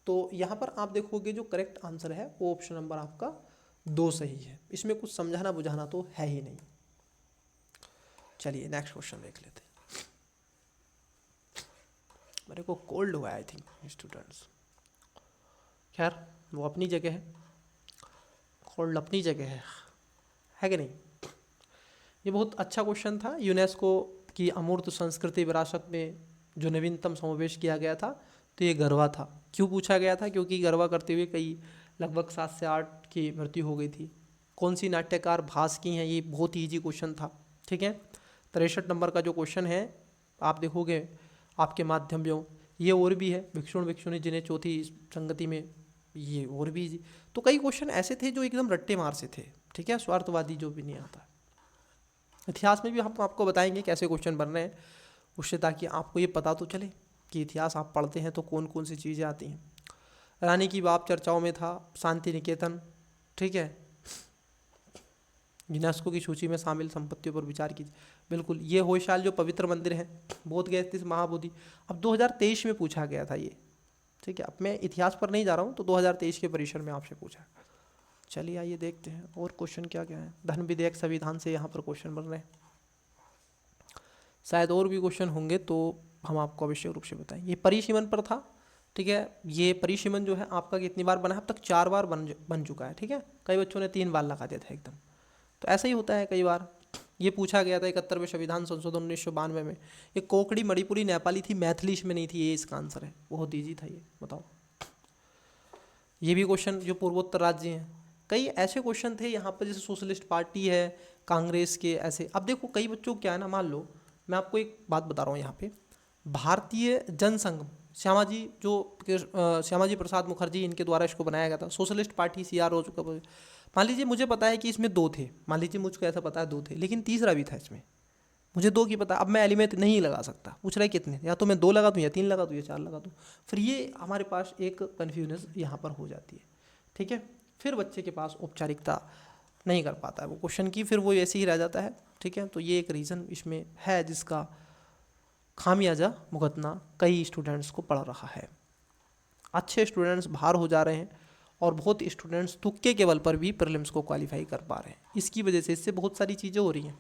तो यहाँ पर आप देखोगे जो करेक्ट आंसर है वो ऑप्शन नंबर आपका 2 सही है। इसमें कुछ समझाना बुझाना तो है ही नहीं। चलिए नेक्स्ट क्वेश्चन देख लेते हैं। मेरे को कोल्ड हुआ है आई थिंक स्टूडेंट्स, खैर वो अपनी जगह है, कोल्ड अपनी जगह है कि नहीं। ये बहुत अच्छा क्वेश्चन था। यूनेस्को की अमूर्त संस्कृति विरासत में जो नवीनतम समावेश किया गया था, तो ये गरबा था। क्यों पूछा गया था, क्योंकि गरबा करते हुए कई लगभग 7 से 8 की मृत्यु हो गई थी। कौन सी नाट्यकार भास की हैं, ये बहुत ही ईजी क्वेश्चन था। ठीक है, 63 नंबर का जो क्वेश्चन है आप देखोगे आपके माध्यम ये और भी है, भिक्षुण भिक्षुणी जिन्हें चौथी संगति में, ये और भी जी। तो कई क्वेश्चन ऐसे थे जो एकदम रट्टे मार से थे, ठीक है, स्वार्थवादी जो भी नहीं आता। इतिहास में भी हम आपको बताएंगे कैसे क्वेश्चन बन रहे हैं उससे, ताकि आपको ये पता तो चले कि इतिहास आप पढ़ते हैं तो कौन कौन सी चीज़ें आती हैं। रानी की बात चर्चाओं में था, शांति निकेतन, ठीक है, यूनेस्को की सूची में शामिल संपत्तियों पर विचार कीजिए। बिल्कुल, ये होयसाल जो पवित्र मंदिर है, बोध गया स्थित महाबोधि, अब 2023 में पूछा गया था ये, ठीक है। अब मैं इतिहास पर नहीं जा रहा हूँ, तो 2023 के परिसर में आपसे पूछा। चलिए आइए देखते हैं और क्वेश्चन क्या क्या है। धन विधेयक संविधान से यहाँ पर क्वेश्चन बन रहे हैं, शायद और भी क्वेश्चन होंगे तो हम आपको आवश्यक रूप से बताएं। ये परिसीमन पर था, ठीक है। ये परिसीमन जो है आपका कितनी बार बना है, अब तक 4 बार बन चुका है, ठीक है। कई बच्चों ने 3 बार लगा दिया था एकदम, तो ऐसा ही होता है कई बार। ये पूछा गया था 71वें संविधान संशोधन 1992 में। ये कोंकणी, मणिपुरी, नेपाली थी, मैथिली इसमें नहीं थी, ये इसका आंसर है। बहुत ईजी था ये, बताओ। ये भी क्वेश्चन जो पूर्वोत्तर राज्य हैं, कई ऐसे क्वेश्चन थे यहाँ पर, जैसे सोशलिस्ट पार्टी है, कांग्रेस के ऐसे। अब देखो कई बच्चों को क्या है ना, मान लो मैं आपको एक बात बता रहा हूँ यहाँ पे, भारतीय जनसंघ श्यामाजी श्यामाजी प्रसाद मुखर्जी इनके द्वारा इसको बनाया गया था, सोशलिस्ट पार्टी CRO का। मान लीजिए मुझे पता है कि इसमें 2 थे, मान लीजिए मुझको ऐसा पता है 2 थे, लेकिन तीसरा भी था इसमें, मुझे 2 की पता। अब मैं एलिमेंट नहीं लगा सकता, पूछ रहा है कितने, या तो मैं 2 लगा दूँ, या 3 लगा दूँ, या 4 लगा दूँ। फिर ये हमारे पास एक कन्फ्यूजन यहाँ पर हो जाती है, ठीक है। फिर बच्चे के पास औपचारिकता नहीं कर पाता है वो क्वेश्चन की, फिर वो ऐसे ही रह जाता है, ठीक है। तो ये एक रीज़न इसमें है जिसका खामियाजा भुगतना कई स्टूडेंट्स को पड़ रहा है। अच्छे स्टूडेंट्स बाहर हो जा रहे हैं और बहुत स्टूडेंट्स तुक्के के बल पर भी प्रीलिम्स को क्वालिफाई कर पा रहे हैं। इसकी वजह से इससे बहुत सारी चीज़ें हो रही हैं।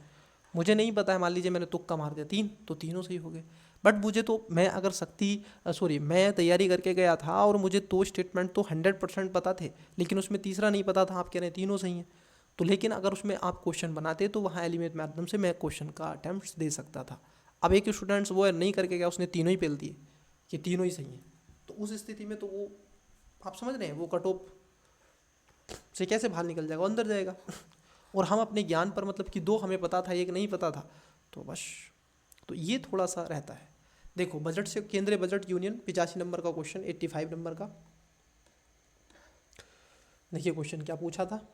मुझे नहीं पता है, मान लीजिए मैंने तुक्का मार दिया 3, तो तीनों सही हो गए, बट मुझे तो, मैं अगर मैं तैयारी करके गया था और मुझे 2 स्टेटमेंट तो 100% पता थे, लेकिन उसमें तीसरा नहीं पता था, आप कह रहे हैं तीनों सही हैं। तो लेकिन अगर उसमें आप क्वेश्चन बनाते तो वहाँ एलिमेंट माध्यम से मैं क्वेश्चन का अटैम्प्ट दे सकता था। अब एक स्टूडेंट्स वो नहीं करके गया, उसने तीनों ही पेल दिए कि तीनों ही सही हैं, तो उस स्थिति में तो वो, आप समझ रहे हैं, वो कट ऑफ से कैसे बाहर निकल जाएगा, अंदर जाएगा। और हम अपने ज्ञान पर, मतलब कि 2 हमें पता था, 1 नहीं पता था, तो बस, तो ये थोड़ा सा रहता है। देखो बजट से, केंद्रीय बजट यूनियन 85 नंबर का क्वेश्चन, 85 नंबर का। देखिए क्वेश्चन क्या पूछा था।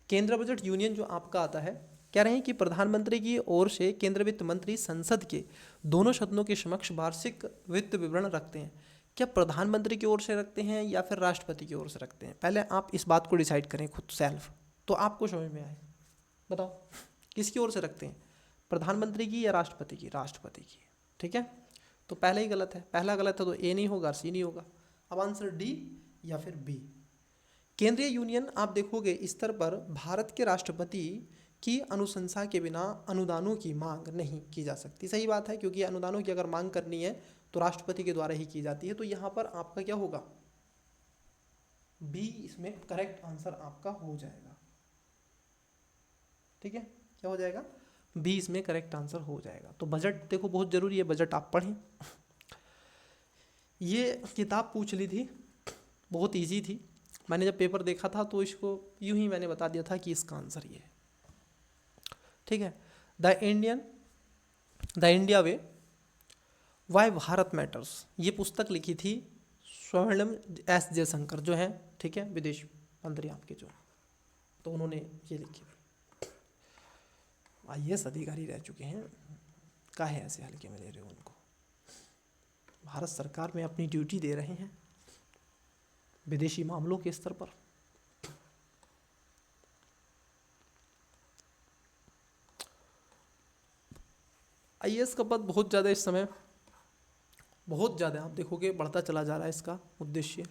केंद्र बजट यूनियन जो आपका आता है, कह रहे हैं कि प्रधानमंत्री की ओर से केंद्र वित्त मंत्री संसद के दोनों सदनों के समक्ष वार्षिक वित्त विवरण रखते हैं। क्या प्रधानमंत्री की ओर से रखते हैं या फिर राष्ट्रपति की ओर से रखते हैं? पहले आप इस बात को डिसाइड करें खुद सेल्फ, तो आपको समझ में आए। बताओ किसकी ओर से रखते हैं, प्रधानमंत्री की या राष्ट्रपति की? राष्ट्रपति की, ठीक है। तो पहले ही गलत है, पहला गलत है तो ए नहीं होगा, सी नहीं होगा। अब आंसर डी या फिर बी। केंद्रीय यूनियन आप देखोगे स्तर पर भारत के राष्ट्रपति की अनुशंसा के बिना अनुदानों की मांग नहीं की जा सकती। सही बात है, क्योंकि अनुदानों की अगर मांग करनी है तो राष्ट्रपति के द्वारा ही की जाती है। तो यहाँ पर आपका क्या होगा, बी इसमें करेक्ट आंसर आपका हो जाएगा, ठीक है। क्या हो जाएगा, बी इसमें करेक्ट आंसर हो जाएगा। तो बजट देखो बहुत जरूरी है, बजट आप पढ़ें। ये किताब पूछ ली थी, बहुत इजी थी। मैंने जब पेपर देखा था तो इसको यूं ही मैंने बता दिया था कि इसका आंसर ये है, ठीक है। The India way, why Bharat matters, ये पुस्तक लिखी थी स्वर्णिम एस जयशंकर जो है, ठीक है, विदेश मंत्री आपके जो, तो उन्होंने ये लिखी। IAS अधिकारी रह चुके हैं, काहे ऐसे हल्के में ले रहे हो उनको? भारत सरकार में अपनी ड्यूटी दे रहे हैं विदेशी मामलों के स्तर पर। IAS का पद बहुत ज़्यादा इस समय, बहुत ज़्यादा आप देखोगे बढ़ता चला जा रहा है इसका उद्देश्य।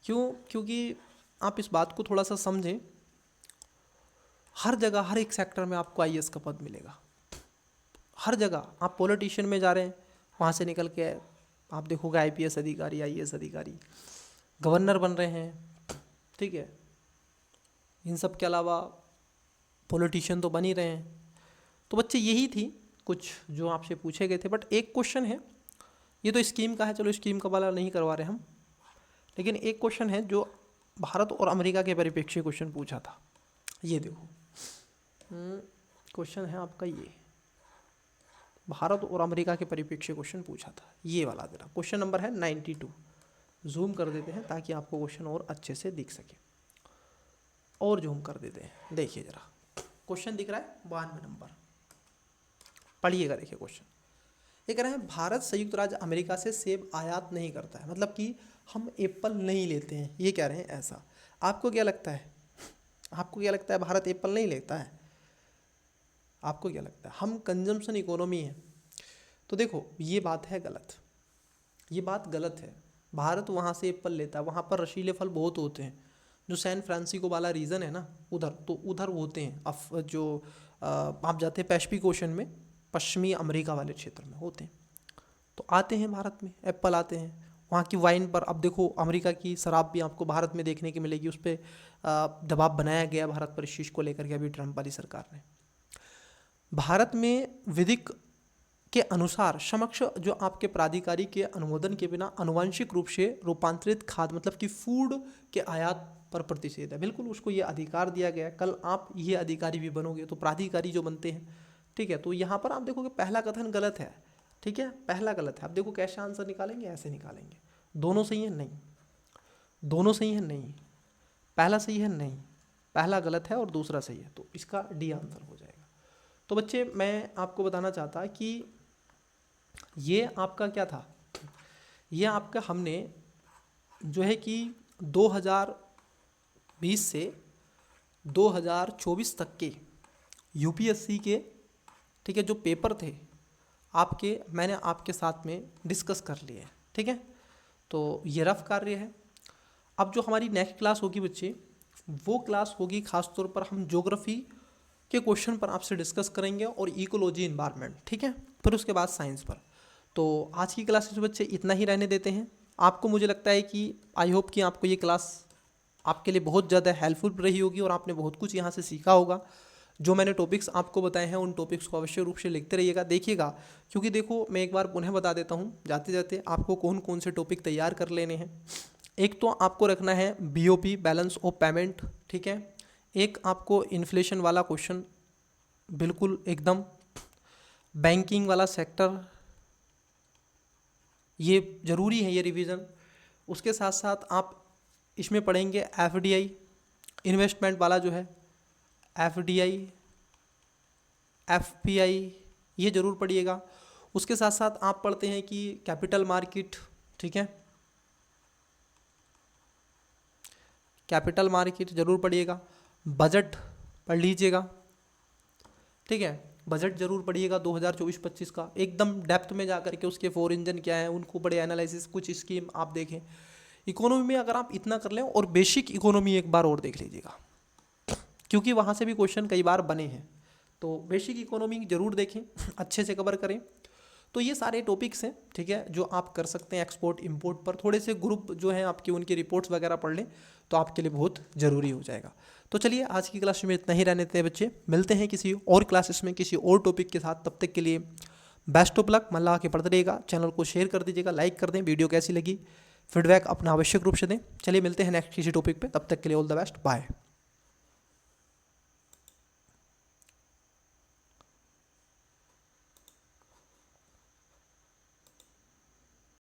क्यों? क्योंकि आप इस बात को थोड़ा सा समझें, हर जगह हर एक सेक्टर में आपको IAS का पद मिलेगा, हर जगह। आप पॉलिटिशियन में जा रहे हैं, वहाँ से निकल के आप देखोगे IPS अधिकारी, IAS अधिकारी, गवर्नर बन रहे हैं, ठीक है। इन सब के अलावा पॉलिटिशियन तो बन ही रहे हैं। तो बच्चे यही थी कुछ जो आपसे पूछे गए थे। बट एक क्वेश्चन है, ये तो स्कीम का है, चलो स्कीम का वाला नहीं करवा रहे हम, लेकिन एक क्वेश्चन है जो भारत और अमेरिका के परिप्रेक्ष्य क्वेश्चन पूछा था। ये देखो क्वेश्चन है आपका ये, भारत और अमेरिका के परिप्रेक्ष्य क्वेश्चन पूछा था, ये वाला देना। क्वेश्चन नंबर है 92। जूम कर देते हैं ताकि आपको क्वेश्चन और अच्छे से दिख सके, और जूम कर देते हैं। देखिए जरा, क्वेश्चन दिख रहा है 92 नंबर, पढ़िएगा। देखिए क्वेश्चन ये कह रहे हैं भारत संयुक्त राज्य अमेरिका से सेब आयात नहीं करता है, मतलब कि हम एप्पल नहीं लेते हैं, ये कह रहे हैं ऐसा। आपको क्या लगता है, आपको क्या लगता है भारत एप्पल नहीं लेता है? आपको क्या लगता है? हम कंजम्पशन इकोनॉमी है। तो देखो ये बात है गलत, ये बात गलत है। भारत वहाँ से एप्पल लेता है, वहाँ पर रसीले फल बहुत होते हैं। जो सैन फ्रांसिस्को वाला रीजन है ना उधर, तो उधर होते हैं। जो आप जाते हैं पैसिफिक ओशन में, पश्चिमी अमेरिका वाले क्षेत्र में होते हैं, तो आते हैं भारत में एप्पल आते हैं। वहाँ की वाइन पर अब देखो, अमेरिका की शराब भी आपको भारत में देखने की मिलेगी, उस पर दबाव बनाया गया भारत पर इस चीज़ को लेकर के अभी ट्रंप वाली सरकार ने। भारत में विधिक के अनुसार समक्ष जो आपके प्राधिकारी के अनुमोदन के बिना अनुवांशिक रूप से रूपांतरित खाद्य मतलब कि फूड के आयात पर प्रतिषेध है। बिल्कुल उसको ये अधिकार दिया गया है। कल आप ये अधिकारी भी बनोगे तो प्राधिकारी जो बनते हैं, ठीक है। तो यहाँ पर आप देखोगे पहला कथन गलत है, ठीक है, पहला गलत है। आप देखो कैसे आंसर निकालेंगे, ऐसे निकालेंगे। दोनों सही है? नहीं। दोनों सही है? नहीं। पहला सही है? नहीं। पहला गलत है और दूसरा सही है, तो इसका डी आंसर हो जाएगा। तो बच्चे मैं आपको बताना चाहता कि ये आपका क्या था, ये आपका हमने जो है कि 2020 से 2024 तक के यूपीएससी के, ठीक है, जो पेपर थे आपके, मैंने आपके साथ में डिस्कस कर लिए, ठीक है। तो ये रफ कार्य है। अब जो हमारी नेक्स्ट क्लास होगी बच्चे, वो क्लास होगी खास तौर पर हम ज्योग्राफी के क्वेश्चन पर आपसे डिस्कस करेंगे और इकोलॉजी इन्वायरमेंट, ठीक है। फिर उसके बाद साइंस पर। तो आज की क्लास में बच्चे इतना ही रहने देते हैं। आपको, मुझे लगता है कि आई होप कि आपको ये क्लास आपके लिए बहुत ज़्यादा हेल्पफुल रही होगी और आपने बहुत कुछ यहाँ से सीखा होगा। जो मैंने टॉपिक्स आपको बताए हैं उन टॉपिक्स को अवश्य रूप से लिखते रहिएगा, देखिएगा। क्योंकि देखो मैं एक बार पुनः बता देता हूँ जाते जाते आपको कौन कौन से टॉपिक तैयार कर लेने हैं। एक तो आपको रखना है बीओपी, बैलेंस ऑफ पेमेंट, ठीक है। एक आपको इन्फ्लेशन वाला क्वेश्चन, बिल्कुल एकदम बैंकिंग वाला सेक्टर, ये ज़रूरी है ये रिवीजन। उसके साथ साथ आप इसमें पढ़ेंगे एफडीआई, इन्वेस्टमेंट वाला जो है, एफडीआई, एफपीआई, ये ज़रूर पढ़िएगा। उसके साथ साथ आप पढ़ते हैं कि कैपिटल मार्केट, ठीक है, कैपिटल मार्केट ज़रूर पढ़िएगा। बजट पढ़ लीजिएगा, ठीक है, बजट जरूर पढ़िएगा 2024-25 का, एकदम डेप्थ में जाकर के उसके 4 इंजन क्या है उनको बड़े एनालिसिस, कुछ स्कीम आप देखें। इकोनॉमी में अगर आप इतना कर लें, और बेसिक इकोनॉमी एक बार और देख लीजिएगा, क्योंकि वहाँ से भी क्वेश्चन कई बार बने हैं। तो बेसिक इकोनॉमी जरूर देखें, अच्छे से कवर करें। तो ये सारे टॉपिक्स हैं, ठीक है, जो आप कर सकते हैं एक्सपोर्ट इंपोर्ट पर। थोड़े से ग्रुप जो हैं आपके, उनकी रिपोर्ट्स वगैरह पढ़ लें तो आपके लिए बहुत ज़रूरी हो जाएगा। तो चलिए आज की क्लास में इतना ही रहने देते हैं बच्चे, मिलते हैं किसी और क्लासेस में किसी और टॉपिक के साथ। तब तक के लिए बेस्ट ऑफ लक, मन लगा के पढ़ते रहिएगा। चैनल को शेयर कर दीजिएगा, लाइक कर दें, वीडियो कैसी लगी फीडबैक अपना आवश्यक रूप से दें। चलिए मिलते हैं नेक्स्ट किसी टॉपिक पे, तब तक के लिए ऑल द बेस्ट, बाय।